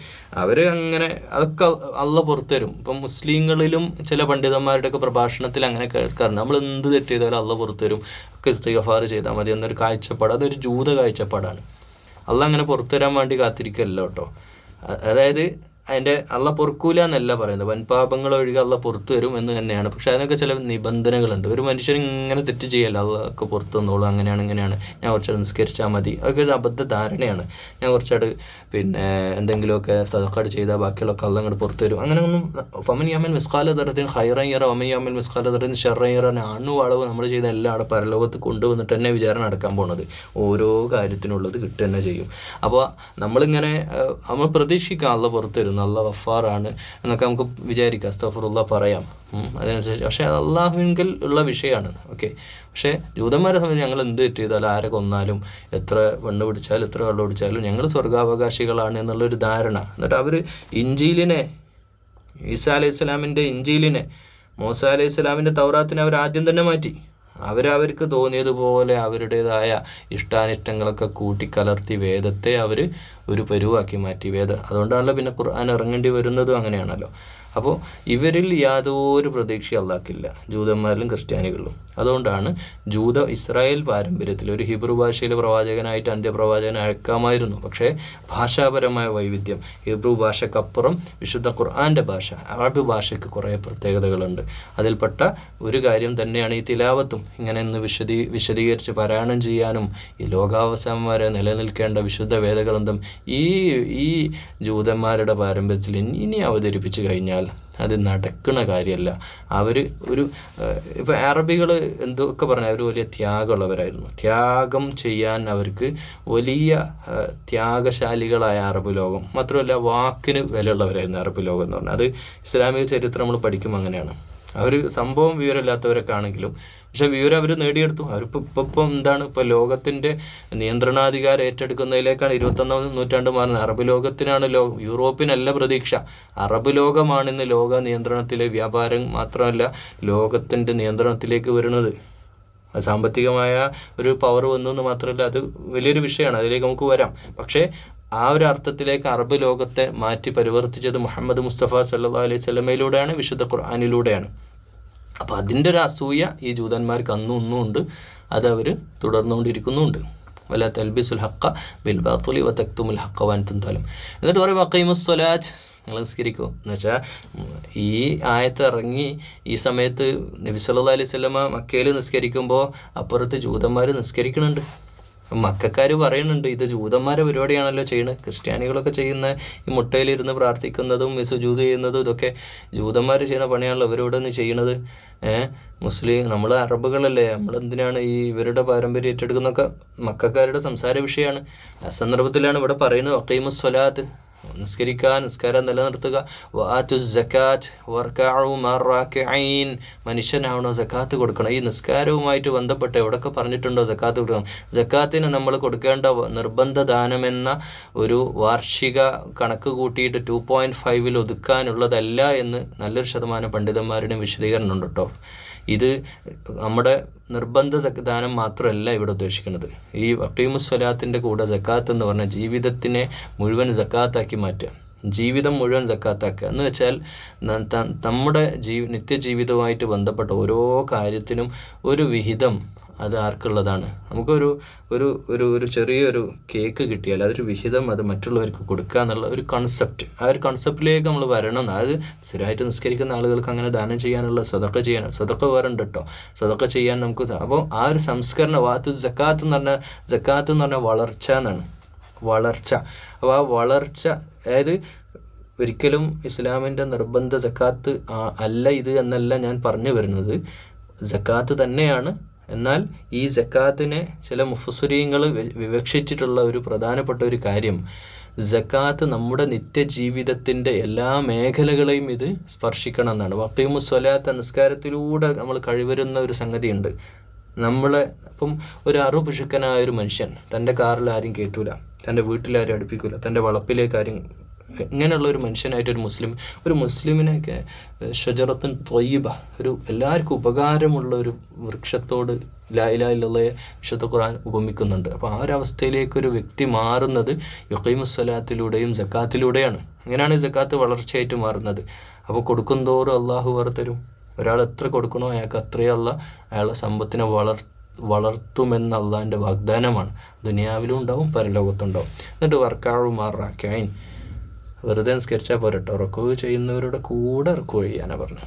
അവർ അങ്ങനെ അതൊക്കെ അള്ള പുറത്തു തരും. ഇപ്പം മുസ്ലിങ്ങളിലും ചില പണ്ഡിതന്മാരുടെയൊക്കെ പ്രഭാഷണത്തിൽ അങ്ങനെ കേൾക്കാറുണ്ട്, നമ്മൾ എന്ത് തെറ്റ് ചെയ്താലും അള്ള പുറത്തു തരും, ഒക്കെ ഇസ്തിഗ്ഫാർ ചെയ്താൽ മതി എന്നൊരു കാഴ്ചപ്പാട്. അതൊരു ജൂത കാഴ്ചപ്പാടാണ്. അള്ള അങ്ങനെ പുറത്തു തരാൻ വേണ്ടി കാത്തിരിക്കല്ലോ കേട്ടോ. അതായത് അതിൻ്റെ അള്ള പൊറുക്കൂല എന്നല്ല പറയുന്നത്, വൻപാപങ്ങൾ ഒഴികെ അള്ള പുറത്തു വരും എന്ന് തന്നെയാണ്. പക്ഷെ അതിനൊക്കെ ചില നിബന്ധനകളുണ്ട്. ഒരു മനുഷ്യൻ ഇങ്ങനെ തെറ്റ് ചെയ്യല്ല, അള്ളൊക്കെ പുറത്തു വന്നോളൂ, അങ്ങനെയാണ് ഇങ്ങനെയാണ്, ഞാൻ കുറച്ചത് നിസ്കരിച്ചാൽ മതി, അതൊക്കെ ഒരു അബദ്ധ ധാരണയാണ്. ഞാൻ കുറച്ചട് എന്തെങ്കിലുമൊക്കെ സദഖാട് ചെയ്താൽ ബാക്കിയുള്ളൊക്കെ അള്ള അങ്ങോട്ട് പുറത്തു വരും, അങ്ങനെ ഒന്നും. ഫമൻ യാമൻ മിസ്കാല തരത്തിന് ഹൈറയ്യറ ഒമൻ യാമൻ മിസ്കാല തരത്തിന് ഷെറയ്യറ അളവ് നമ്മൾ ചെയ്ത എല്ലാം അവിടെ പരലോകത്ത് കൊണ്ടുവന്നിട്ട് തന്നെ വിചാരണ നടക്കാൻ പോണത്. ഓരോ കാര്യത്തിനുള്ളത് കിട്ടുക തന്നെ ചെയ്യും. അപ്പോൾ നമ്മളിങ്ങനെ നമ്മൾ പ്രതീക്ഷിക്കാം അള്ള പുറത്തു വരും, നല്ല ഗഫാറാണ് എന്നൊക്കെ നമുക്ക് വിചാരിക്കാം, അസ്തഗ്ഫിറുല്ലാഹ് പറയാം അതിനനുസരിച്ച്. പക്ഷേ അത് അള്ളാഹുവിങ്കിൽ ഉള്ള വിഷയമാണ്. ഓക്കെ, പക്ഷേ ജൂതന്മാരെ സംബന്ധിച്ച് ഞങ്ങൾ എന്ത് തെറ്റ് ചെയ്താലും, ആരെ കൊന്നാലും, എത്ര പെണ്ണ് പിടിച്ചാലും എത്ര വെള്ളം പിടിച്ചാലും ഞങ്ങൾ സ്വർഗാവകാശികളാണ് എന്നുള്ളൊരു ധാരണ. എന്നിട്ട് അവർ ഇഞ്ചീലിനെ, ഈസാ അലൈഹി സ്വലാമിൻ്റെ ഇഞ്ചീലിനെ, മൂസ അലൈഹി സ്വലാമിൻ്റെ തൗറാത്തിനെ അവർ ആദ്യം തന്നെ മാറ്റി. അവർക്ക് തോന്നിയതുപോലെ അവരുടേതായ ഇഷ്ടാനിഷ്ടങ്ങളൊക്കെ കൂട്ടിക്കലർത്തി വേദത്തെ അവർ ഒരു പരുവാക്കി മാറ്റി. അതുകൊണ്ടാണല്ലോ പിന്നെ ഖുർആൻ ഇറങ്ങേണ്ടി വരുന്നതും അങ്ങനെയാണല്ലോ. അപ്പോൾ ഇവരിൽ യാതൊരു പ്രതീക്ഷ അള്ളാഹ്ക്കില്ല, ജൂതന്മാരിലും ക്രിസ്ത്യാനികളിലും. അതുകൊണ്ടാണ് ഇസ്രായേൽ പാരമ്പര്യത്തിൽ ഒരു ഹിബ്രു ഭാഷയിലെ പ്രവാചകനായിട്ട് അന്ത്യപ്രവാചകനെ അയക്കാമായിരുന്നു. പക്ഷേ ഭാഷാപരമായ വൈവിധ്യം, ഹിബ്രു ഭാഷക്കപ്പുറം വിശുദ്ധ ഖുർആൻ്റെ ഭാഷ, അറബ് ഭാഷയ്ക്ക് കുറേ പ്രത്യേകതകളുണ്ട്. അതിൽപ്പെട്ട ഒരു കാര്യം തന്നെയാണ് ഈ തിലാവത്തും. ഇങ്ങനെ ഇന്ന് വിശദീകരിച്ച് പാരായണം ചെയ്യാനും ഈ ലോകാവസാനം വരെ നിലനിൽക്കേണ്ട വിശുദ്ധ വേദഗ്രന്ഥം ഈ ജൂതന്മാരുടെ പാരമ്പര്യത്തിൽ ഇനി അവതരിപ്പിച്ച് കഴിഞ്ഞാൽ അത് നടക്കുന്ന കാര്യമല്ല. അവർ ഇപ്പോൾ അറബികൾ എന്തൊക്കെ പറഞ്ഞാൽ അവർ വലിയ ത്യാഗമുള്ളവരായിരുന്നു. ത്യാഗം ചെയ്യാൻ അവർക്ക് വലിയ ത്യാഗശാലികളായ അറബ് ലോകം. മാത്രമല്ല വാക്കിന് വിലയുള്ളവരായിരുന്നു അറബ് ലോകം എന്ന് പറഞ്ഞാൽ. അത് ഇസ്ലാമിക ചരിത്രം നമ്മൾ പഠിക്കുമ്പോൾ അങ്ങനെയാണ്. അവർ സംഭവം വിവരമില്ലാത്തവരൊക്കെ ആണെങ്കിലും പക്ഷെ വിവരം അവർ നേടിയെടുത്തു. അവരിപ്പം എന്താണ്, ഇപ്പോൾ ലോകത്തിൻ്റെ നിയന്ത്രണാധികാരം ഏറ്റെടുക്കുന്നതിലേക്കാണ് 21ാം നൂറ്റാണ്ട് മാറുന്നത്. അറബ് ലോകത്തിനാണ് യൂറോപ്പിനല്ല പ്രതീക്ഷ, അറബ് ലോകമാണിന്ന് ലോക നിയന്ത്രണത്തിലെ വ്യാപാരം മാത്രമല്ല ലോകത്തിൻ്റെ നിയന്ത്രണത്തിലേക്ക് വരുന്നത്. സാമ്പത്തികമായ ഒരു പവർ വന്നു എന്ന് മാത്രമല്ല, അത് വലിയൊരു വിഷയമാണ്, അതിലേക്ക് നമുക്ക് വരാം. പക്ഷേ ആ ഒരു അർത്ഥത്തിലേക്ക് അറബ് ലോകത്തെ മാറ്റി പരിവർത്തിച്ചത് മുഹമ്മദ് മുസ്തഫ സല്ലല്ലാഹു അലൈഹി വസല്ലമയിലൂടെയാണ്, വിശുദ്ധ ഖുർആനിലൂടെയാണ്. അപ്പോൾ അതിൻ്റെ ഒരു അസൂയ ഈ ജൂതന്മാർക്ക് അന്നും ഇന്നും ഉണ്ട്, അത് അവർ തുടർന്നുകൊണ്ടിരിക്കുന്നുണ്ട്. വല തൽബിസുൽ ഹഖ ബിൽ ബാത്തിലി വതക്തുമുൽ ഹഖ വഅൻതും തഅലം. എന്നിട്ട് പറയും അഖീമുസ് സ്വലാത്ത്, നിങ്ങൾ നിസ്കരിക്കുമോ എന്ന് വെച്ചാൽ ഈ ആയത്ത് ഇറങ്ങി ഈ സമയത്ത് നബി സല്ലല്ലാഹു അലൈഹി വസല്ലമ മക്കയിൽ നിസ്കരിക്കുമ്പോൾ അപ്പുറത്ത് ജൂതന്മാർ നിസ്കരിക്കുന്നുണ്ട്. മക്കാർ പറയുന്നുണ്ട് ഇത് ജൂതന്മാരെ പരിപാടിയാണല്ലോ ചെയ്യുന്നത്. ക്രിസ്ത്യാനികളൊക്കെ ചെയ്യുന്ന ഈ മുട്ടയിലിരുന്ന് പ്രാർത്ഥിക്കുന്നതും സുജൂദ് ചെയ്യുന്നതും ഇതൊക്കെ ജൂതന്മാർ ചെയ്യുന്ന പണിയാണല്ലോ ഇവരോട് ഒന്ന് ചെയ്യണത്. മുസ്ലിം നമ്മൾ അറബുകളല്ലേ, നമ്മളെന്തിനാണ് ഈ ഇവരുടെ പാരമ്പര്യം ഏറ്റെടുക്കുന്നതൊക്കെ മക്കാരുടെ സംസാര വിഷയമാണ്. ആ സന്ദർഭത്തിലാണ് ഇവിടെ പറയുന്നത് അഖീമുസ് സ്വലാത്ത്, നിസ്കാരം നിലനിർത്തുക, വആതു സക്കാത്ത് വർകഉ മർറാകിഈൻ, മനുഷ്യനാവണോ സക്കാത്ത് കൊടുക്കണം. ഈ നിസ്കാരവുമായിട്ട് ബന്ധപ്പെട്ട് എവിടെയൊക്കെ പറഞ്ഞിട്ടുണ്ടോ സക്കാത്ത് കൊടുക്കണം. സക്കാത്തിന് നമ്മൾ കൊടുക്കേണ്ട നിർബന്ധ ദാനമെന്ന ഒരു വാർഷിക കണക്ക് കൂട്ടിയിട്ട് 2.5 ഒതുക്കാനുള്ളതല്ല എന്ന് നല്ലൊരു ശതമാനം പണ്ഡിതന്മാരുടെയും വിശദീകരണം ഉണ്ട് കേട്ടോ. ഇത് നമ്മുടെ നിർബന്ധ ദാനം മാത്രമല്ല ഇവിടെ ഉദ്ദേശിക്കുന്നത്. ഈ അഖീമുസ് സ്വലാത്തിൻ്റെ കൂടെ സക്കാത്ത് എന്ന് പറഞ്ഞാൽ ജീവിതത്തിനെ മുഴുവൻ സക്കാത്താക്കി മാറ്റുക, ജീവിതം മുഴുവൻ സക്കാത്താക്കുക എന്ന് വെച്ചാൽ നമ്മുടെ നിത്യജീവിതവുമായിട്ട് ബന്ധപ്പെട്ട ഓരോ കാര്യത്തിനും ഒരു വിഹിതം അത് ആർക്കുള്ളതാണ്. നമുക്കൊരു ഒരു ഒരു ഒരു ചെറിയൊരു കേക്ക് കിട്ടിയാൽ അതൊരു വിഹിതം അത് മറ്റുള്ളവർക്ക് കൊടുക്കുക എന്നുള്ള ഒരു കൺസെപ്റ്റ്, ആ ഒരു കൺസെപ്റ്റിലേക്ക് നമ്മൾ വരണം. അതായത് സ്ഥിരമായിട്ട് നിസ്കരിക്കുന്ന ആളുകൾക്ക് അങ്ങനെ ദാനം ചെയ്യാനുള്ള സ്വതക്ക വേറുണ്ട് കേട്ടോ. സ്വതക്ക ചെയ്യാൻ നമുക്ക് അപ്പോൾ ആ ഒരു സംസ്കരണ സക്കാത്ത് എന്ന് പറഞ്ഞാൽ വളർച്ച എന്നാണ്. വളർച്ച, അപ്പോൾ ആ വളർച്ച, അതായത് ഒരിക്കലും ഇസ്ലാമിൻ്റെ നിർബന്ധ സക്കാത്ത് അല്ല ഇത് എന്നല്ല ഞാൻ പറഞ്ഞു വരുന്നത്, സക്കാത്ത് തന്നെയാണ്. എന്നാൽ ഈ സക്കാത്തിനെ ചില മുഫസ്സിരീങ്ങൾ വിവക്ഷിച്ചിട്ടുള്ള ഒരു പ്രധാനപ്പെട്ട ഒരു കാര്യം, സക്കാത്ത് നമ്മുടെ നിത്യജീവിതത്തിൻ്റെ എല്ലാ മേഖലകളെയും ഇത് സ്പർശിക്കണം എന്നാണ്. വഖീമുസ്സലാത്ത് നിസ്കാരത്തിലൂടെ നമ്മൾ കഴിവരുന്ന ഒരു സംഗതിയുണ്ട്. നമ്മളെ ഇപ്പം ഒരു അറുപിശുക്കനായ ഒരു മനുഷ്യൻ തൻ്റെ കാറിൽ ആരും കയറ്റൂല, തൻ്റെ വീട്ടിലാരും അടുപ്പിക്കൂല, തൻ്റെ വളപ്പിലേക്ക് ആരും, ഇങ്ങനെയുള്ള ഒരു മനുഷ്യനായിട്ടൊരു മുസ്ലിമിനെയൊക്കെ ഷജറത്തുൻ ത്വയ്യിബ, ഒരു എല്ലാവർക്കും ഉപകാരമുള്ള ഒരു വൃക്ഷത്തോട് ലാ ഇലാഹ ഇല്ലല്ലാഹ് വിശുദ്ധ ഖുർആൻ ഉപമിക്കുന്നുണ്ട്. അപ്പോൾ ആ ഒരു അവസ്ഥയിലേക്കൊരു വ്യക്തി മാറുന്നത് യുഖീമുസ്സലാത്തിലൂടെയും സക്കാത്തിലൂടെയാണ്. അങ്ങനെയാണ് സക്കാത്ത് വളർച്ചയായിട്ട് മാറുന്നത്. അപ്പോൾ കൊടുക്കുന്തോറും അള്ളാഹു തരും. ഒരാൾ എത്ര കൊടുക്കണോ അയാൾക്ക് അത്രയും അയാളുടെ സമ്പത്തിനെ വളർത്തുമെന്ന അള്ളാഹിൻ്റെ വാഗ്ദാനമാണ്. ദുനിയാവിലും ഉണ്ടാവും പരലോകത്തുണ്ടാവും. എന്നിട്ട് വർക്കാവും മാറാക്കൈൻ, വെറുതെ നിസ്കരിച്ചാൽ പോരട്ടോ, റുക്കൂ ചെയ്യുന്നവരുടെ കൂടെ റുക്കൂ ചെയ്യാനാണ് പറഞ്ഞു.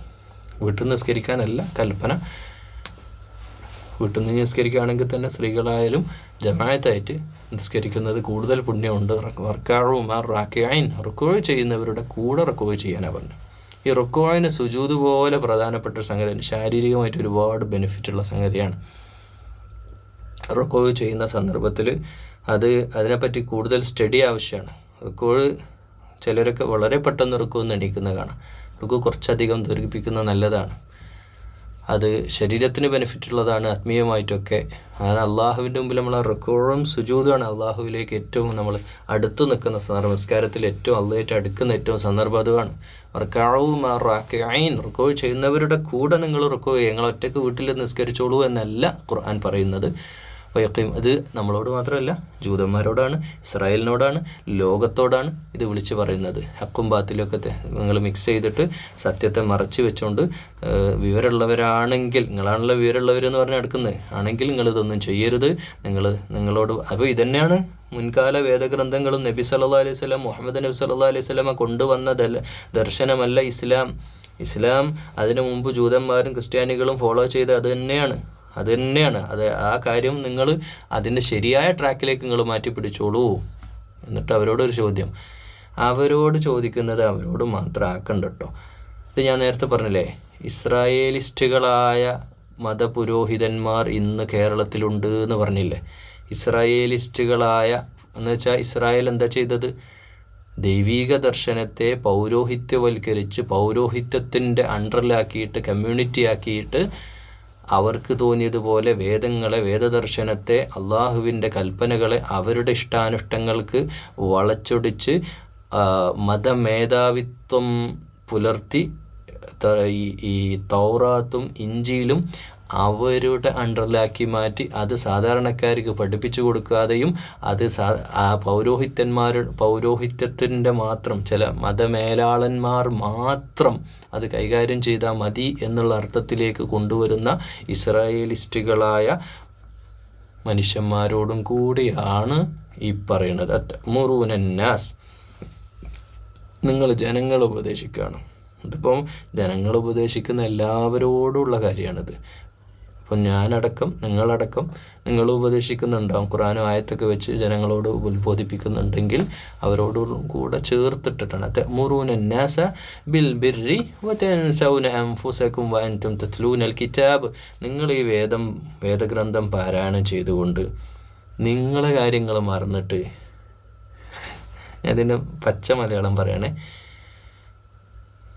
വീട്ടിൽ നിന്ന് നിസ്കരിക്കാനല്ല കൽപ്പന. വീട്ടിൽ നിന്ന് നിസ്കരിക്കുകയാണെങ്കിൽ തന്നെ സ്ത്രീകളായാലും ജമാഅത്തായിട്ട് നിസ്കരിക്കുന്നത് കൂടുതൽ പുണ്യമുണ്ട്. വർക്കാവും മാറാക്കൈൻ, റുക്കൂ ചെയ്യുന്നവരുടെ കൂടെ റുക്കൂ ചെയ്യാനാണ് പറഞ്ഞു. ഈ റുക്കോയിന് സുജൂദ് പോലെ പ്രധാനപ്പെട്ട ഒരു സംഗതിയാണ്. ശാരീരികമായിട്ട് ഒരുപാട് ബെനിഫിറ്റുള്ള സംഗതിയാണ്. റുക്കോ ചെയ്യുന്ന സന്ദർഭത്തിൽ അതിനെപ്പറ്റി കൂടുതൽ സ്റ്റഡി ആവശ്യമാണ്. റുക്കോ ചിലരൊക്കെ വളരെ പെട്ടെന്ന് റുക്കോ എണീക്കുന്നത് കാണാം. റുക്കോ കുറച്ചധികം ദീർഘിപ്പിക്കുന്നത് നല്ലതാണ്. അത് ശരീരത്തിന് ബെനിഫിറ്റുള്ളതാണ്, ആത്മീയമായിട്ടൊക്കെ. അങ്ങനെ അള്ളാഹുവിൻ്റെ മുമ്പിൽ നമ്മൾ റുക്കോഴും സുജൂദുമാണ് അള്ളാഹുവിലേക്ക് ഏറ്റവും നമ്മൾ അടുത്ത് നിൽക്കുന്ന സന്ദർഭം. നമസ്കാരത്തിൽ ഏറ്റവും അള്ളാഹായിട്ട് അടുക്കുന്ന ഏറ്റവും സന്ദർഭം അതുമാണ്. വർക്കാവും റാക്കഈൻ, റുക്കോ ചെയ്യുന്നവരുടെ കൂടെ നിങ്ങൾ റുക്കോ ചെയ്യുക. നിങ്ങൾ ഒറ്റയ്ക്ക് വീട്ടിൽ നിസ്കരിച്ചോളൂ എന്നല്ല ഖുർആൻ പറയുന്നത്. വയക്കീം, ഇത് നമ്മളോട് മാത്രമല്ല, ജൂതന്മാരോടാണ്, ഇസ്രായേലിനോടാണ്, ലോകത്തോടാണ് ഇത് വിളിച്ച് പറയുന്നത്. ഹക്കും ബാത്തിലൊക്കെ നിങ്ങൾ മിക്സ് ചെയ്തിട്ട് സത്യത്തെ മറച്ചു വെച്ചുകൊണ്ട് വിവരമുള്ളവരാണെങ്കിൽ, നിങ്ങളാണല്ലോ വിവരമുള്ളവരെന്ന് പറഞ്ഞ് നടക്കുന്നത്, ആണെങ്കിൽ നിങ്ങളിതൊന്നും ചെയ്യരുത്. നിങ്ങളോട് അപ്പോൾ ഇതന്നെയാണ് മുൻകാല വേദഗ്രന്ഥങ്ങളും നബി സല്ലല്ലാഹു അലൈഹി വസല്ലം, മുഹമ്മദ് നബി സല്ലല്ലാഹു അലൈഹി വസല്ലം കൊണ്ടുവന്ന ദർശനമല്ല ഇസ്ലാം. അതിനു മുമ്പ് ജൂതന്മാരും ക്രിസ്ത്യാനികളും ഫോളോ ചെയ്ത് അത് തന്നെയാണ്. ആ കാര്യം നിങ്ങൾ അതിൻ്റെ ശരിയായ ട്രാക്കിലേക്ക് നിങ്ങൾ മാറ്റി പിടിച്ചോളൂ. എന്നിട്ട് അവരോടൊരു ചോദ്യം, അവരോട് ചോദിക്കുന്നത് അവരോട് മാത്രം ആക്കണ്ട കേട്ടോ. ഇത് ഞാൻ നേരത്തെ പറഞ്ഞില്ലേ, ഇസ്രായേലിസ്റ്റുകളായ മതപുരോഹിതന്മാർ ഇന്ന് കേരളത്തിലുണ്ട് എന്ന് പറഞ്ഞില്ലേ. ഇസ്രായേലിസ്റ്റുകളായ എന്ന് വെച്ചാൽ ഇസ്രായേൽ എന്താ ചെയ്തത്? ദൈവീക ദർശനത്തെ പൗരോഹിത്യവൽക്കരിച്ച് പൗരോഹിത്യത്തിൻ്റെ അണ്ടറിലാക്കിയിട്ട് കമ്മ്യൂണിറ്റി ആക്കിയിട്ട് അവർക്ക് തോന്നിയതുപോലെ വേദദർശനത്തെ, അള്ളാഹുവിൻ്റെ കൽപ്പനകളെ അവരുടെ ഇഷ്ടാനിഷ്ടങ്ങൾക്ക് വളച്ചൊടിച്ച് മതമേധാവിത്വം പുലർത്തി ഈ തൗറാത്തും ഇഞ്ചിയിലും അവരുടെ അണ്ടറിലാക്കി മാറ്റി അത് സാധാരണക്കാർക്ക് പഠിപ്പിച്ചു കൊടുക്കാതെയും അത് ആ പൗരോഹിത്യത്തിൻ്റെ മാത്രം ചില മതമേലാളന്മാർ മാത്രം അത് കൈകാര്യം ചെയ്താൽ മതി എന്നുള്ള അർത്ഥത്തിലേക്ക് കൊണ്ടുവരുന്ന ഇസ്രായേലിസ്റ്റുകളായ മനുഷ്യന്മാരോടും കൂടിയാണ് ഈ പറയുന്നത്. മുറൂനന്നാസ്, നിങ്ങൾ ജനങ്ങളെ ഉപദേശിക്കുകയാണ്. ഇതിപ്പം ജനങ്ങൾ ഉപദേശിക്കുന്ന എല്ലാവരോടുള്ള കാര്യമാണിത്. അപ്പം ഞാനടക്കം നിങ്ങൾ ഉപദേശിക്കുന്നുണ്ടാവും. ഖുർആനും ആയത്തൊക്കെ വെച്ച് ജനങ്ങളോട് ഉത്ബോധിപ്പിക്കുന്നുണ്ടെങ്കിൽ അവരോട് കൂടെ ചേർത്തിട്ടിട്ടാണ്. തഅ്മുറൂന നാസ ബിൽ ബിർരി വതൻസൗന അൻഫുസകും വഅൻതും തത്ലൂനൽ കിതാബ്. നിങ്ങൾ ഈ വേദഗ്രന്ഥം പാരായണം ചെയ്തുകൊണ്ട് നിങ്ങളെ കാര്യങ്ങൾ മറന്നിട്ട്, അതിൻ്റെ പച്ച മലയാളം പറയണേ,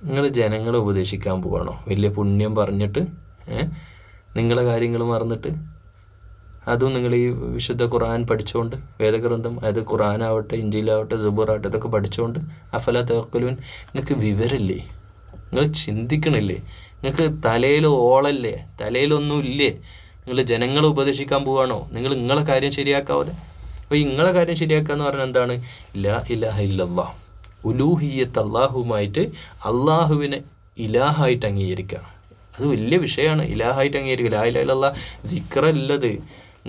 നിങ്ങൾ ജനങ്ങളെ ഉപദേശിക്കാൻ പോവാണോ? വലിയ പുണ്യം പറഞ്ഞിട്ട് നിങ്ങളെ കാര്യങ്ങൾ മറന്നിട്ട്, അതും നിങ്ങൾ ഈ വിശുദ്ധ ഖുർആൻ പഠിച്ചുകൊണ്ട്, വേദഗ്രന്ഥം, അതായത് ഖുർആനാവട്ടെ, ഇഞ്ചീലാവട്ടെ, സുബൂറാവട്ടെ, ഇതൊക്കെ പഠിച്ചുകൊണ്ട് അഫല തഅഖിലൂൻ. നിങ്ങൾക്ക് വിവരമില്ലേ? നിങ്ങൾ ചിന്തിക്കണില്ലേ? നിങ്ങൾക്ക് തലയിൽ ഓളല്ലേ? തലയിലൊന്നും ഇല്ലേ? നിങ്ങൾ ജനങ്ങളെ ഉപദേശിക്കാൻ പോവാണോ? നിങ്ങളെ കാര്യം ശരിയാക്കാതെ. അപ്പോൾ നിങ്ങളെ കാര്യം ശരിയാക്കുക എന്ന് പറഞ്ഞാൽ എന്താണ്? ലാ ഇലാഹ ഇല്ലല്ലാഹ്, ഉലൂഹിയ്യത്ത് അള്ളാഹുമായിട്ട് അള്ളാഹുവിനെ ഇലാഹായിട്ട് അംഗീകരിക്കുക. അത് വലിയ വിഷയമാണ്. ഇലാഹായിട്ട് അംഗീകരിക്കുക. ലാ ഇലാഹ ഇല്ലല്ലാഹ് സിക്റല്ലത്.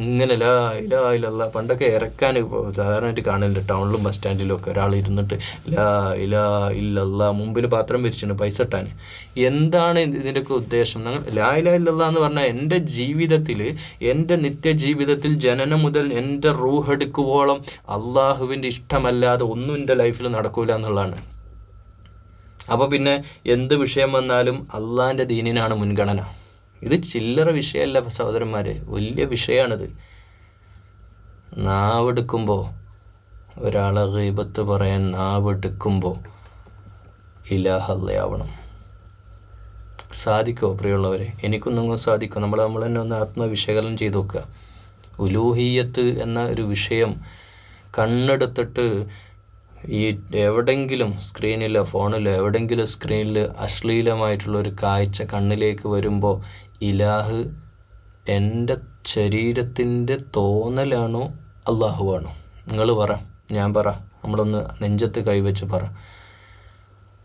ഇങ്ങനെ ലാ ഇലാഹ ഇല്ലല്ലാഹ് പണ്ടൊക്കെ ഇറക്കാൻ സാധാരണയായിട്ട് കാണലുണ്ട് ടൗണിലും ബസ് സ്റ്റാൻഡിലും ഒക്കെ ഒരാൾ ഇരുന്നിട്ട് ലാ ഇലാഹ ഇല്ലല്ലാഹ് മുമ്പിൽ പാത്രം വിരിച്ചിട്ടുണ്ട് പൈസ ഇട്ടാൻ. എന്താണ് ഇതിൻ്റെയൊക്കെ ഉദ്ദേശം? ലാ ഇലാഹ ഇല്ലല്ലാഹ് എന്ന് പറഞ്ഞാൽ എൻ്റെ ജീവിതത്തിൽ, എൻ്റെ നിത്യജീവിതത്തിൽ ജനനം മുതൽ എൻ്റെ റൂഹെടുക്കുവോളം അള്ളാഹുവിൻ്റെ ഇഷ്ടമല്ലാതെ ഒന്നും എൻ്റെ ലൈഫിൽ നടക്കൂല എന്നുള്ളതാണ്. അപ്പോൾ പിന്നെ എന്ത് വിഷയം വന്നാലും അള്ളാഹിൻ്റെ ദീനിനാണ് മുൻഗണന. ഇത് ചില്ലറ വിഷയമല്ല സഹോദരന്മാരെ, വലിയ വിഷയമാണിത്. നാവെടുക്കുമ്പോൾ ഒരാളെ ഗീബത്ത് പറയാൻ നാവെടുക്കുമ്പോൾ ഇലാഹല്ലയാവണം. സാധിക്കുമോ പ്രിയമുള്ളവരെ? എനിക്കും നിങ്ങൾ സാധിക്കും. നമ്മൾ തന്നെ ഒന്ന് ആത്മവിശകലനം ചെയ്ത് നോക്കുക. ഉലൂഹിയത്ത് എന്ന ഒരു വിഷയം കണ്ണെടുത്തിട്ട് ഈ എവിടെങ്കിലും സ്ക്രീനിലോ ഫോണിലോ എവിടെങ്കിലും സ്ക്രീനിൽ അശ്ലീലമായിട്ടുള്ളൊരു കാഴ്ച കണ്ണിലേക്ക് വരുമ്പോൾ ഇലാഹ് എൻ്റെ ശരീരത്തിൻ്റെ തോന്നലാണോ അള്ളാഹുവാണോ? നിങ്ങൾ പറ, ഞാൻ പറ, നമ്മളൊന്ന് നെഞ്ചത്ത് കൈവച്ച് പറ.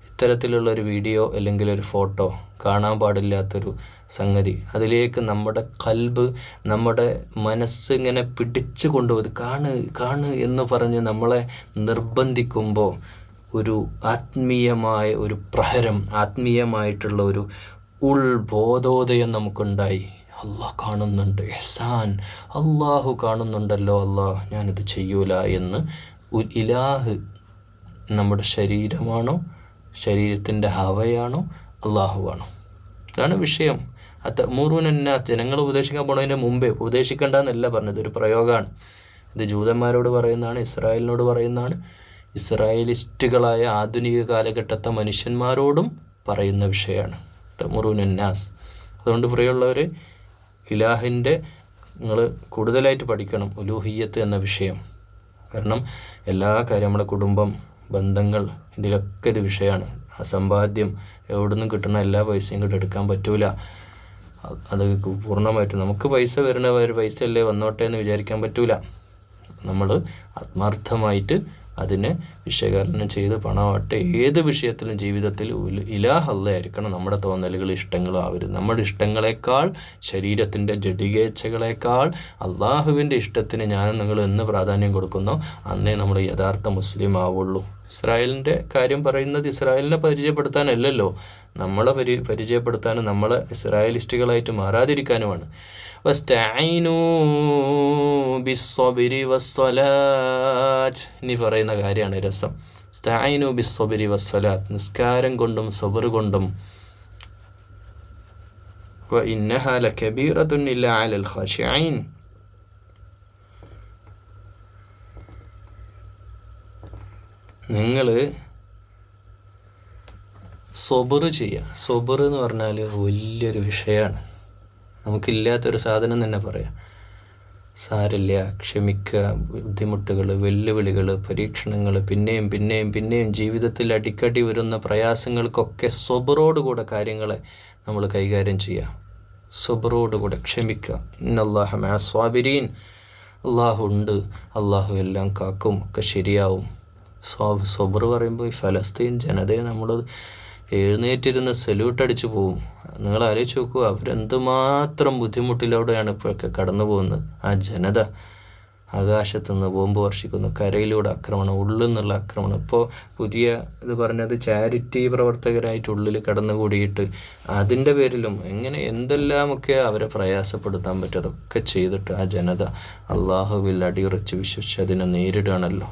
ഇത്തരത്തിലുള്ളൊരു വീഡിയോ അല്ലെങ്കിൽ ഒരു ഫോട്ടോ, കാണാൻ പാടില്ലാത്തൊരു സംഗതി, അതിലേക്ക് നമ്മുടെ കൽബ്, നമ്മുടെ മനസ്സ് ഇങ്ങനെ പിടിച്ചു കൊണ്ടുപോയി കാണ് എന്ന് പറഞ്ഞ് നമ്മളെ നിർബന്ധിക്കുമ്പോൾ ഒരു ആത്മീയമായ ഒരു പ്രഹരം, ആത്മീയമായിട്ടുള്ള ഒരു ഉൾബോധോദയം നമുക്കുണ്ടായി. അള്ളാഹ് കാണുന്നുണ്ട്, എഹ്സാൻ, അള്ളാഹു കാണുന്നുണ്ടല്ലോ, അള്ളാഹ് ഞാനിത് ചെയ്യൂല എന്ന്. ഇലാഹ് നമ്മുടെ ശരീരമാണോ, ശരീരത്തിൻ്റെ ഹവയാണോ, അള്ളാഹുവാണോ? ഇതാണ് വിഷയം. അത്തഅ്മുറൂനന്നാസ്, ജനങ്ങൾ ഉപദേശിക്കാൻ പോണതിന് മുമ്പേ, ഉപദേശിക്കേണ്ടെന്നല്ല പറഞ്ഞത്, ഒരു പ്രയോഗമാണ്. ഇത് ജൂതന്മാരോട് പറയുന്നതാണ്, ഇസ്രായേലിനോട് പറയുന്നതാണ്, ഇസ്രായേലിസ്റ്റുകളായ ആധുനിക കാലഘട്ടത്തെ മനുഷ്യന്മാരോടും പറയുന്ന വിഷയമാണ് തഅ്മുറൂനന്നാസ്. അതുകൊണ്ട് പ്രിയമുള്ളവർ, ഇലാഹിൻ്റെ നിങ്ങൾ കൂടുതലായിട്ട് പഠിക്കണം ഉലൂഹിയ്യത്ത് എന്ന വിഷയം. കാരണം എല്ലാ കാര്യം, നമ്മുടെ കുടുംബം, ബന്ധങ്ങൾ, ഇതിലൊക്കെ ഇത് വിഷയമാണ്. അസമ്പാദ്യം, എവിടെ നിന്നും കിട്ടുന്ന എല്ലാ പൈസയും കൂടെ എടുക്കാൻ പറ്റൂല. അത് പൂർണ്ണമായിട്ടും നമുക്ക് പൈസ വരുന്ന പൈസയല്ലേ വന്നോട്ടെ എന്ന് വിചാരിക്കാൻ പറ്റൂല. നമ്മൾ ആത്മാർത്ഥമായിട്ട് അതിനെ വിശകലനം ചെയ്ത് പണമാവട്ടെ ഏത് വിഷയത്തിലും ജീവിതത്തിൽ ഇലാഹ് അല്ലായിരിക്കണം നമ്മുടെ തോന്നലുകൾ, ഇഷ്ടങ്ങളും ആവരുത്. നമ്മുടെ ഇഷ്ടങ്ങളെക്കാൾ, ശരീരത്തിൻ്റെ ജഡികേച്ഛകളെക്കാൾ അള്ളാഹുവിൻ്റെ ഇഷ്ടത്തിന് ഞാനും നിങ്ങൾ എന്ന് പ്രാധാന്യം കൊടുക്കുന്നോ അന്നേ നമ്മൾ യഥാർത്ഥ മുസ്ലിം ആവുള്ളൂ. ഇസ്രായേലിൻ്റെ കാര്യം പറയുന്നത് ഇസ്രായേലിനെ പരിചയപ്പെടുത്താനല്ലല്ലോ, നമ്മളെ പരിചയപ്പെടുത്താനും നമ്മളെ ഇസ്രായേലിസ്റ്റുകളായിട്ട് മാറാതിരിക്കാനുമാണ്. വസ്തഈനൂ ബിസ്സബ്രി വസ്സലാത്ത്, ഇനി പറയുന്ന കാര്യമാണ് രസം. വസ്തഈനൂ ബിസ്സബ്രി വസ്സലാത്ത്, നിസ്കാരം കൊണ്ടും സബർ കൊണ്ടും. വഇന്നഹാ ലകബീറത്തുൻ ഇല്ലാ അലൽ ഖാശിഈൻ, നിങ്ങൾ സബർ ചെയ്യുക. സബർ എന്ന് പറഞ്ഞാൽ വലിയൊരു വിഷയമാണ്. നമുക്കില്ലാത്തൊരു സാധനം തന്നെ പറയാം. സാരല്ല, ക്ഷമിക്കുക. ബുദ്ധിമുട്ടുകൾ, വെല്ലുവിളികൾ, പരീക്ഷണങ്ങൾ, പിന്നെയും പിന്നെയും പിന്നെയും ജീവിതത്തിൽ അടിക്കടി വരുന്ന പ്രയാസങ്ങൾക്കൊക്കെ സബറോടുകൂടെ കാര്യങ്ങളെ നമ്മൾ കൈകാര്യം ചെയ്യുക. സബറോടുകൂടെ ക്ഷമിക്കുക. ഇന്നല്ലാഹ മഅ സ്വാബിരീൻ, അള്ളാഹു ഉണ്ട്, അള്ളാഹു എല്ലാം കാക്കും, ഒക്കെ ശരിയാവും. സബർ പറയുമ്പോൾ ഈ ഫലസ്തീൻ ജനതയെ നമ്മൾ എഴുന്നേറ്റിരുന്ന് സല്യൂട്ട് അടിച്ചു പോവും. നിങ്ങൾ ആലോചിച്ച് നോക്കുക, അവരെന്തുമാത്രം ബുദ്ധിമുട്ടിലൂടെയാണ് ഇപ്പോഴൊക്കെ കടന്നു പോകുന്നത്. ആ ജനത ആകാശത്തുനിന്ന് ബോംബ് വർഷിക്കുന്നു, കരയിലൂടെ ആക്രമണം, ഉള്ളിൽ നിന്നുള്ള ആക്രമണം. ഇപ്പോൾ പുതിയ ഇത് പറഞ്ഞത് ചാരിറ്റി പ്രവർത്തകരായിട്ട് ഉള്ളിൽ കടന്നുകൂടിയിട്ട് അതിൻ്റെ പേരിലും എങ്ങനെ എന്തെല്ലാമൊക്കെ അവരെ പ്രയാസപ്പെടുത്താൻ പറ്റും അതൊക്കെ ചെയ്തിട്ട് ആ ജനത അള്ളാഹുവിൽ അടിയുറച്ച് വിശ്വസിച്ച് അതിനെ നേരിടുകയാണല്ലോ.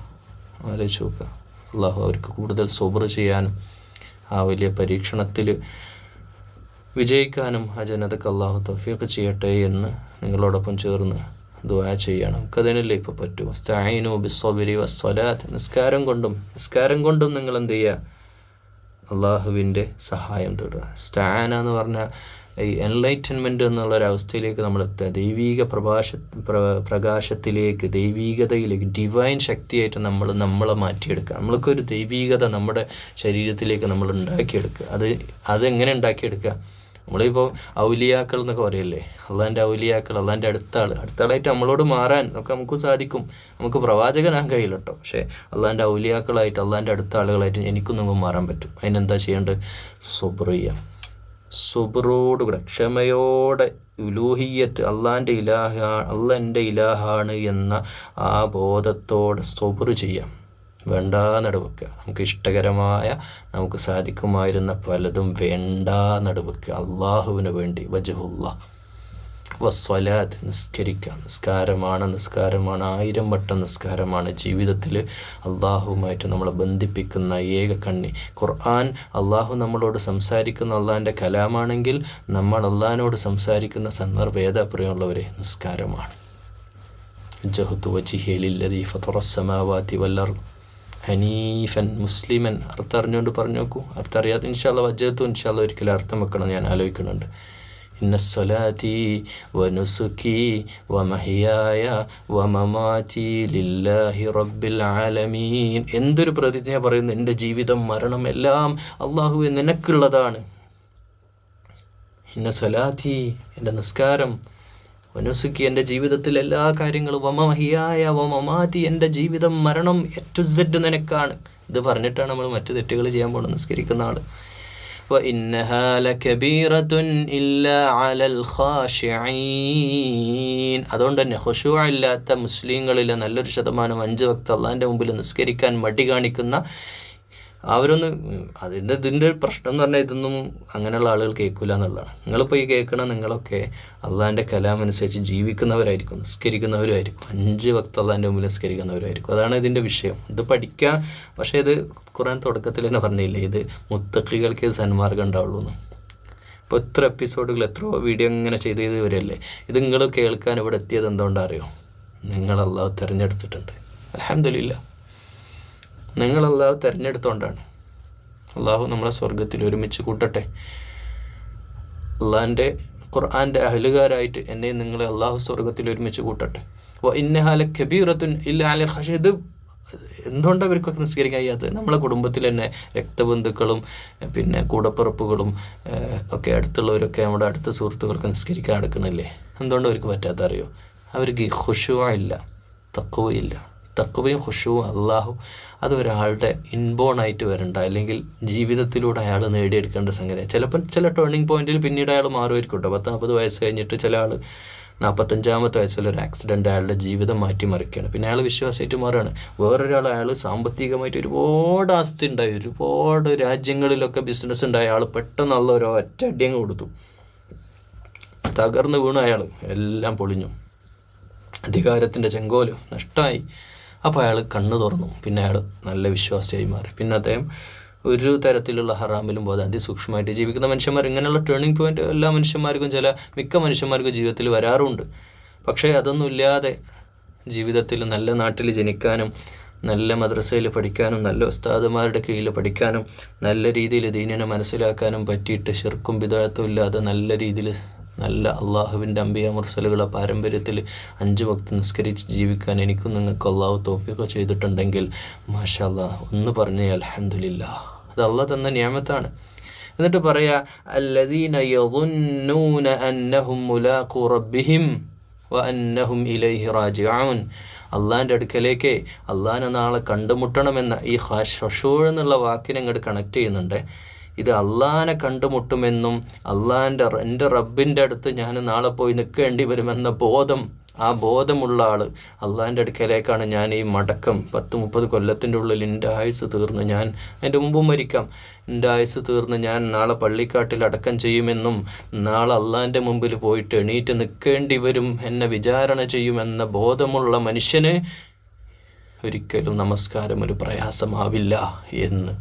ആലോചിച്ച് നോക്കുക. അള്ളാഹു അവർക്ക് കൂടുതൽ സബർ ചെയ്യാനും ആ വലിയ പരീക്ഷണത്തിൽ വിജയിക്കാനും ആ ജനതക്ക് അള്ളാഹു തൗഫീഖ് ചെയ്യട്ടെ എന്ന് നിങ്ങളോടൊപ്പം ചേർന്ന് ദുആ ചെയ്യണം. നമുക്കതിനല്ലേ ഇപ്പോൾ പറ്റൂ. വസ്തഈനൂ ബിസ്സബ്രി വസ്സലാത്ത്, നിസ്കാരം കൊണ്ടും നിങ്ങൾ എന്ത് ചെയ്യുക? അള്ളാഹുവിൻ്റെ സഹായം തേടുക. സ്റ്റാന എന്ന് പറഞ്ഞാൽ ഈ എൻലൈറ്റൻമെൻറ്റ് എന്നുള്ളൊരവസ്ഥയിലേക്ക് നമ്മളെത്തുക. ദൈവീക പ്രകാശത്തിലേക്ക്, ദൈവീകതയിലേക്ക്, ഡിവൈൻ ശക്തിയായിട്ട് നമ്മളെ മാറ്റിയെടുക്കുക. നമ്മൾക്കൊരു ദൈവീകത നമ്മുടെ ശരീരത്തിലേക്ക് നമ്മൾ ഉണ്ടാക്കിയെടുക്കുക. അതെങ്ങനെ ഉണ്ടാക്കിയെടുക്കുക? നമ്മളിപ്പോൾ ഔലിയാക്കൾ എന്നൊക്കെ പറയല്ലേ, അള്ളാൻ്റെ ഔലിയാക്കൾ, അള്ളാൻ്റെ അടുത്താളായിട്ട് നമ്മളോട് മാറാൻ ഒക്കെ നമുക്ക് സാധിക്കും. നമുക്ക് പ്രവാചകനാകാൻ കഴിയില്ല കേട്ടോ, പക്ഷേ അള്ളാൻ്റെ ഔലിയാക്കളായിട്ട്, അള്ളാൻ്റെ അടുത്ത ആളുകളായിട്ട് എനിക്കും നമുക്ക് മാറാൻ പറ്റും. അതിനെന്താ ചെയ്യേണ്ടത്? സബ്ർ ചെയ്യാം. സബ്റോടുകൂടെ, ക്ഷമയോടെ ഉലൂഹിയ്യത്ത്, അള്ളാൻ്റെ എൻ്റെ ഇലാഹാണ് എന്ന ആ ബോധത്തോടെ സബ്ർ ചെയ്യാം. നടുവെക്കുക. നമുക്ക് ഇഷ്ടകരമായ, നമുക്ക് സാധിക്കുമായിരുന്ന പലതും നടുവെക്കുക. അള്ളാഹുവിന് വേണ്ടി. വജ്ഹുല്ലാ വസ്വലാത്ത്, നിസ്കരിക്കുക. നിസ്കാരമാണ് 1000 വട്ടം നിസ്കാരമാണ് ജീവിതത്തിൽ അള്ളാഹുവുമായിട്ട് നമ്മളെ ബന്ധിപ്പിക്കുന്ന ഏക കണ്ണി. ഖുർആൻ അള്ളാഹു നമ്മളോട് സംസാരിക്കുന്ന അള്ളാഹിൻ്റെ കലാമാണെങ്കിൽ നമ്മൾ അള്ളാഹിനോട് സംസാരിക്കുന്ന സന്ദർഭം ഏതാ പ്രിയമുള്ളവരെ? നിസ്കാരമാണ്. വജ്ജഹ്തു വജ്ഹിയ ലില്ലദീ ഫതറസ്സമാവാതി വൽഅർദ് ഹനീഫൻ മുസ്ലിമൻ. അർത്ഥം അറിഞ്ഞുകൊണ്ട് പറഞ്ഞു നോക്കൂ. അർത്ഥം അറിയാതെ ഇൻഷാല്ലാ വജ്ജഹ്തു ഇൻഷാല്ലാ ഒരിക്കലും അർത്ഥം വെക്കണം, ഞാൻ ആലോചിക്കുന്നുണ്ട്. ഇന്ന സ്വലാത്തി വനുസുക്കി വമഹിയായ വമമാതി ലില്ലാഹി റബ്ബിൽ ആലമീൻ. എന്തൊരു പ്രതിജ്ഞ പറയുന്നു! എൻ്റെ ജീവിതം മരണം എല്ലാം അള്ളാഹുവേ നിനക്കുള്ളതാണ്. ഇന്ന സ്വലാത്തി എൻ്റെ നിസ്കാരം, വനുസുക്കി എൻ്റെ ജീവിതത്തിൽ എല്ലാ കാര്യങ്ങളും, വമഹിയായ വമമാതി എൻ്റെ ജീവിതം മരണം A to Z നിനക്കാണ്. ഇത് പറഞ്ഞിട്ടാണ് നമ്മൾ മറ്റു തെറ്റുകൾ ചെയ്യാൻ പോകുന്നത് നിസ്കരിക്കുന്ന ആൾ. وإنها لكبيرة إلا على الخاشعين. അതുകൊണ്ട് തന്നെ ഖുശൂ ഇല്ലാത്ത മുസ്ലിങ്ങളിലെ നല്ലൊരു ശതമാനം 5 വക്ത് അള്ളാഹിൻ്റെ മുമ്പിൽ നിസ്കരിക്കാൻ മടി കാണിക്കുന്ന ഇതിൻ്റെ പ്രശ്നം എന്ന് പറഞ്ഞാൽ ഇതൊന്നും അങ്ങനെയുള്ള ആളുകൾ കേൾക്കില്ല എന്നുള്ളതാണ്. നിങ്ങളിപ്പോൾ ഈ കേൾക്കണം, നിങ്ങളൊക്കെ അള്ളാഹിൻ്റെ കലാമനുസരിച്ച് ജീവിക്കുന്നവരായിരിക്കും, നിസ്കരിക്കുന്നവരുമായിരിക്കും, 5 വക്ത് അള്ളാഹിൻ്റെ മുമ്പിൽ നിസ്കരിക്കുന്നവരായിരിക്കും. അതാണ് ഇതിൻ്റെ വിഷയം. ഇത് പഠിക്കാം. പക്ഷേ ഇത് ഖുർആൻ തുടക്കത്തിൽ തന്നെ പറഞ്ഞില്ലേ, ഇത് മുത്തഖികൾക്ക് ഇത് സന്മാർഗം ഉണ്ടാവുള്ളൂ എന്ന്. ഇപ്പോൾ എത്ര എപ്പിസോഡുകൾ, എത്രയോ വീഡിയോ ഇങ്ങനെ ചെയ്ത് വരില്ലേ. ഇത് നിങ്ങൾ കേൾക്കാൻ ഇവിടെ എത്തിയത് എന്തുകൊണ്ടാണ് അറിയോ? നിങ്ങൾ അള്ളാഹു തിരഞ്ഞെടുത്തിട്ടുണ്ട്. അൽഹംദുലില്ലാ, നിങ്ങൾ അള്ളാഹു തിരഞ്ഞെടുത്തുകൊണ്ടാണ്. അള്ളാഹു നമ്മളെ സ്വർഗത്തിൽ ഒരുമിച്ച് കൂട്ടട്ടെ. അള്ളാഹിൻ്റെ ഖുർആൻ്റെ അഹ്ലുകാരായിട്ട് എന്നെയും നിങ്ങളെ അള്ളാഹു സ്വർഗത്തിൽ ഒരുമിച്ച് കൂട്ടട്ടെ. ഇന്നഹാ ലകബീറത്തുൻ ഇല്ലാ അലൽ ഖാശിഈൻ. ഇത് എന്തുകൊണ്ടാണ് അവർക്കൊക്കെ നിസ്കരിക്കാൻ കഴിയാത്തത്? നമ്മളെ കുടുംബത്തിൽ തന്നെ രക്തബന്ധുക്കളും പിന്നെ കൂടപ്പിറപ്പുകളും ഒക്കെ അടുത്തുള്ളവരൊക്കെ നമ്മുടെ അടുത്ത സുഹൃത്തുക്കൾക്ക് നിസ്കരിക്കാൻ എടുക്കണില്ലേ? എന്തുകൊണ്ട് അവർക്ക് പറ്റാത്ത അറിയോ? അവർക്ക് ഖുശൂഅ ഇല്ല, തഖ്വയില്ല. തഖ്വയും ഖുശൂഉം അള്ളാഹു അത് ഒരാളുടെ ഇൻബോണായിട്ട് വരണ്ട, അല്ലെങ്കിൽ ജീവിതത്തിലൂടെ അയാൾ നേടിയെടുക്കേണ്ട സംഗതിയാണ്. ചിലപ്പോൾ ചില ടേണിംഗ് പോയിന്റിൽ പിന്നീട് അയാൾ മാറുമായിരിക്കും കേട്ടോ. 10-40 വയസ്സ് കഴിഞ്ഞിട്ട് ചില ആൾ 45-ാമത്തെ വയസ്സിലൊരു ആക്സിഡൻറ്റ് അയാളുടെ ജീവിതം മാറ്റിമറിക്കുകയാണ്. പിന്നെ അയാൾ വിശ്വാസമായിട്ട് മാറുകയാണ്. വേറൊരാൾ, അയാൾ സാമ്പത്തികമായിട്ട് ഒരുപാട് ആസ്തി ഉണ്ടായി, ഒരുപാട് രാജ്യങ്ങളിലൊക്കെ ബിസിനസ് ഉണ്ടായ ആൾ പെട്ടെന്നുള്ള ഒരു ഒറ്റ അടിയങ്ങ് കൊടുത്തു, തകർന്ന് വീണു, അയാൾ എല്ലാം പൊളിഞ്ഞു, അധികാരത്തിൻ്റെ ചെങ്കോല് നഷ്ടമായി. അപ്പോൾ അയാൾ കണ്ണ് തുറന്നു. പിന്നെ അയാൾ നല്ല വിശ്വാസിയായി മാറി. പിന്നെ അദ്ദേഹം ഒരു തരത്തിലുള്ള ഹറാമിലും പോലെ അതിസൂക്ഷ്മമായിട്ട് ജീവിക്കുന്ന മനുഷ്യന്മാർ. ഇങ്ങനെയുള്ള ടേണിംഗ് പോയിൻ്റ് എല്ലാ മനുഷ്യന്മാർക്കും, മിക്ക മനുഷ്യന്മാർക്കും ജീവിതത്തിൽ വരാറുണ്ട്. പക്ഷേ അതൊന്നും ഇല്ലാതെ ജീവിതത്തിൽ നല്ല നാട്ടിൽ ജനിക്കാനും, നല്ല മദ്രസയിൽ പഠിക്കാനും, നല്ല ഉസ്താദുമാരുടെ കീഴിൽ പഠിക്കാനും, നല്ല രീതിയിൽ ദീനിനെ മനസ്സിലാക്കാനും പറ്റിയിട്ട് ശിർക്കും ബിദ്അത്തും ഇല്ലാതെ നല്ല രീതിയിൽ നല്ല അള്ളാഹുവിൻ്റെ അമ്പിയ മുർസലുകളെ പാരമ്പര്യത്തിൽ 5 വക്ത് നിസ്കരിച്ച് ജീവിക്കാൻ എനിക്കും നിങ്ങൾക്ക് അള്ളാഹു തൗഫീഖ് ചെയ്തിട്ടുണ്ടെങ്കിൽ മാഷാ അല്ലാഹ് ഒന്ന് പറഞ്ഞേ അൽഹംദുലില്ലാ. അത് അള്ളാഹ് തന്ന നിഅമത്താണ്. എന്നിട്ട് പറയാ അല്ലദീന യظുന്നൂന അന്നഹും മുലാഖു റബ്ബിഹിം വ അന്നഹും ഇലൈഹി റാജിഊൻ. അള്ളാഹിൻ്റെ അടുക്കലേക്ക് അള്ളാഹിനെ നാളെ കണ്ടുമുട്ടണമെന്ന ഈ ഖുശൂ എന്നുള്ള വാക്കിനെ അങ്ങോട്ട് കണക്ട് ചെയ്യുന്നുണ്ട്. ഇത് അള്ളാഹിനെ കണ്ടുമുട്ടുമെന്നും എൻ്റെ റബ്ബിൻ്റെ അടുത്ത് ഞാൻ നാളെ പോയി നിൽക്കേണ്ടി വരുമെന്ന ബോധം, ആ ബോധമുള്ള ആൾ അള്ളാഹിൻ്റെ അടുക്കലേക്കാണ് ഞാൻ ഈ മടക്കം. 10-30 കൊല്ലത്തിൻ്റെ ഉള്ളിൽ എൻ്റെ ആയുസ് തീർന്ന്, ഞാൻ എൻ്റെ മുമ്പും മരിക്കാം, എൻ്റെ ആയുസ് തീർന്ന് ഞാൻ നാളെ പള്ളിക്കാട്ടിൽ അടക്കം ചെയ്യുമെന്നും നാളെ അള്ളാഹിൻ്റെ മുമ്പിൽ പോയിട്ട് എണീറ്റ് നിൽക്കേണ്ടി വരും, എന്നെ വിചാരണ ചെയ്യുമെന്ന ബോധമുള്ള മനുഷ്യന് ഒരിക്കലും നമസ്കാരം ഒരു പ്രയാസമാവില്ല എന്ന്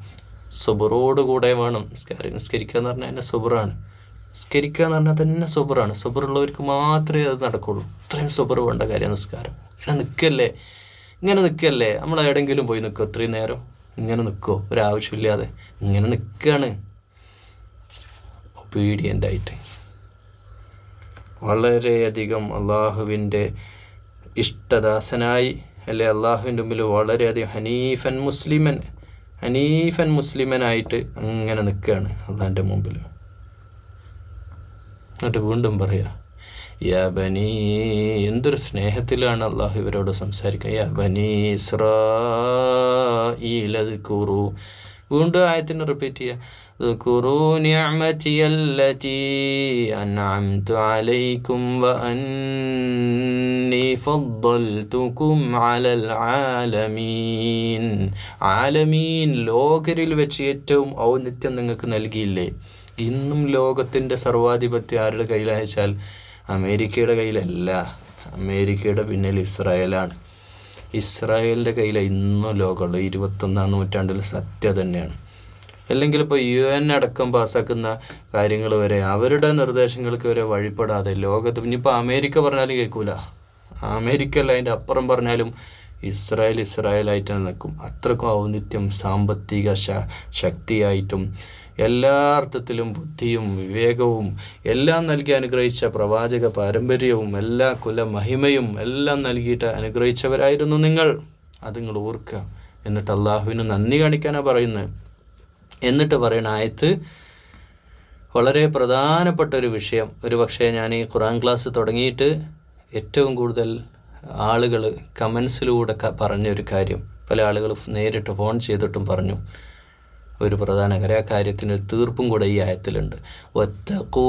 സബറോടുകൂടെ വേണം നിസ്കരിക്കുക എന്ന് പറഞ്ഞാൽ തന്നെ സബറാണ്. നിസ്കരിക്കുക എന്ന് പറഞ്ഞാൽ തന്നെ സബറാണ്. സബറുള്ളവർക്ക് മാത്രമേ അത് നടക്കുള്ളൂ. ഇത്രയും സബർ വേണ്ട കാര്യം നിസ്കാരം. ഇങ്ങനെ നിൽക്കല്ലേ നമ്മൾ എവിടെയെങ്കിലും പോയി നിൽക്കുമോ? ഇത്രയും നേരം ഇങ്ങനെ നിൽക്കുമോ? ഒരാവശ്യമില്ലാതെ ഇങ്ങനെ നിൽക്കുകയാണ് ഒബീഡിയൻ്റായിട്ട്. വളരെയധികം അള്ളാഹുവിൻ്റെ ഇഷ്ടദാസനായി, അല്ലെ അള്ളാഹുവിൻ്റെ മുമ്പിൽ വളരെയധികം ഹനീഫൻ മുസ്ലിമനായിട്ട് അങ്ങനെ നിൽക്കുകയാണ് അള്ളാഹിൻ്റെ മുമ്പിൽ. എന്നിട്ട് വീണ്ടും പറയാ യാ ബനി, എന്തൊരു സ്നേഹത്തിലാണ് അള്ളാഹു ഇവരോട് സംസാരിക്കുക. യാ ബനി ഇസ്രാഈല ഉദ്കുറൂ. വീണ്ടും ആയത്തിനെ റിപ്പീറ്റ് ചെയ്യുക. ഉദ്കുറൂ നിഅമതിയല്ലതി അൻഅംതു അലൈക്കും വ അന്നി ഫദ്ദൽതുകും അലൽ ആലമീൻ. ആലമീൻ, ലോകരിൽ വെച്ച് ഏറ്റവും ഔന്നത്യം നിങ്ങൾക്ക് നൽകിയില്ലേ? ഇന്നും ലോകത്തിൻ്റെ സർവാധിപത്യം ആരുടെ കയ്യിലയച്ചാൽ അമേരിക്കയുടെ കയ്യിലല്ല. അമേരിക്കയുടെ പിന്നിൽ ഇസ്രായേലാണ്. ഇസ്രായേലിൻ്റെ കയ്യിലാണ് ഇന്നും ലോകമുള്ളത്. 21-ാം നൂറ്റാണ്ടിൽ സത്യം തന്നെയാണ്. അല്ലെങ്കിൽ ഇപ്പോൾ UN അടക്കം പാസ്സാക്കുന്ന കാര്യങ്ങൾ വരെ അവരുടെ നിർദ്ദേശങ്ങൾക്ക് വരെ വഴിപ്പെടാതെ ലോകത്ത്, ഇനിയിപ്പോൾ അമേരിക്ക പറഞ്ഞാലും കേൾക്കൂല, അമേരിക്കയിൽ അതിൻ്റെ അപ്പുറം പറഞ്ഞാലും ഇസ്രായേലായിട്ട് നിൽക്കും. അത്രക്കും ഔന്നിത്യം, സാമ്പത്തിക ശക്തിയായിട്ടും എല്ലാ അർത്ഥത്തിലും ബുദ്ധിയും വിവേകവും എല്ലാം നൽകി അനുഗ്രഹിച്ച പ്രവാചക പാരമ്പര്യവും എല്ലാ കുലമഹിമയും എല്ലാം നൽകിയിട്ട് അനുഗ്രഹിച്ചവരായിരുന്നു നിങ്ങൾ. അത് നിങ്ങൾ ഓർക്കുക. എന്നിട്ട് അള്ളാഹുവിന് നന്ദി കാണിക്കാനാണ് പറയുന്നത്. എന്നിട്ട് പറയുന്ന ആയത്ത് വളരെ പ്രധാനപ്പെട്ട ഒരു വിഷയം. ഒരു പക്ഷേ ഞാൻ ഈ ഖുർആൻ ക്ലാസ് തുടങ്ങിയിട്ട് ഏറ്റവും കൂടുതൽ ആളുകൾ കമൻസിലൂടെ പറഞ്ഞൊരു കാര്യം, പല ആളുകൾ നേരിട്ട് ഫോൺ ചെയ്തിട്ടും പറഞ്ഞു ഒരു പ്രധാന കാര്യത്തിന് തീർപ്പും കൂടെ ഈ ആയത്തിലുണ്ട്. വത്തഖൂ,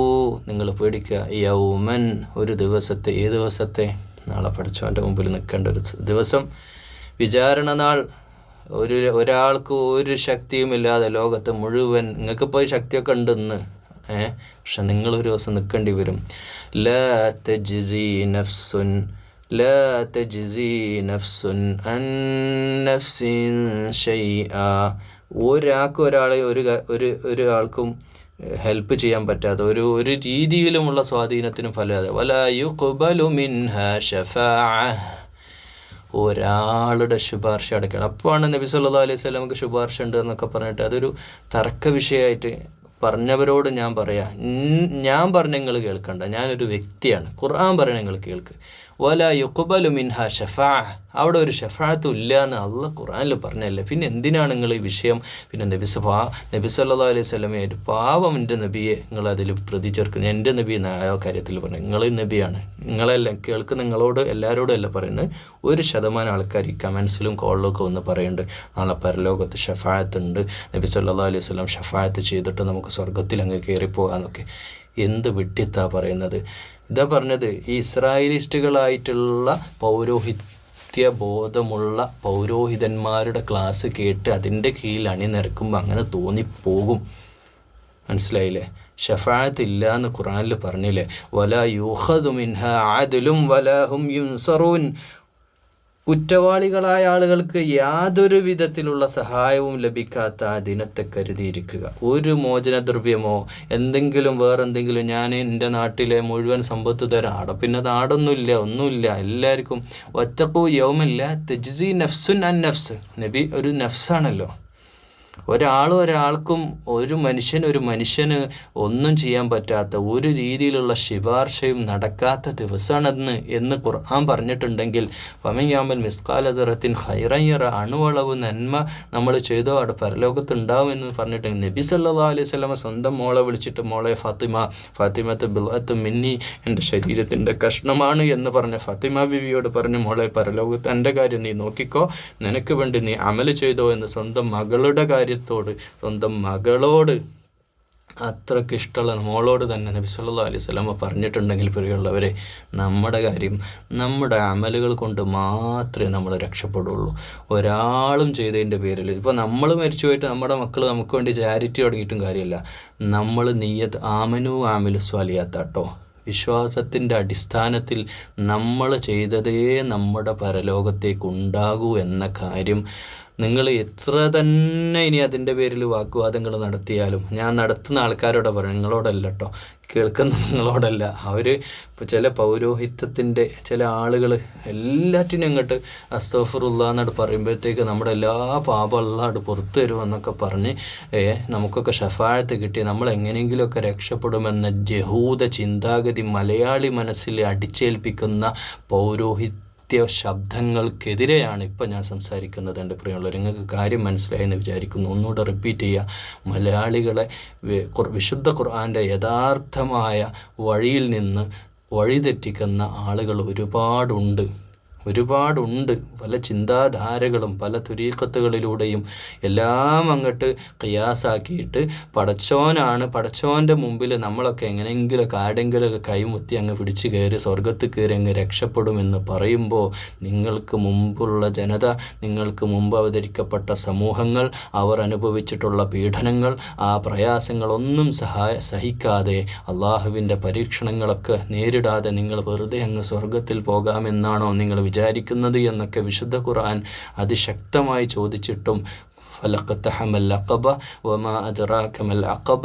നിങ്ങൾ പേടിക്കുക, യൗമൻ, ഒരു ദിവസത്തെ. ഏത് ദിവസത്തെ? നാളെ പഠിച്ചവൻ്റെ മുമ്പിൽ നിൽക്കേണ്ട ഒരു ദിവസം, വിചാരണ നാൾ. ഒരാൾക്ക് ഒരു ശക്തിയുമില്ലാതെ ലോകത്ത് മുഴുവൻ, നിങ്ങൾക്കിപ്പോൾ ശക്തിയൊക്കെ ഉണ്ട് ഇന്ന്, പക്ഷെ നിങ്ങളൊരു ദിവസം നിൽക്കേണ്ടി വരും. ലാ തജ്സി നഫ്സുൻ അൻ നഫ്സിൻ ഷൈഅ. ഒരാളെ ഒരാൾക്കും ഹെൽപ്പ് ചെയ്യാൻ പറ്റാത്ത ഒരു രീതിയിലുമുള്ള സ്വാധീനത്തിനും ഫലമില്ലാതെ. വലാ യുഖ്ബലു മിൻഹാ ശഫാഅ, ഒരാളുടെ ശുപാർശ അടയ്ക്കണം. അപ്പോഴാണ് നബി സല്ലല്ലാഹു അലൈഹി വസല്ലമക്ക് ശുപാർശ ഉണ്ട് എന്നൊക്കെ പറഞ്ഞിട്ട് അതൊരു തർക്ക വിഷയമായിട്ട് പറഞ്ഞവരോട് ഞാൻ പറയാം, ഞാൻ പറഞ്ഞ നിങ്ങൾ കേൾക്കണ്ട, ഞാനൊരു വ്യക്തിയാണ്. ഖുർആൻ പറയണ നിങ്ങൾ കേൾക്ക്. വല യുഖ്ബലു മിൻഹാ ഷഫാഅ, അവിടെ ഒരു ഷഫാഅത്തും ഇല്ല എന്ന് അള്ളാഹ് ഖുർആനിൽ പറഞ്ഞല്ലേ. പിന്നെ എന്തിനാണ് നിങ്ങൾ ഈ വിഷയം? പിന്നെ നബി സല്ലല്ലാഹു അലൈഹി വസല്ലമയെ പാവം എൻ്റെ നബിയെ നിങ്ങൾ അതിൽ പ്രതി ചേർക്കുന്നത്. എൻ്റെ നബി ആ കാര്യത്തിൽ പറഞ്ഞു, നിങ്ങൾ നബിയാണ്, നിങ്ങളെല്ലാം കേൾക്കുന്ന നിങ്ങളോട് എല്ലാവരോടും അല്ല പറയുന്നത്. 1% ആൾക്കാർ ഈ കമൻസിലും കോളിലൊക്കെ ഒന്ന് പറയുന്നുണ്ട് നാളെ പരലോകത്ത് ഷഫാഅത്ത് ഉണ്ട്, നബി സല്ലല്ലാഹു അലൈഹി വസല്ലം ഷഫാഅത്ത് ചെയ്തിട്ട് നമുക്ക് സ്വർഗത്തിൽ അങ്ങ് കയറിപ്പോകാന്നൊക്കെ. എന്ത് വിഡ്ഢിത്താ പറയുന്നത്? ഇതാ പറഞ്ഞത്, ഈ ഇസ്രായേലിസ്റ്റുകളായിട്ടുള്ള പൗരോഹിത്യബോധമുള്ള പൗരോഹിതന്മാരുടെ ക്ലാസ് കേട്ട് അതിൻ്റെ കീഴിൽ അണിനിരക്കുമ്പോൾ അങ്ങനെ തോന്നിപ്പോകും. മനസ്സിലായില്ലേ? ഷഫാഅത്ത് ഇല്ല എന്ന് ഖുർആനിൽ പറഞ്ഞില്ലേ? വലാ യൂഖദു മിൻഹാ അദ്ലുൻ വലാ ഹും യുൻസറൂൻ. കുറ്റവാളികളായ ആളുകൾക്ക് യാതൊരു വിധത്തിലുള്ള സഹായവും ലഭിക്കാത്ത ആ ദിനത്തെ കരുതിയിരിക്കുക. ഒരു മോചനദ്രവ്യമോ എന്തെങ്കിലും വേറെന്തെങ്കിലും, ഞാൻ എൻ്റെ നാട്ടിലെ മുഴുവൻ സമ്പത്ത് തരാം, അവിടെ പിന്നെ ഒന്നുമില്ല, എല്ലാവർക്കും. വത്തഖൂ യൗമല്ല തജ്സി നഫ്സുൻ അൻ നഫ്സ്. നബി ഒരു നഫ്സാണല്ലോ. ഒരാൾക്കും ഒരു മനുഷ്യന് ഒന്നും ചെയ്യാൻ പറ്റാത്ത, ഒരു രീതിയിലുള്ള ശുപാർശയും നടക്കാത്ത ദിവസമാണെന്ന് എന്ന് ഖുർആൻ പറഞ്ഞിട്ടുണ്ടെങ്കിൽ ഫമൻ യഅമൽ മിസ്ഖാല ദറത്തിൻ ഖൈറൻ യറ, അണുവളവ് നന്മ നമ്മൾ ചെയ്തോ അവിടെ പരലോകത്ത് ഉണ്ടാവുമെന്ന് പറഞ്ഞിട്ടുണ്ടെങ്കിൽ നബി സല്ലല്ലാഹു അലൈഹി വസല്ലം സ്വന്തം മോളെ വിളിച്ചിട്ട്, മോളെ ഫാത്തിമത്ത് ബിൽഅത്ത് മിന്നി, എൻ്റെ ശരീരത്തിൻ്റെ കഷ്ണമാണ് എന്ന് പറഞ്ഞ ഫാത്തിമ ബിവിയോട് പറഞ്ഞു, മോളെ പരലോകത്ത് എൻ്റെ കാര്യം നീ നോക്കിക്കോ, നിനക്ക് വേണ്ടി നീ അമല് ചെയ്തോ എന്ന് സ്വന്തം മകളുടെ സ്വന്തം മകളോട് അത്രയ്ക്ക് ഇഷ്ടമുള്ള മോളോട് തന്നെ നബി സല്ലല്ലാഹു അലൈഹി വസല്ലം പറഞ്ഞിട്ടുണ്ടെങ്കിൽ പ്രിയമുള്ളവരെ, നമ്മുടെ കാര്യം നമ്മുടെ അമലുകൾ കൊണ്ട് മാത്രമേ നമ്മൾ രക്ഷപ്പെടുള്ളൂ. ഒരാളും ചെയ്തതിൻ്റെ പേരിൽ ഇപ്പോൾ നമ്മൾ മരിച്ചു പോയിട്ട് നമ്മുടെ മക്കൾ നമുക്ക് വേണ്ടി ചാരിറ്റി തുടങ്ങിയിട്ടും കാര്യമില്ല. നമ്മൾ നിയ്യത്ത് ആമനു ആമിലു സ്വാലിയാത്താട്ടോ, വിശ്വാസത്തിൻ്റെ അടിസ്ഥാനത്തിൽ നമ്മൾ ചെയ്തതേ നമ്മുടെ പരലോകത്തേക്ക് ഉണ്ടാകൂ എന്ന കാര്യം നിങ്ങൾ എത്ര തന്നെ ഇനി അതിൻ്റെ പേരിൽ വാഗ്വാദങ്ങൾ നടത്തിയാലും, ഞാൻ നടത്തുന്ന ആൾക്കാരോടെ പറയും, നിങ്ങളോടല്ല കേട്ടോ, കേൾക്കുന്ന നിങ്ങളോടല്ല. അവർ ഇപ്പോൾ ചില പൗരോഹിത്യത്തിൻ്റെ ചില ആളുകൾ എല്ലാറ്റിനും അങ്ങോട്ട് അസ്തഗ്ഫിറുല്ലാഹ് എന്നോട് പറയുമ്പോഴത്തേക്ക് നമ്മുടെ എല്ലാ പാപം അല്ലാഹ് പുറത്തു തരുമെന്നൊക്കെ പറഞ്ഞ് നമുക്കൊക്കെ ഷഫാഅത്ത് കിട്ടി നമ്മൾ എങ്ങനെയെങ്കിലുമൊക്കെ രക്ഷപ്പെടുമെന്ന ജഹൂദ ചിന്താഗതി മലയാളി മനസ്സിൽ അടിച്ചേൽപ്പിക്കുന്ന ശബ്ദങ്ങൾക്കെതിരെയാണ് ഇപ്പം ഞാൻ സംസാരിക്കുന്നത്. എൻ്റെ പ്രിയമുള്ളവർ, നിങ്ങൾക്ക് കാര്യം മനസ്സിലായെന്ന് വിചാരിക്കുന്നു. ഒന്നുകൂടെ റിപ്പീറ്റ് ചെയ്യുക. മലയാളികളെ വിശുദ്ധ ഖുർആൻ്റെ യഥാർത്ഥമായ വഴിയിൽ നിന്ന് വഴിതെറ്റിക്കുന്ന ആളുകൾ ഒരുപാടുണ്ട്. പല ചിന്താധാരകളും പല തുരീഖത്തുകളിലൂടെയും എല്ലാം അങ്ങോട്ട് ഖിയാസാക്കിയിട്ട് പടച്ചോൻ്റെ മുമ്പിൽ നമ്മളൊക്കെ എങ്ങനെയെങ്കിലുമൊക്കെ ആരെങ്കിലുമൊക്കെ കൈമുത്തി അങ്ങ് പിടിച്ച് കയറി സ്വർഗത്തിൽ കയറി അങ്ങ് രക്ഷപ്പെടുമെന്ന് പറയുമ്പോൾ, നിങ്ങൾക്ക് മുമ്പുള്ള ജനത, നിങ്ങൾക്ക് മുമ്പ് അവതരിക്കപ്പെട്ട സമൂഹങ്ങൾ, അവർ അനുഭവിച്ചിട്ടുള്ള പീഡനങ്ങൾ, ആ പ്രയാസങ്ങളൊന്നും സഹിക്കാതെ അള്ളാഹുവിൻ്റെ പരീക്ഷണങ്ങളൊക്കെ നേരിടാതെ നിങ്ങൾ വെറുതെ അങ്ങ് സ്വർഗത്തിൽ പോകാമെന്നാണോ നിങ്ങൾ വിചാരിക്കുന്നത് എന്നൊക്കെ വിശുദ്ധ ഖുർആൻ അതിശക്തമായി ചോദിച്ചിട്ടും ഫലഖത്തഹമൽ അഖബ വമാ അദ്റാക മൽ അഖബ,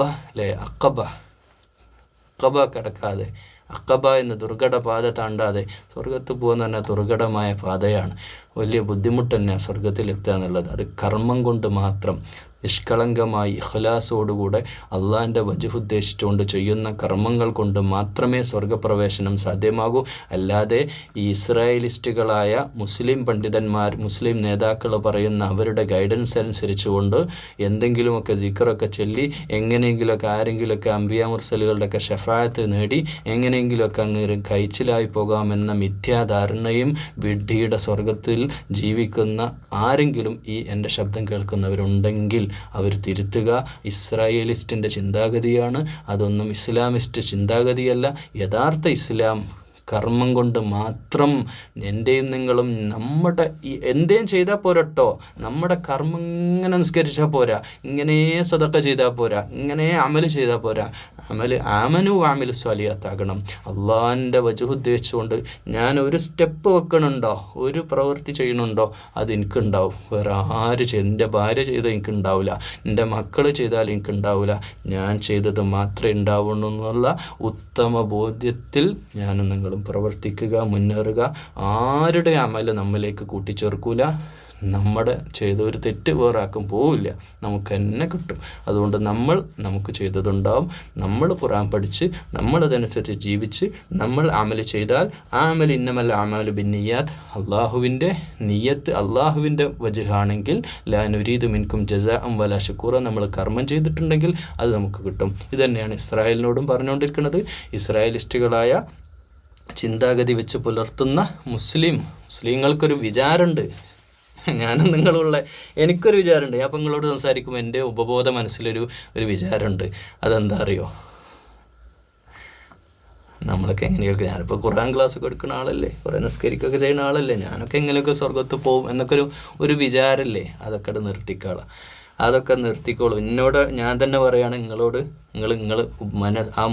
അഖബ കടക്കാതെ അഖബ എന്ന ദുർഘട പാത താണ്ടാതെ സ്വർഗത്ത് പോകുന്ന പറഞ്ഞാൽ ദുർഘടമായ പാതയാണ്. വലിയ ബുദ്ധിമുട്ട് തന്നെയാണ് സ്വർഗത്തിലെത്തുക എന്നുള്ളത്. അത് കർമ്മം കൊണ്ട് മാത്രം നിഷ്കളങ്കമായി ഇഖ്ലാസോടുകൂടെ അള്ളാഹിൻ്റെ വജ്ഹ് ഉദ്ദേശിച്ചുകൊണ്ട് ചെയ്യുന്ന കർമ്മങ്ങൾ കൊണ്ട് മാത്രമേ സ്വർഗപ്രവേശനം സാധ്യമാകൂ. അല്ലാതെ ഈ ഇസ്രായേലിസ്റ്റുകളായ മുസ്ലിം പണ്ഡിതന്മാർ, മുസ്ലിം നേതാക്കൾ പറയുന്ന അവരുടെ ഗൈഡൻസ് അനുസരിച്ചുകൊണ്ട് എന്തെങ്കിലുമൊക്കെ ദിക്റൊക്കെ ചൊല്ലി എങ്ങനെയെങ്കിലുമൊക്കെ ആരെങ്കിലുമൊക്കെ അംബിയാ മുർസലുകളുടെയൊക്കെ ഷഫാഅത്ത് നേടി എങ്ങനെയെങ്കിലുമൊക്കെ അങ്ങ് കഴിച്ചിലായി പോകാമെന്ന മിഥ്യാധാരണയും വിഡ്ഢിയുടെ സ്വർഗത്തിൽ ജീവിക്കുന്ന ആരെങ്കിലും ഈ എൻ്റെ ശബ്ദം കേൾക്കുന്നവരുണ്ടെങ്കിൽ അവർ തിരുത്തുക. ഇസ്രായേലിസ്റ്റിൻ്റെ ചിന്താഗതിയാണ്, അതൊന്നും ഇസ്ലാമിസ്റ്റ് ചിന്താഗതിയല്ല. യഥാർത്ഥ ഇസ്ലാം കർമ്മം കൊണ്ട് മാത്രം എൻ്റെയും നിങ്ങളും നമ്മുടെ എന്തേലും ചെയ്താൽ പോരട്ടോ. നമ്മുടെ കർമ്മം ഇങ്ങനെ നിസ്കരിച്ചാൽ പോരാ, ഇങ്ങനെ സദഖ ചെയ്താൽ പോരാ, ഇങ്ങനെ അമൽ ചെയ്താൽ പോരാ. ആമനു വാമിൽ സ്വാലിയാത്താകണം. അള്ളാഹിൻ്റെ വജ്ഹ് ഉദ്ദേശിച്ചുകൊണ്ട് ഞാൻ ഒരു സ്റ്റെപ്പ് വെക്കണുണ്ടോ, ഒരു പ്രവൃത്തി ചെയ്യണുണ്ടോ, അത് എനിക്കുണ്ടാവും. വേറെ ആര് എൻ്റെ ഭാര്യ ചെയ്താൽ എനിക്കുണ്ടാവില്ല, എൻ്റെ മക്കൾ ചെയ്താൽ എനിക്കുണ്ടാവില്ല. ഞാൻ ചെയ്തത് മാത്രമേ ഉണ്ടാവുള്ളൂ എന്നുള്ള ഉത്തമ ബോധ്യത്തിൽ ഞാനും നിങ്ങളും പ്രവർത്തിക്കുക, മുന്നേറുക. ആരുടെ അമൽ നമ്മിലേക്ക് കൂട്ടിച്ചേർക്കൂല. നമ്മുടെ ചെയ്ത ഒരു തെറ്റ് വേറെ ആക്കും പോവില്ല, നമുക്ക് തന്നെ കിട്ടും. അതുകൊണ്ട് നമുക്ക് ചെയ്തതുണ്ടാവും. നമ്മൾ ഖുർആൻ പഠിച്ച് നമ്മളതനുസരിച്ച് ജീവിച്ച് നമ്മൾ അമൽ ചെയ്താൽ ആ അമൽ ഇന്നമൽ അമാലു ബിന്നിയാത്ത്, അള്ളാഹുവിൻ്റെ നിയ്യത്ത് അള്ളാഹുവിൻ്റെ വജ്ഹാണെങ്കിൽ ലാ നുരീദു മിൻകും ജസാഅൻ വലാ ശുക്കൂറ, നമ്മൾ കർമ്മം ചെയ്തിട്ടുണ്ടെങ്കിൽ അത് നമുക്ക് കിട്ടും. ഇത് തന്നെയാണ് ഇസ്രായേലിനോടും പറഞ്ഞുകൊണ്ടിരിക്കുന്നത്. ഇസ്രായേലിസ്റ്റുകളായ ചിന്താഗതി വെച്ച് പുലർത്തുന്ന മുസ്ലിങ്ങൾക്കൊരു വിചാരമുണ്ട്. ഞാനും എനിക്കൊരു വിചാരമുണ്ട്. ഞാൻ അപ്പം നിങ്ങളോട് സംസാരിക്കുമ്പോൾ എൻ്റെ ഉപബോധ മനസ്സിലൊരു വിചാരമുണ്ട്. അതെന്താ അറിയോ? നമ്മളൊക്കെ എങ്ങനെയൊക്കെ, ഞാനിപ്പോൾ ഖുർആൻ ക്ലാസ്സൊക്കെ എടുക്കുന്ന ആളല്ലേ, കുറേ നിസ്കരിക്കുകയൊക്കെ ചെയ്യുന്ന ആളല്ലേ, ഞാനൊക്കെ എങ്ങനെയൊക്കെ സ്വർഗത്ത് പോകും എന്നൊക്കെ ഒരു വിചാരമല്ലേ. അതൊക്കെ നിർത്തിക്കോളൂ. എന്നോട് ഞാൻ തന്നെ പറയുകയാണ് നിങ്ങളോട്, നിങ്ങൾ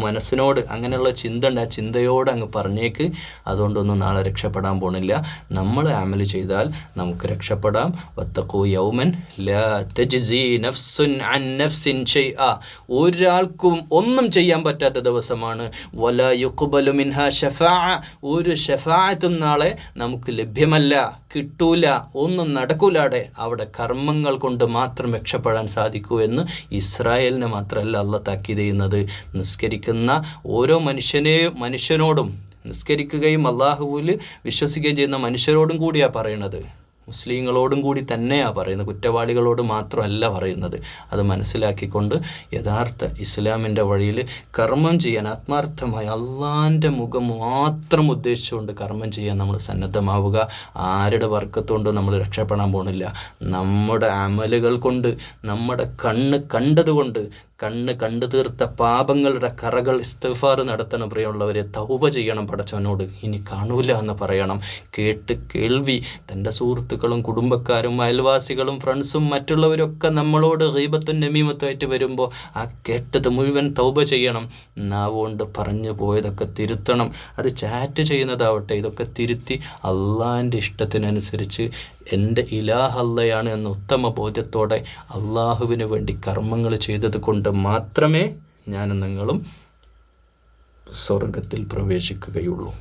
മനസ്സിനോട് അങ്ങനെയുള്ള ചിന്ത ഉണ്ട്, ആ ചിന്തയോട് അങ്ങ് പറഞ്ഞേക്ക്. അതുകൊണ്ടൊന്നും നാളെ രക്ഷപ്പെടാൻ പോണില്ല. നമ്മൾ അമൽ ചെയ്താൽ നമുക്ക് രക്ഷപ്പെടാം. വത്തഖൂ യൗമൻ ലാ തജ്സി നഫ്സുൻ അൻ നഫ്സിൻ ഷൈഅ, ഒരാൾക്കും ഒന്നും ചെയ്യാൻ പറ്റാത്ത ദിവസമാണ്. വലാ യുഖ്ബലു മിൻഹാ ശഫാഅ, ഒരു ശഫാഅത്തും നാളെ നമുക്ക് ലഭ്യമല്ല, കിട്ടൂല, ഒന്നും നടക്കൂലാടെ. അവിടെ കർമ്മങ്ങൾ കൊണ്ട് മാത്രം രക്ഷപ്പെടാൻ സാധിക്കൂ എന്ന് ഇസ്രായേലിനെ മാത്രമല്ല അല്ലാഹ് താക്കീത് ചെയ്യുന്നത്. നിസ്കരിക്കുന്ന ഓരോ മനുഷ്യനോടും, നിസ്കരിക്കുകയും അള്ളാഹുവിൽ വിശ്വസിക്കുകയും ചെയ്യുന്ന മനുഷ്യരോടും കൂടിയാണ് പറയുന്നത്. മുസ്ലിങ്ങളോടും കൂടി തന്നെയാണ് പറയുന്നത്, കുറ്റവാളികളോട് മാത്രമല്ല പറയുന്നത്. അത് മനസ്സിലാക്കിക്കൊണ്ട് യഥാർത്ഥ ഇസ്ലാമിൻ്റെ വഴിയിൽ കർമ്മം ചെയ്യാൻ ആത്മാർത്ഥമായി അള്ളാഹിൻ്റെ മുഖം മാത്രം ഉദ്ദേശിച്ചുകൊണ്ട് കർമ്മം ചെയ്യാൻ നമ്മൾ സന്നദ്ധമാവുക. ആരുടെ വർക്കത്തുകൊണ്ട് നമ്മൾ രക്ഷപ്പെടാൻ പോണില്ല. നമ്മുടെ അമലുകൾ കൊണ്ട്, നമ്മുടെ കണ്ടതുകൊണ്ട്, കണ്ടു തീർത്ത പാപങ്ങളുടെ കറകൾ ഇസ്തിഗ്ഫാർ നടത്തണം. പ്രിയമുള്ളവരെ, തൗബ ചെയ്യണം പടച്ചവനോട്. ഇനി കാണൂല എന്ന് പറയണം. കേൾവി, തൻ്റെ സുഹൃത്തുക്കളും കുടുംബക്കാരും അയൽവാസികളും ഫ്രണ്ട്സും മറ്റുള്ളവരൊക്കെ നമ്മളോട് ഗീബത്തും നമീമത്തുമായിട്ട് വരുമ്പോൾ ആ കേട്ടത് മുഴുവൻ തൗബ ചെയ്യണം. നാവുകൊണ്ട് പറഞ്ഞു പോയതൊക്കെ തിരുത്തണം. അത് ചാറ്റ് ചെയ്യുന്നതാവട്ടെ, ഇതൊക്കെ തിരുത്തി അള്ളാഹിൻ്റെ ഇഷ്ടത്തിനനുസരിച്ച് എൻ്റെ ഇലാഹ് അള്ളയാണ് എന്ന ഉത്തമ ബോധ്യത്തോടെ അള്ളാഹുവിന് വേണ്ടി കർമ്മങ്ങൾ ചെയ്തത് കൊണ്ട് മാത്രമേ ഞാനും നിങ്ങളും സ്വർഗത്തിൽ പ്രവേശിക്കുകയുള്ളൂ.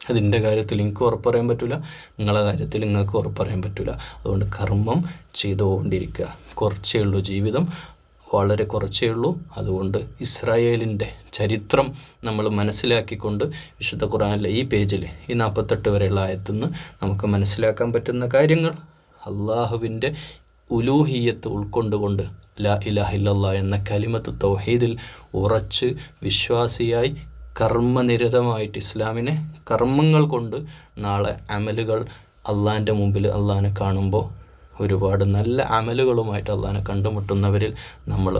അതിൻ്റെ കാര്യത്തിൽ എനിക്ക് ഉറപ്പ് പറയാൻ പറ്റില്ല, നിങ്ങളുടെ കാര്യത്തിൽ നിങ്ങൾക്ക് ഉറപ്പ് പറയാൻ പറ്റില്ല. അതുകൊണ്ട് കർമ്മം ചെയ്തുകൊണ്ടിരിക്കുക. കുറച്ചേ ഉള്ളൂ ജീവിതം, വളരെ കുറച്ചേ ഉള്ളൂ. അതുകൊണ്ട് ഇസ്രായേലിൻ്റെ ചരിത്രം നമ്മൾ മനസ്സിലാക്കിക്കൊണ്ട് വിശുദ്ധ ഖുർആനിലെ ഈ പേജിൽ ഈ 48 വരെയുള്ള ആയത്തിൽ നിന്ന് നമുക്ക് മനസ്സിലാക്കാൻ പറ്റുന്ന കാര്യങ്ങൾ, അള്ളാഹുവിൻ്റെ ഉലൂഹിയത്ത് ഉൾക്കൊണ്ടുകൊണ്ട് ലാ ഇലാഹ ഇല്ലല്ലാഹ് എന്ന കലിമത്ത് തൗഹീദിൽ ഉറച്ച് വിശ്വാസിയായി കർമ്മനിരതമായിട്ട് ഇസ്ലാമിനെ കർമ്മങ്ങൾ കൊണ്ട് നാളെ അമലുകൾ അള്ളാഹിൻ്റെ മുമ്പിൽ അള്ളാഹിനെ കാണുമ്പോൾ ഒരുപാട് നല്ല അമലുകളുമായിട്ട് അള്ളാഹിനെ കണ്ടുമുട്ടുന്നവരിൽ നമ്മൾ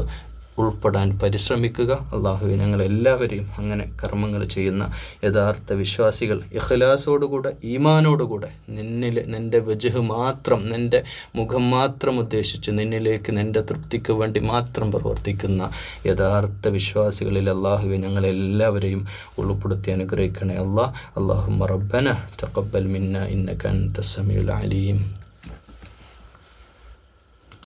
ഉൾപ്പെടാൻ പരിശ്രമിക്കുക. അള്ളാഹുവേ ഞങ്ങളെല്ലാവരെയും അങ്ങനെ കർമ്മങ്ങൾ ചെയ്യുന്ന യഥാർത്ഥ വിശ്വാസികൾ, ഇഖ്ലാസോടുകൂടെ ഈമാനോടുകൂടെ നിൻ്റെ വജ്ഹ് മാത്രം, നിൻ്റെ മുഖം മാത്രം ഉദ്ദേശിച്ച് നിന്നിലേക്ക് നിൻ്റെ തൃപ്തിക്ക് വേണ്ടി മാത്രം പ്രവർത്തിക്കുന്ന യഥാർത്ഥ വിശ്വാസികളിൽ അള്ളാഹുവേ ഞങ്ങളെല്ലാവരെയും ഉൾപ്പെടുത്തി അനുഗ്രഹിക്കണേ. അല്ലാഹുമ്മ റബ്ബന തഖബ്ബൽ മിന്നാ ഇന്നക അൻത സമീഉൽ അലീം.